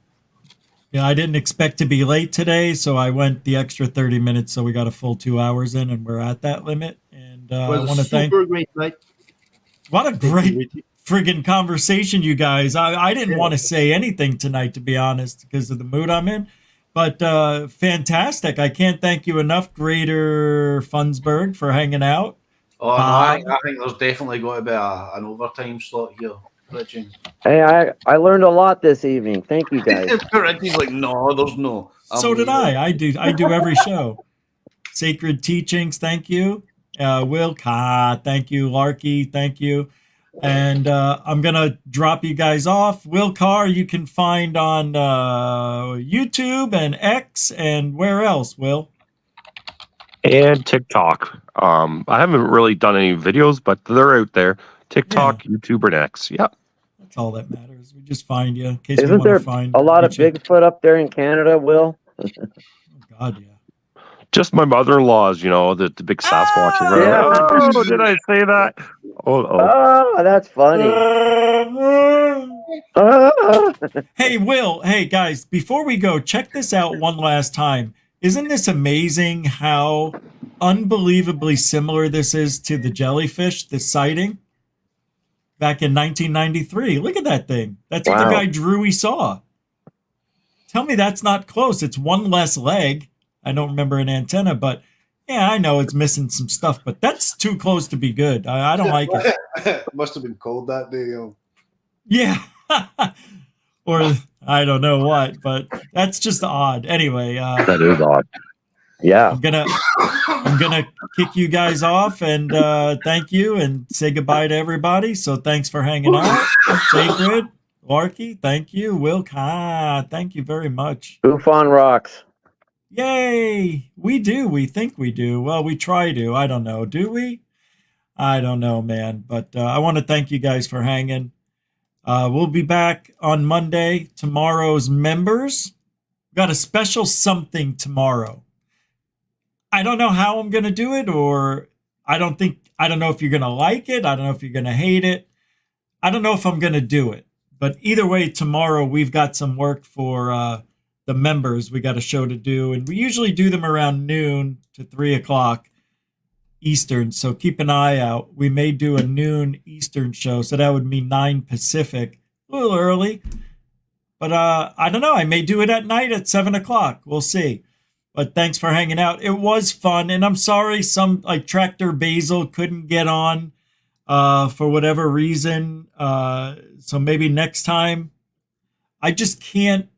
Yeah, I didn't expect to be late today, so I went the extra 30 minutes, so we got a full 2 hours in, and we're at that limit. And I want to thank... Great night. What a great friggin' conversation, you guys. I didn't want to say anything tonight, to be honest, because of the mood I'm in. But fantastic. I can't thank you enough, Greater Funsberg, for hanging out. Oh, no, I think there's definitely got to be an overtime slot here. Hey, I learned a lot this evening. Thank you, guys. He's like, no, there's no. So did I. I do every show. Sacred Teachings, thank you. Will Ka, thank you. Larky, thank you. And I'm going to drop you guys off. Will Carr, you can find on YouTube and X and where else, Will? And TikTok. I haven't really done any videos, but they're out there. TikTok, yeah. YouTube, and X. Yep. That's all that matters. We just find you in case Isn't there a lot of Bigfoot up there in Canada, Will? Oh, God, yeah. Just my mother-in-law's, the big Sasquatch. Yeah. Oh, did I say that? Oh, that's funny. Hey, Will. Hey, guys, before we go, check this out one last time. Isn't this amazing how unbelievably similar this is to the jellyfish, the sighting? Back in 1993. Look at that thing. That's what the guy drew he saw. Tell me that's not close. It's one less leg. I don't remember an antenna, but yeah, I know it's missing some stuff, but that's too close to be good. I don't like it. Must have been cold that day. Yeah. Or I don't know what, but that's just odd. Anyway. That is odd. Yeah. I'm gonna kick you guys off and thank you and say goodbye to everybody. So thanks for hanging out. Sacred, Larky, thank you. Will Ka, thank you very much. Buffon rocks. Yay! We do. We think we do. Well, we try to. I don't know. Do we? I don't know, man. But I want to thank you guys for hanging. We'll be back on Monday. Tomorrow's members. We've got a special something tomorrow. I don't know how I'm going to do it, or I don't know if you're going to like it. I don't know if you're going to hate it. I don't know if I'm going to do it. But either way, tomorrow we've got some work for the members. We got a show to do, and we usually do them around noon to 3 o'clock Eastern. So keep an eye out. We may do a noon Eastern show, so that would mean 9 Pacific. A little early. But I don't know. I may do it at night at 7 o'clock. We'll see. But thanks for hanging out. It was fun. And I'm sorry some like Tractor Basil couldn't get on for whatever reason. So maybe next time. I just can't.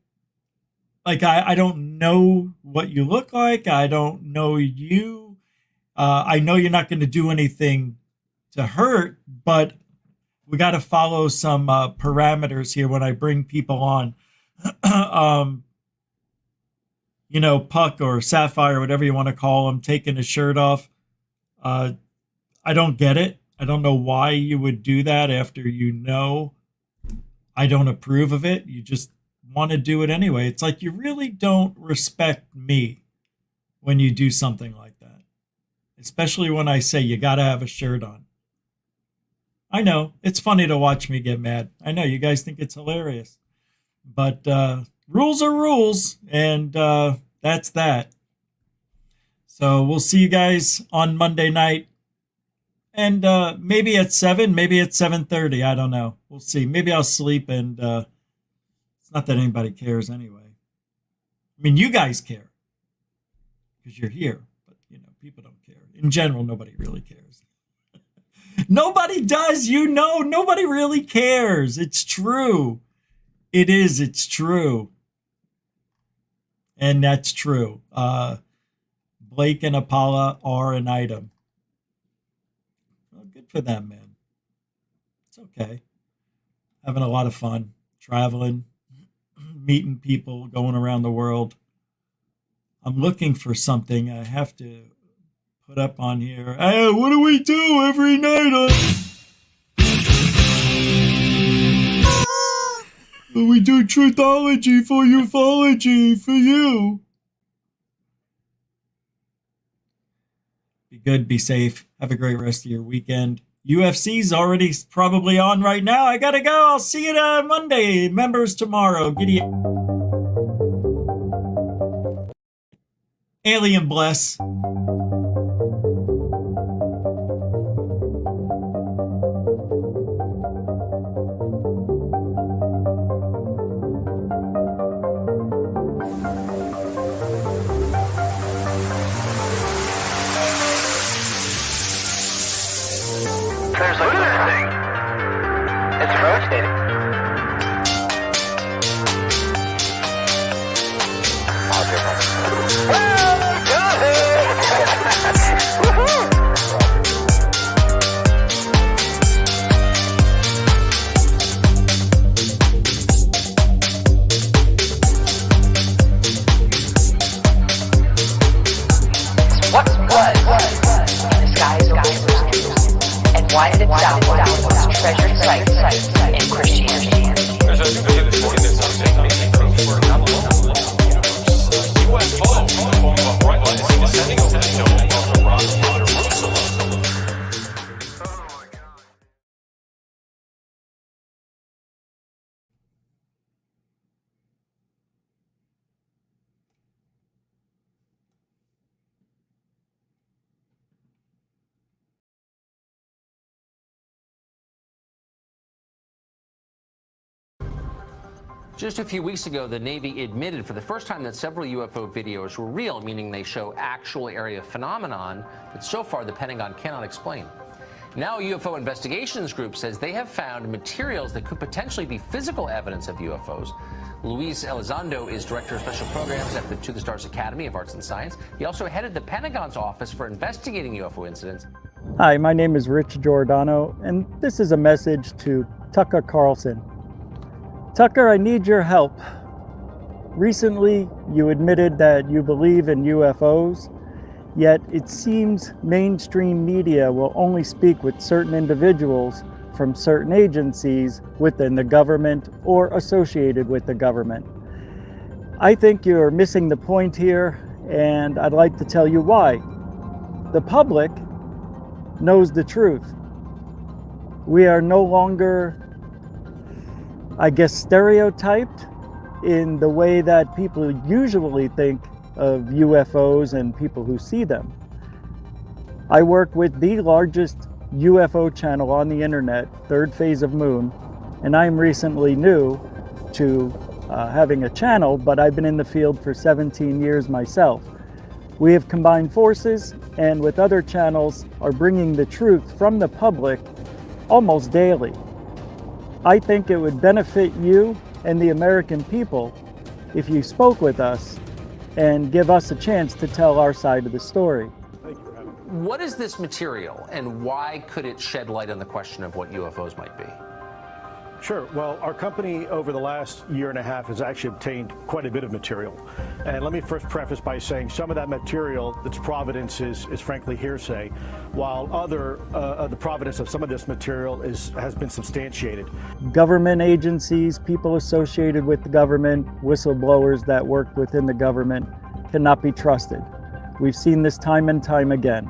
Like, I don't know what you look like. I don't know you. I know you're not going to do anything to hurt, but we got to follow some parameters here when I bring people on. Puck or Sapphire, whatever you want to call him, taking his shirt off. I don't get it. I don't know why you would do that after I don't approve of it. You just want to do it anyway. It's like you really don't respect me when you do something like that. Especially when I say you got to have a shirt on. I know, it's funny to watch me get mad. I know, you guys think it's hilarious. But rules are rules, and that's that. So we'll see you guys on Monday night. And maybe at 7, maybe at 7:30. I don't know. We'll see. Maybe I'll sleep, and it's not that anybody cares anyway. I mean, you guys care because you're here, but people don't care. In general, nobody really cares. Nobody does, nobody really cares. It's true. It is, it's true. And that's true. Blake and Apala are an item. Well, good for them, man. It's okay. Having a lot of fun, traveling, meeting people, going around the world. I'm looking for something I have to put up on here. Hey, what do we do every night on? We do truthology for ufology for you. Be good, be safe. Have a great rest of your weekend. UFC's already probably on right now. I gotta go. I'll see you on Monday. Members tomorrow. Giddy. Alien bless. There's look at this thing. It's rotating. What was in the skies over Jerusalem, and why did it sound one of the most treasured sites in Christianity? Just a few weeks ago, the Navy admitted for the first time that several UFO videos were real, meaning they show actual area phenomenon that so far the Pentagon cannot explain. Now, a UFO investigations group says they have found materials that could potentially be physical evidence of UFOs. Luis Elizondo is Director of Special Programs at the To the Stars Academy of Arts and Science. He also headed the Pentagon's Office for Investigating UFO Incidents. Hi, my name is Rich Giordano, and this is a message to Tucker Carlson. Tucker, I need your help. Recently, you admitted that you believe in UFOs, yet it seems mainstream media will only speak with certain individuals from certain agencies within the government or associated with the government. I think you're missing the point here, and I'd like to tell you why. The public knows the truth. We are no longer, I guess, stereotyped in the way that people usually think of UFOs and people who see them. I work with the largest UFO channel on the internet, Third Phase of Moon, and I'm recently new to having a channel, but I've been in the field for 17 years myself. We have combined forces and with other channels are bringing the truth from the public almost daily. I think it would benefit you and the American people if you spoke with us and give us a chance to tell our side of the story. What is this material, and why could it shed light on the question of what UFOs might be? Sure. Well, our company over the last year and a half has actually obtained quite a bit of material. And let me first preface by saying some of that material, its provenance is frankly hearsay, while the provenance of some of this material has been substantiated. Government agencies, people associated with the government, whistleblowers that work within the government cannot be trusted. We've seen this time and time again.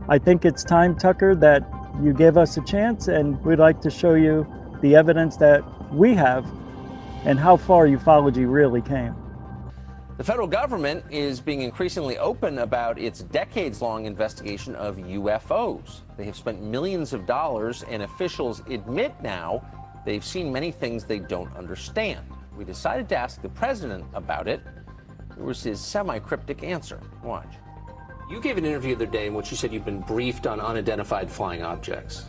I think it's time, Tucker, that you give us a chance, and we'd like to show you the evidence that we have and how far ufology really came. The federal government is being increasingly open about its decades-long investigation of UFOs. They have spent millions of dollars, and officials admit now they've seen many things they don't understand. We decided to ask the president about it. Here was his semi-cryptic answer. Watch. You gave an interview the other day in which you said you've been briefed on unidentified flying objects.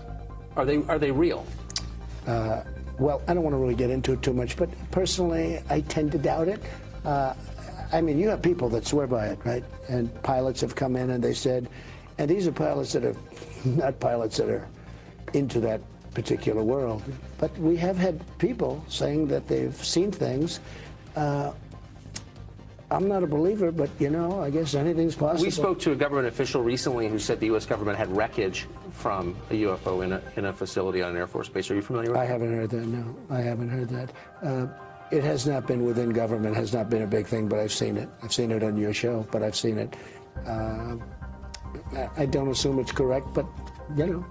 Are they real? Well, I don't want to really get into it too much, but personally, I tend to doubt it. I mean, you have people that swear by it, right? And pilots have come in and they said, and these are pilots that are not pilots that are into that particular world, but we have had people saying that they've seen things. I'm not a believer, but you know, I guess anything's possible. We spoke to a government official recently who said the U.S. government had wreckage from a UFO in a facility on an Air Force base. Are you familiar with that? I haven't heard that, no. I haven't heard that. It has not been within government, has not been a big thing, but I've seen it. I've seen it on your show, but I've seen it. I don't assume it's correct, but, you know,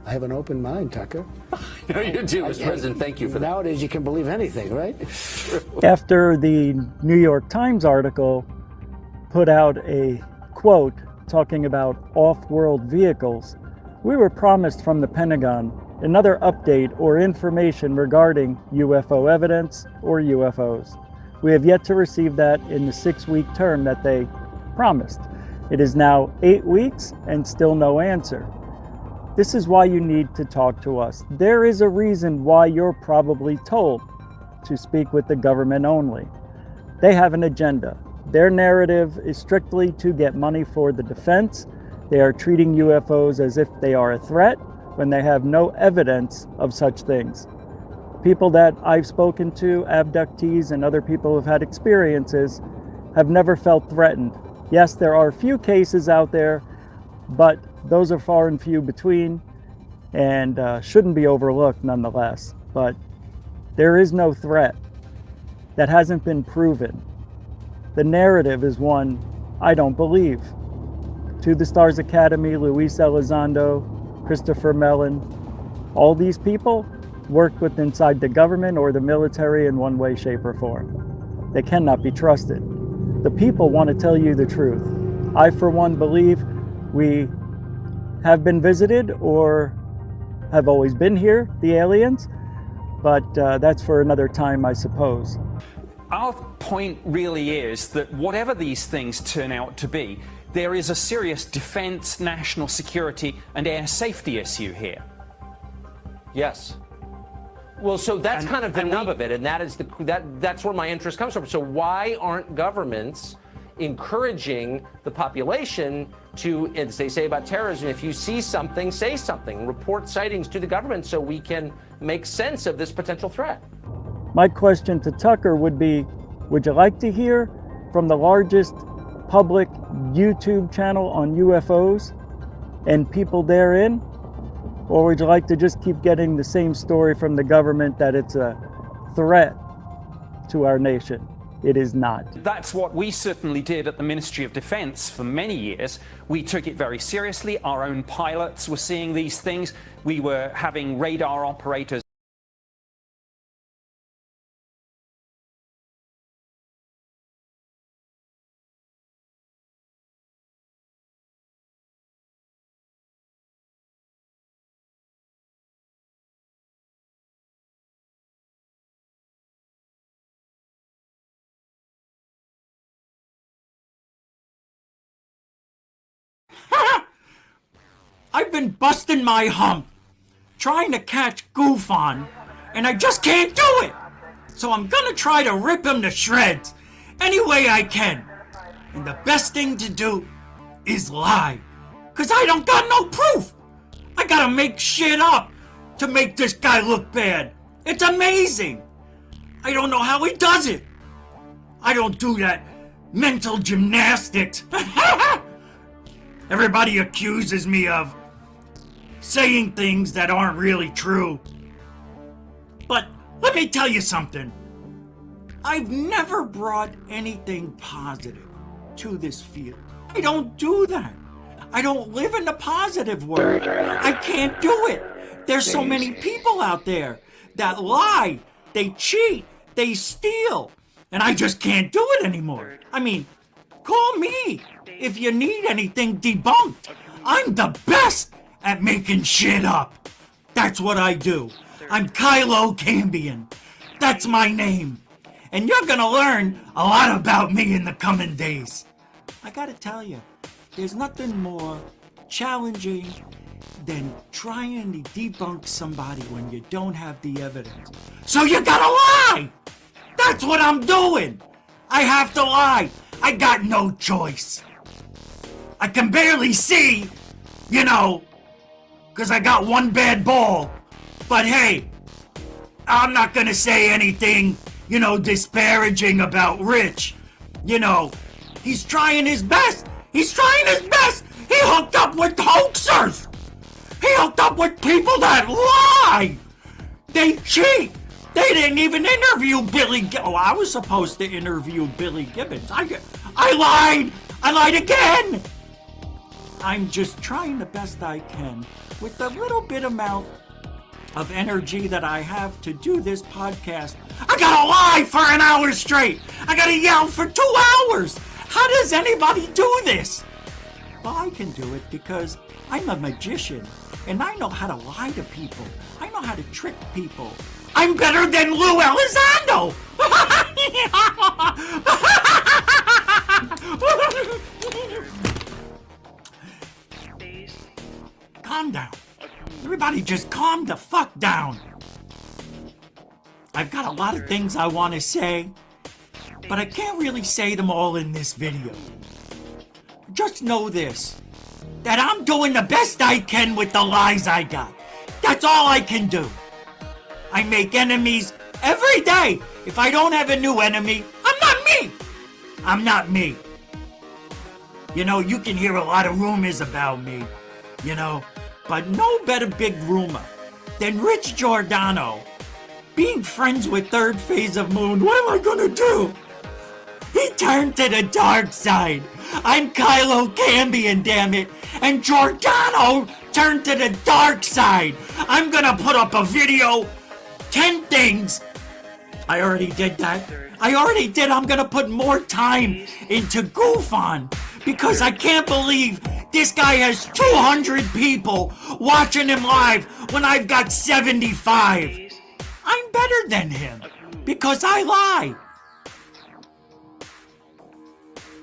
I have an open mind, Tucker. No, you do, Mr. President. Thank you for that. Nowadays, you can believe anything, right? After the New York Times article put out a quote talking about off-world vehicles, we were promised from the Pentagon another update or information regarding UFO evidence or UFOs. We have yet to receive that in the 6-week term that they promised. It is now 8 weeks and still no answer. This is why you need to talk to us. There is a reason why you're probably told to speak with the government only. They have an agenda. Their narrative is strictly to get money for the defense. They are treating UFOs as if they are a threat when they have no evidence of such things. People that I've spoken to, abductees and other people who've had experiences, have never felt threatened. Yes, there are a few cases out there, but those are far and few between and shouldn't be overlooked nonetheless. But there is no threat that hasn't been proven. The narrative is one I don't believe. To the Stars Academy, Luis Elizondo, Christopher Mellon, all these people worked with inside the government or the military in one way, shape, or form. They cannot be trusted. The people want to tell you the truth. I, for one, believe we have been visited or have always been here, the aliens, but that's for another time, I suppose. Our point really is that whatever these things turn out to be, there is a serious defense, national security, and air safety issue here. Yes. Well, so that's kind of the nub of it, and that's where my interest comes from. So why aren't governments encouraging the population to, as they say about terrorism, if you see something, say something, report sightings to the government so we can make sense of this potential threat? My question to Tucker would be, would you like to hear from the largest public YouTube channel on UFOs and people therein? Or would you like to just keep getting the same story from the government that it's a threat to our nation? It is not. That's what we certainly did at the Ministry of Defense for many years. We took it very seriously. Our own pilots were seeing these things. We were having radar operators. I've been busting my hump, trying to catch Goof on, and I just can't do it. So I'm gonna try to rip him to shreds any way I can. And the best thing to do is lie, 'cause I don't got no proof. I gotta make shit up to make this guy look bad. It's amazing. I don't know how he does it. I don't do that mental gymnastics. Everybody accuses me of saying things that aren't really true. But let me tell you something. I've never brought anything positive to this field. I don't do that. I don't live in the positive world. I can't do it. There's so many people out there that lie, they cheat, they steal, And I just can't do it anymore. I mean, call me if you need anything debunked. I'm the best at making shit up. That's what I do. I'm Kylo Cambion. That's my name. And you're gonna learn a lot about me in the coming days. I gotta tell you, there's nothing more challenging than trying to debunk somebody when you don't have the evidence. So you gotta lie! That's what I'm doing! I have to lie. I got no choice. I can barely see, you know, because I got one bad ball. But hey, I'm not gonna say anything, you know, disparaging about Rich. You know, he's trying his best. He's trying his best. He hooked up with hoaxers. He hooked up with people that lie. They cheat. They didn't even interview Billy. Oh, I was supposed to interview Billy Gibbons. I lied. I lied again. I'm just trying the best I can with the little bit amount of energy that I have to do this podcast. I gotta lie for an hour straight. I gotta yell for 2 hours. How does anybody do this? Well, I can do it because I'm a magician and I know how to lie to people. I know how to trick people. I'm better than Lou Elizondo. Calm down. Everybody just calm the fuck down. I've got a lot of things I want to say, but I can't really say them all in this video. Just know this, that I'm doing the best I can with the lies I got. That's all I can do. I make enemies every day. If I don't have a new enemy, I'm not me. I'm not me. You know, you can hear a lot of rumors about me, you know, but no better big rumor than Rich Giordano being friends with Third Phase of Moon. What am I gonna do? He turned to the dark side. I'm Kylo Cambion, damn it. And Giordano turned to the dark side. I'm gonna put up a video, 10 things. I already did that. I'm gonna put more time into Goofon because I can't believe this guy has 200 people watching him live when I've got 75. I'm better than him because I lie.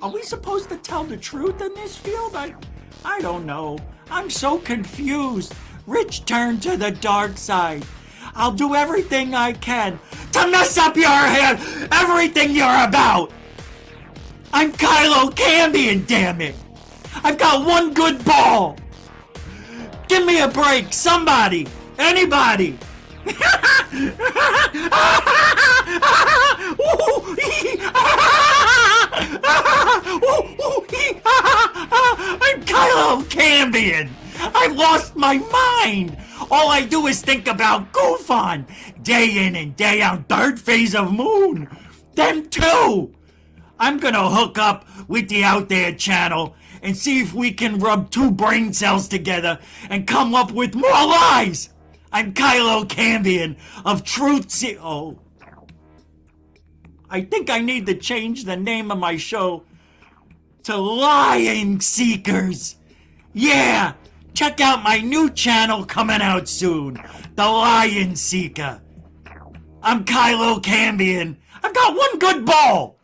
Are we supposed to tell the truth in this field? I don't know. I'm so confused. Rich turned to the dark side. I'll do everything I can to mess up your head, everything you're about. I'm Kylo Cambion, damn it. I've got one good ball. Give me a break, somebody, anybody. I'm Kylo Cambion. I've lost my mind. All I do is think about Goofon day in and day out. Third Phase of Moon. Them too. I'm gonna hook up with the Out There channel and see if we can rub 2 brain cells together and come up with more lies. I'm Kylo Cambion of Truth Oh. I think I need to change the name of my show to Lying Seekers. Yeah, check out my new channel coming out soon, The Lion Seeker. I'm Kylo Cambion. I've got one good ball.